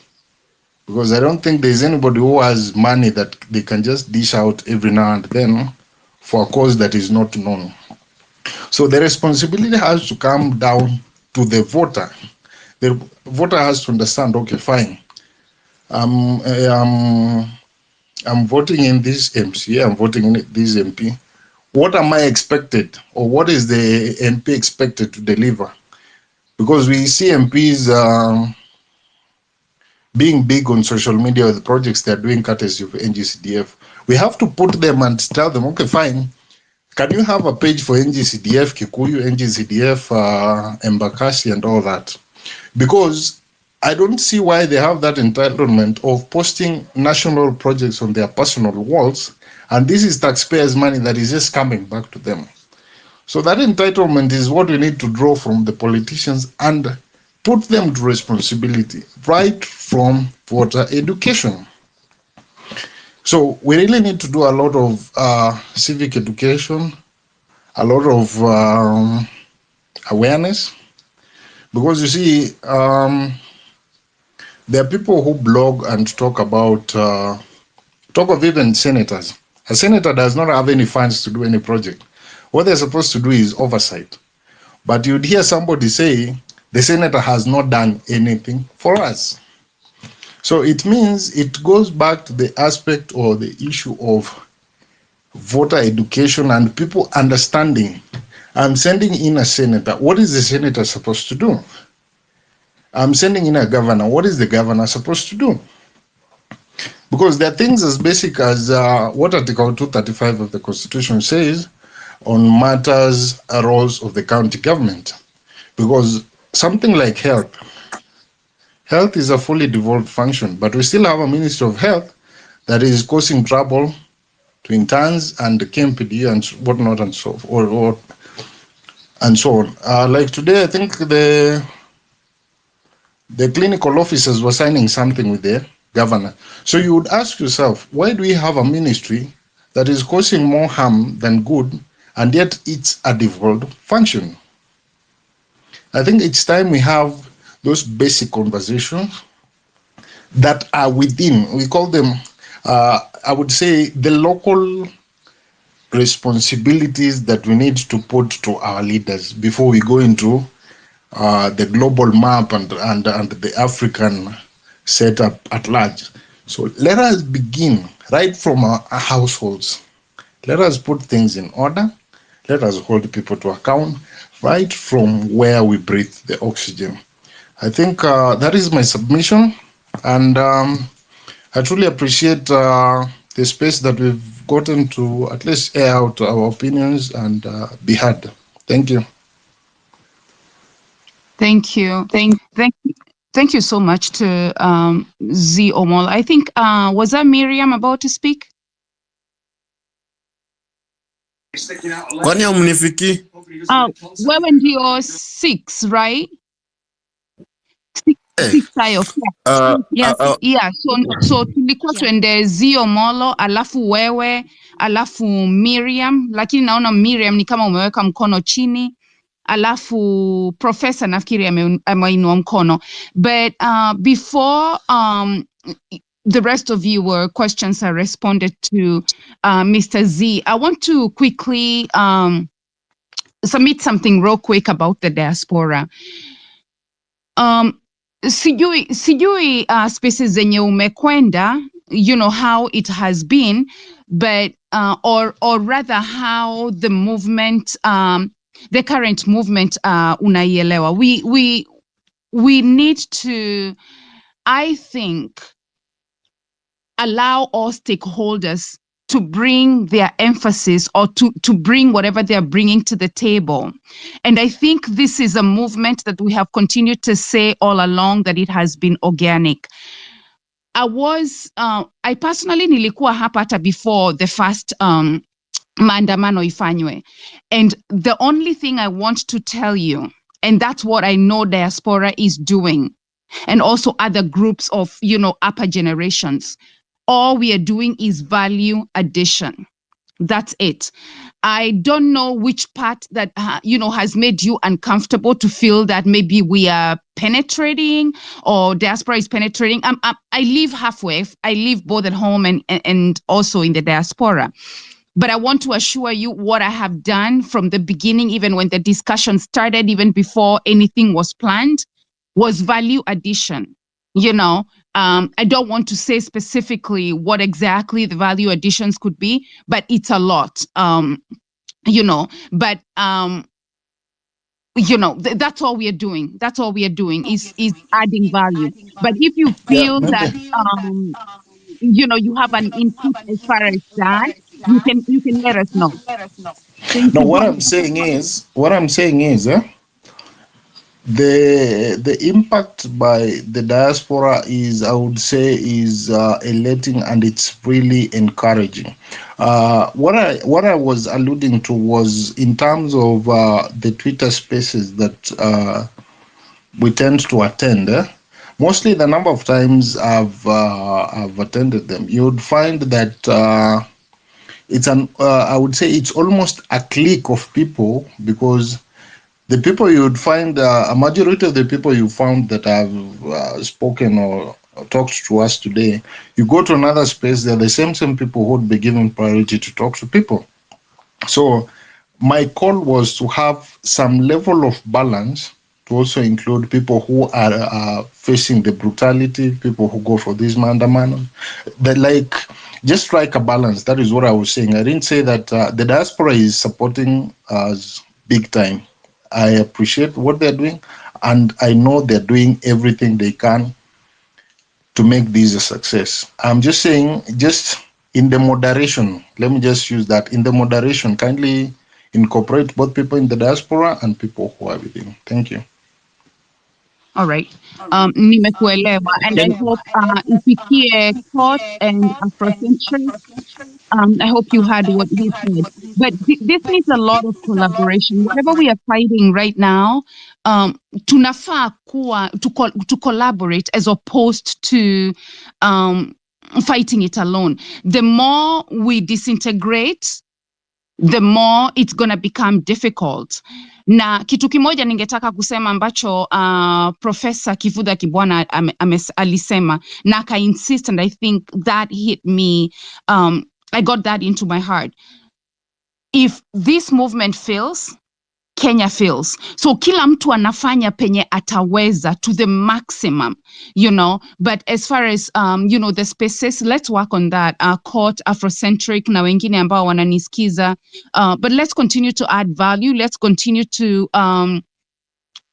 Because I don't think there's anybody who has money that they can just dish out every now and then for a cause that is not known. So the responsibility has to come down to the voter. The voter has to understand, okay, fine, I'm voting in this MC, I'm voting in this MP. What am I expected, or what is the MP expected to deliver? Because we see MPs being big on social media with the projects they're doing courtesy of NGCDF. We have to put them and tell them, okay, fine. Can you have a page for NGCDF, Kikuyu, NGCDF, Embakasi, and all that? Because I don't see why they have that entitlement of posting national projects on their personal walls, and this is taxpayers' money that is just coming back to them. So that entitlement is what we need to draw from the politicians and put them to responsibility right from voter education. So we really need to do a lot of civic education, a lot of awareness, because you see, there are people who blog and talk about, talk of even senators. A senator does not have any funds to do any project. What they're supposed to do is oversight. But you'd hear somebody say, the senator has not done anything for us. So it means it goes back to the aspect or the issue of voter education and people understanding. I'm sending in a senator. What is the senator supposed to do? I'm sending in a governor. What is the governor supposed to do? Because there are things as basic as what Article 235 of the Constitution says on matters, roles of the county government. Because something like health is a fully devolved function, but we still have a Ministry of Health that is causing trouble to interns and the KMPD and whatnot and so forth, and so on. Like today, I think the clinical officers were signing something with the governor. So you would ask yourself, why do we have a ministry that is causing more harm than good, and yet it's a devolved function? I think it's time we have those basic conversations that are within, we call them, I would say, the local responsibilities that we need to put to our leaders before we go into the global map and the African setup at large. So let us begin right from our households. Let us put things in order. Let us hold people to account right from where we breathe the oxygen. I think that is my submission, and I truly appreciate the space that we've gotten to at least air out our opinions and be heard. Thank you. Thank you. Thank you so much to Z Omol. I think was that Miriam about to speak? Kwani hamnifiki? Wewe ndio 6, right? 6 tayo. Yeah, so tulikuwa tuende Zio Molo, alafu wewe, alafu Miriam, lakini naona Miriam ni kama umeweka mkono chini, alafu Professor nafikiri ameinua mkono. But before the rest of your questions are responded to, Mr. Z, I want to quickly submit something real quick about the diaspora. Sijui spaces zenye umekwenda, you know, how it has been, but or rather how the movement, the current movement unaielewa. We need to, I think, allow all stakeholders to bring their emphasis or to bring whatever they are bringing to the table. And I think this is a movement that we have continued to say all along that it has been organic. I personally nilikuwa hapa hata before the first maandamano ifanywe. And the only thing I want to tell you, and that's what I know diaspora is doing, and also other groups of, you know, upper generations, all we are doing is value addition. That's it. I don't know which part that, you know, has made you uncomfortable to feel that maybe we are penetrating or diaspora is penetrating. I live halfway. I live both at home and also in the diaspora. But I want to assure you what I have done from the beginning, even when the discussion started, even before anything was planned, was value addition. You know, I don't want to say specifically what exactly the value additions could be, but it's a lot, you know. But that's all we are doing. That's all we are doing is adding value. But if you feel that you have an input as far as that, you can let us know. Thank No, you. what I'm saying is, the impact by the diaspora is, I would say, is elating, and it's really encouraging. What I was alluding to was in terms of the Twitter spaces that we tend to attend. Mostly, the number of times I've attended them, you would find that it's I would say it's almost a clique of people, because the people you would find, a majority of the people you found that have spoken or talked to us today, you go to another space, they're the same people who would be given priority to talk to people. So my call was to have some level of balance, to also include people who are facing the brutality, people who go for this mandamano. Just strike a balance. That is what I was saying. I didn't say that the diaspora is supporting us big time. I appreciate what they're doing, and I know they're doing everything they can to make this a success. I'm just saying, just in the moderation, let me just use that, in the moderation, kindly incorporate both people in the diaspora and people who are within. Thank you. All right. Nimekuelewa, and I hope ifikie court and Afrocentric. I hope you heard what he said. But this needs a lot of collaboration. Whatever we are fighting right now, tunafaa to collaborate as opposed to fighting it alone. The more we disintegrate, the more it's going to become difficult. Na kitu kimoja ningetaka kusema ambacho Professor Kivutha Kibwana alisema, na ka insist, and I think that hit me, I got that into my heart. If this movement fails, Kenya fails. So kila mtu anafanya penye ataweza to the maximum, but as far as, the spaces, let's work on that. Court, Afrocentric, na wengine ambao wananisikiza. But let's continue to add value.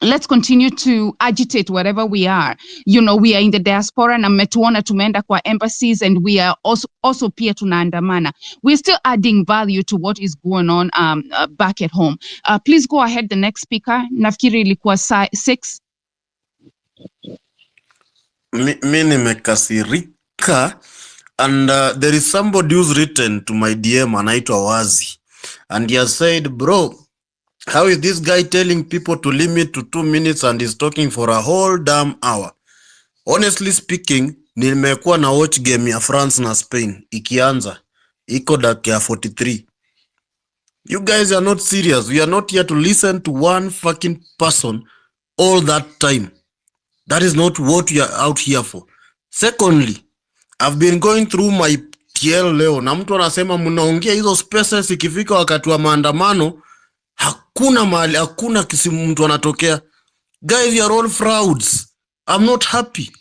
Let's continue to agitate wherever we are. We are in the diaspora, na mmetuona tumeenda kwa embassies, and we are also pia tunaandamana. We're still adding value to what is going on back at home. Please go ahead, the next speaker. Nafikiri ilikuwa 6. Mi nimekasirika, and there is somebody who's written to my DM, anaitwa Wazi, and he has said, bro, how is this guy telling people to limit to 2 minutes and he's talking for a whole damn hour? Honestly speaking, nimekuwa na watch game ya France na Spain. Ikianza, iko dakika 43. You guys are not serious. We are not here to listen to one fucking person all that time. That is not what we are out here for. Secondly, I've been going through my TL leo, na mtu anasema mnaongea hizo spaces ikifika wakati wa maandamano, hakuna mahali, hakuna kisimu mtu anatokea. Guys, you are all frauds. I'm not happy.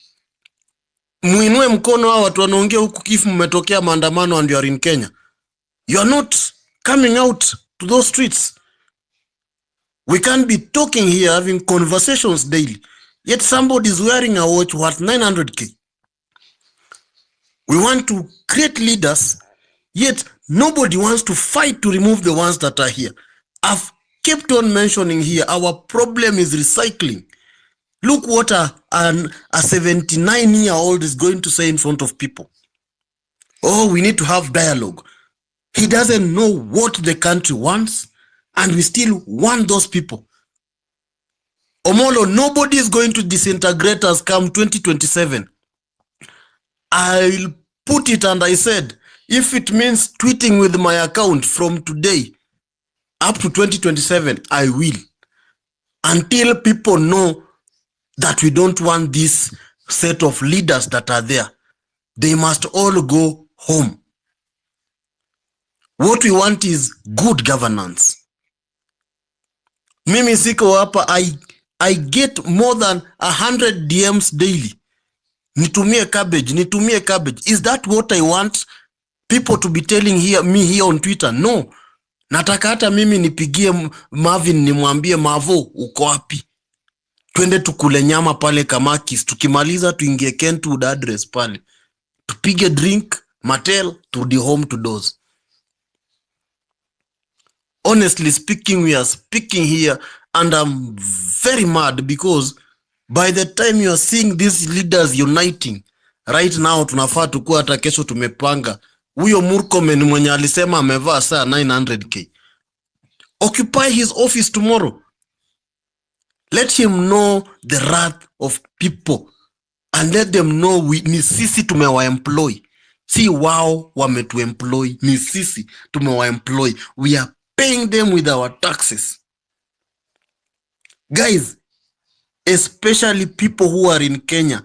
Muinue mkono hao watu wanaongea huku kifu mmetokea maandamano and you are in Kenya. You are not coming out to those streets. We can't be talking here, having conversations daily. Yet somebody is wearing a watch worth 900K. We want to create leaders, yet nobody wants to fight to remove the ones that are here. I've kept on mentioning here, our problem is recycling. Look what a 79-year-old is going to say in front of people. Oh, we need to have dialogue. He doesn't know what the country wants, and we still want those people. Omolo, nobody is going to disintegrate us come 2027. I'll put it, and I said, if it means tweeting with my account from today up to 2027, I will. Until people know that we don't want this set of leaders that are there. They must all go home. What we want is good governance. Mimi siko hapa, I get more than 100 DMs daily. Nitumie cabbage, nitumie cabbage. Is that what I want people to be telling me here on Twitter? No. Nataka hata mimi nipigie Marvin nimwambie Mavo uko wapi? Twende tukule nyama pale Kamakis, tukimaliza tuingie Kenwood address pale. Tupige drink, Mattel, turudi home to doze. Honestly speaking, we are speaking here and I'm very mad because by the time you are seeing these leaders uniting, right now tunafaa tukua hata kesho tumepanga. Huyo Murkomen mwenye alisema amevaa saa 900k. Occupy his office tomorrow. Let him know the wrath of people and let them know ni sisi tumewa-employ. Si wao wametu-employ, ni sisi tumewa-employ. We are paying them with our taxes. Guys, especially people who are in Kenya,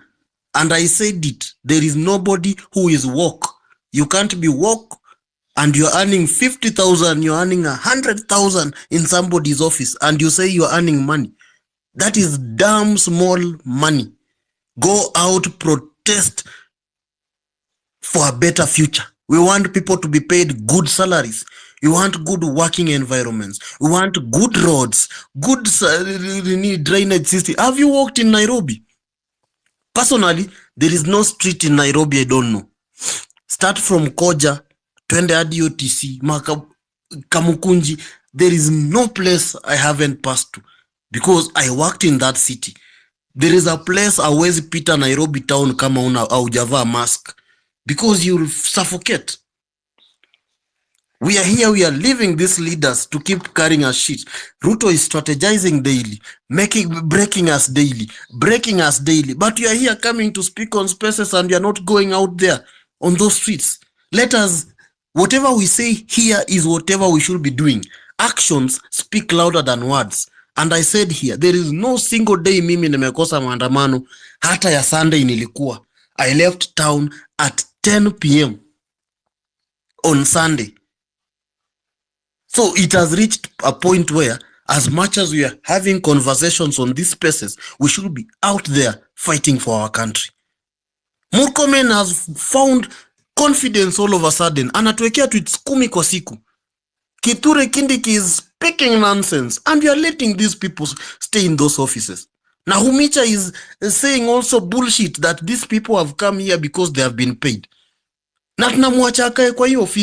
and I said it, there is nobody who is woke. You can't be woke and you're earning 50,000, you're earning 100,000 in somebody's office and you say you're earning money. That is damn small money. Go out, protest for a better future. We want people to be paid good salaries. We want good working environments. We want good roads, good drainage system. Have you walked in Nairobi? Personally, there is no street in Nairobi I don't know. Start from Koja, twende hadi OTC, Kamukunji. There is no place I haven't passed to because I worked in that city. There is a place hauwezi pita Nairobi town kama haujavaa mask because you'll suffocate. We are here, we are leaving these leaders to keep carrying us shit. Ruto is strategizing daily, breaking us daily. But you are here coming to speak on spaces and you are not going out there on those streets. Let us, whatever we say here is whatever we should be doing. Actions speak louder than words. And I said here, there is no single day mimi nimekosa maandamano, hata ya Sunday nilikuwa. I left town at 10 p.m. on Sunday. So it has reached a point where as much as we are having conversations on these spaces, we should be out there fighting for our country. Murkomen has found confidence all of a sudden. Anatuwekea tweets 10 kwa siku. Kithure Kindiki is speaking nonsense and we are letting these people stay in those offices. Nahumicha is saying also bullshit that these people have come here because they have been paid. Na tunamwacha akae kwa hiyo ofisi.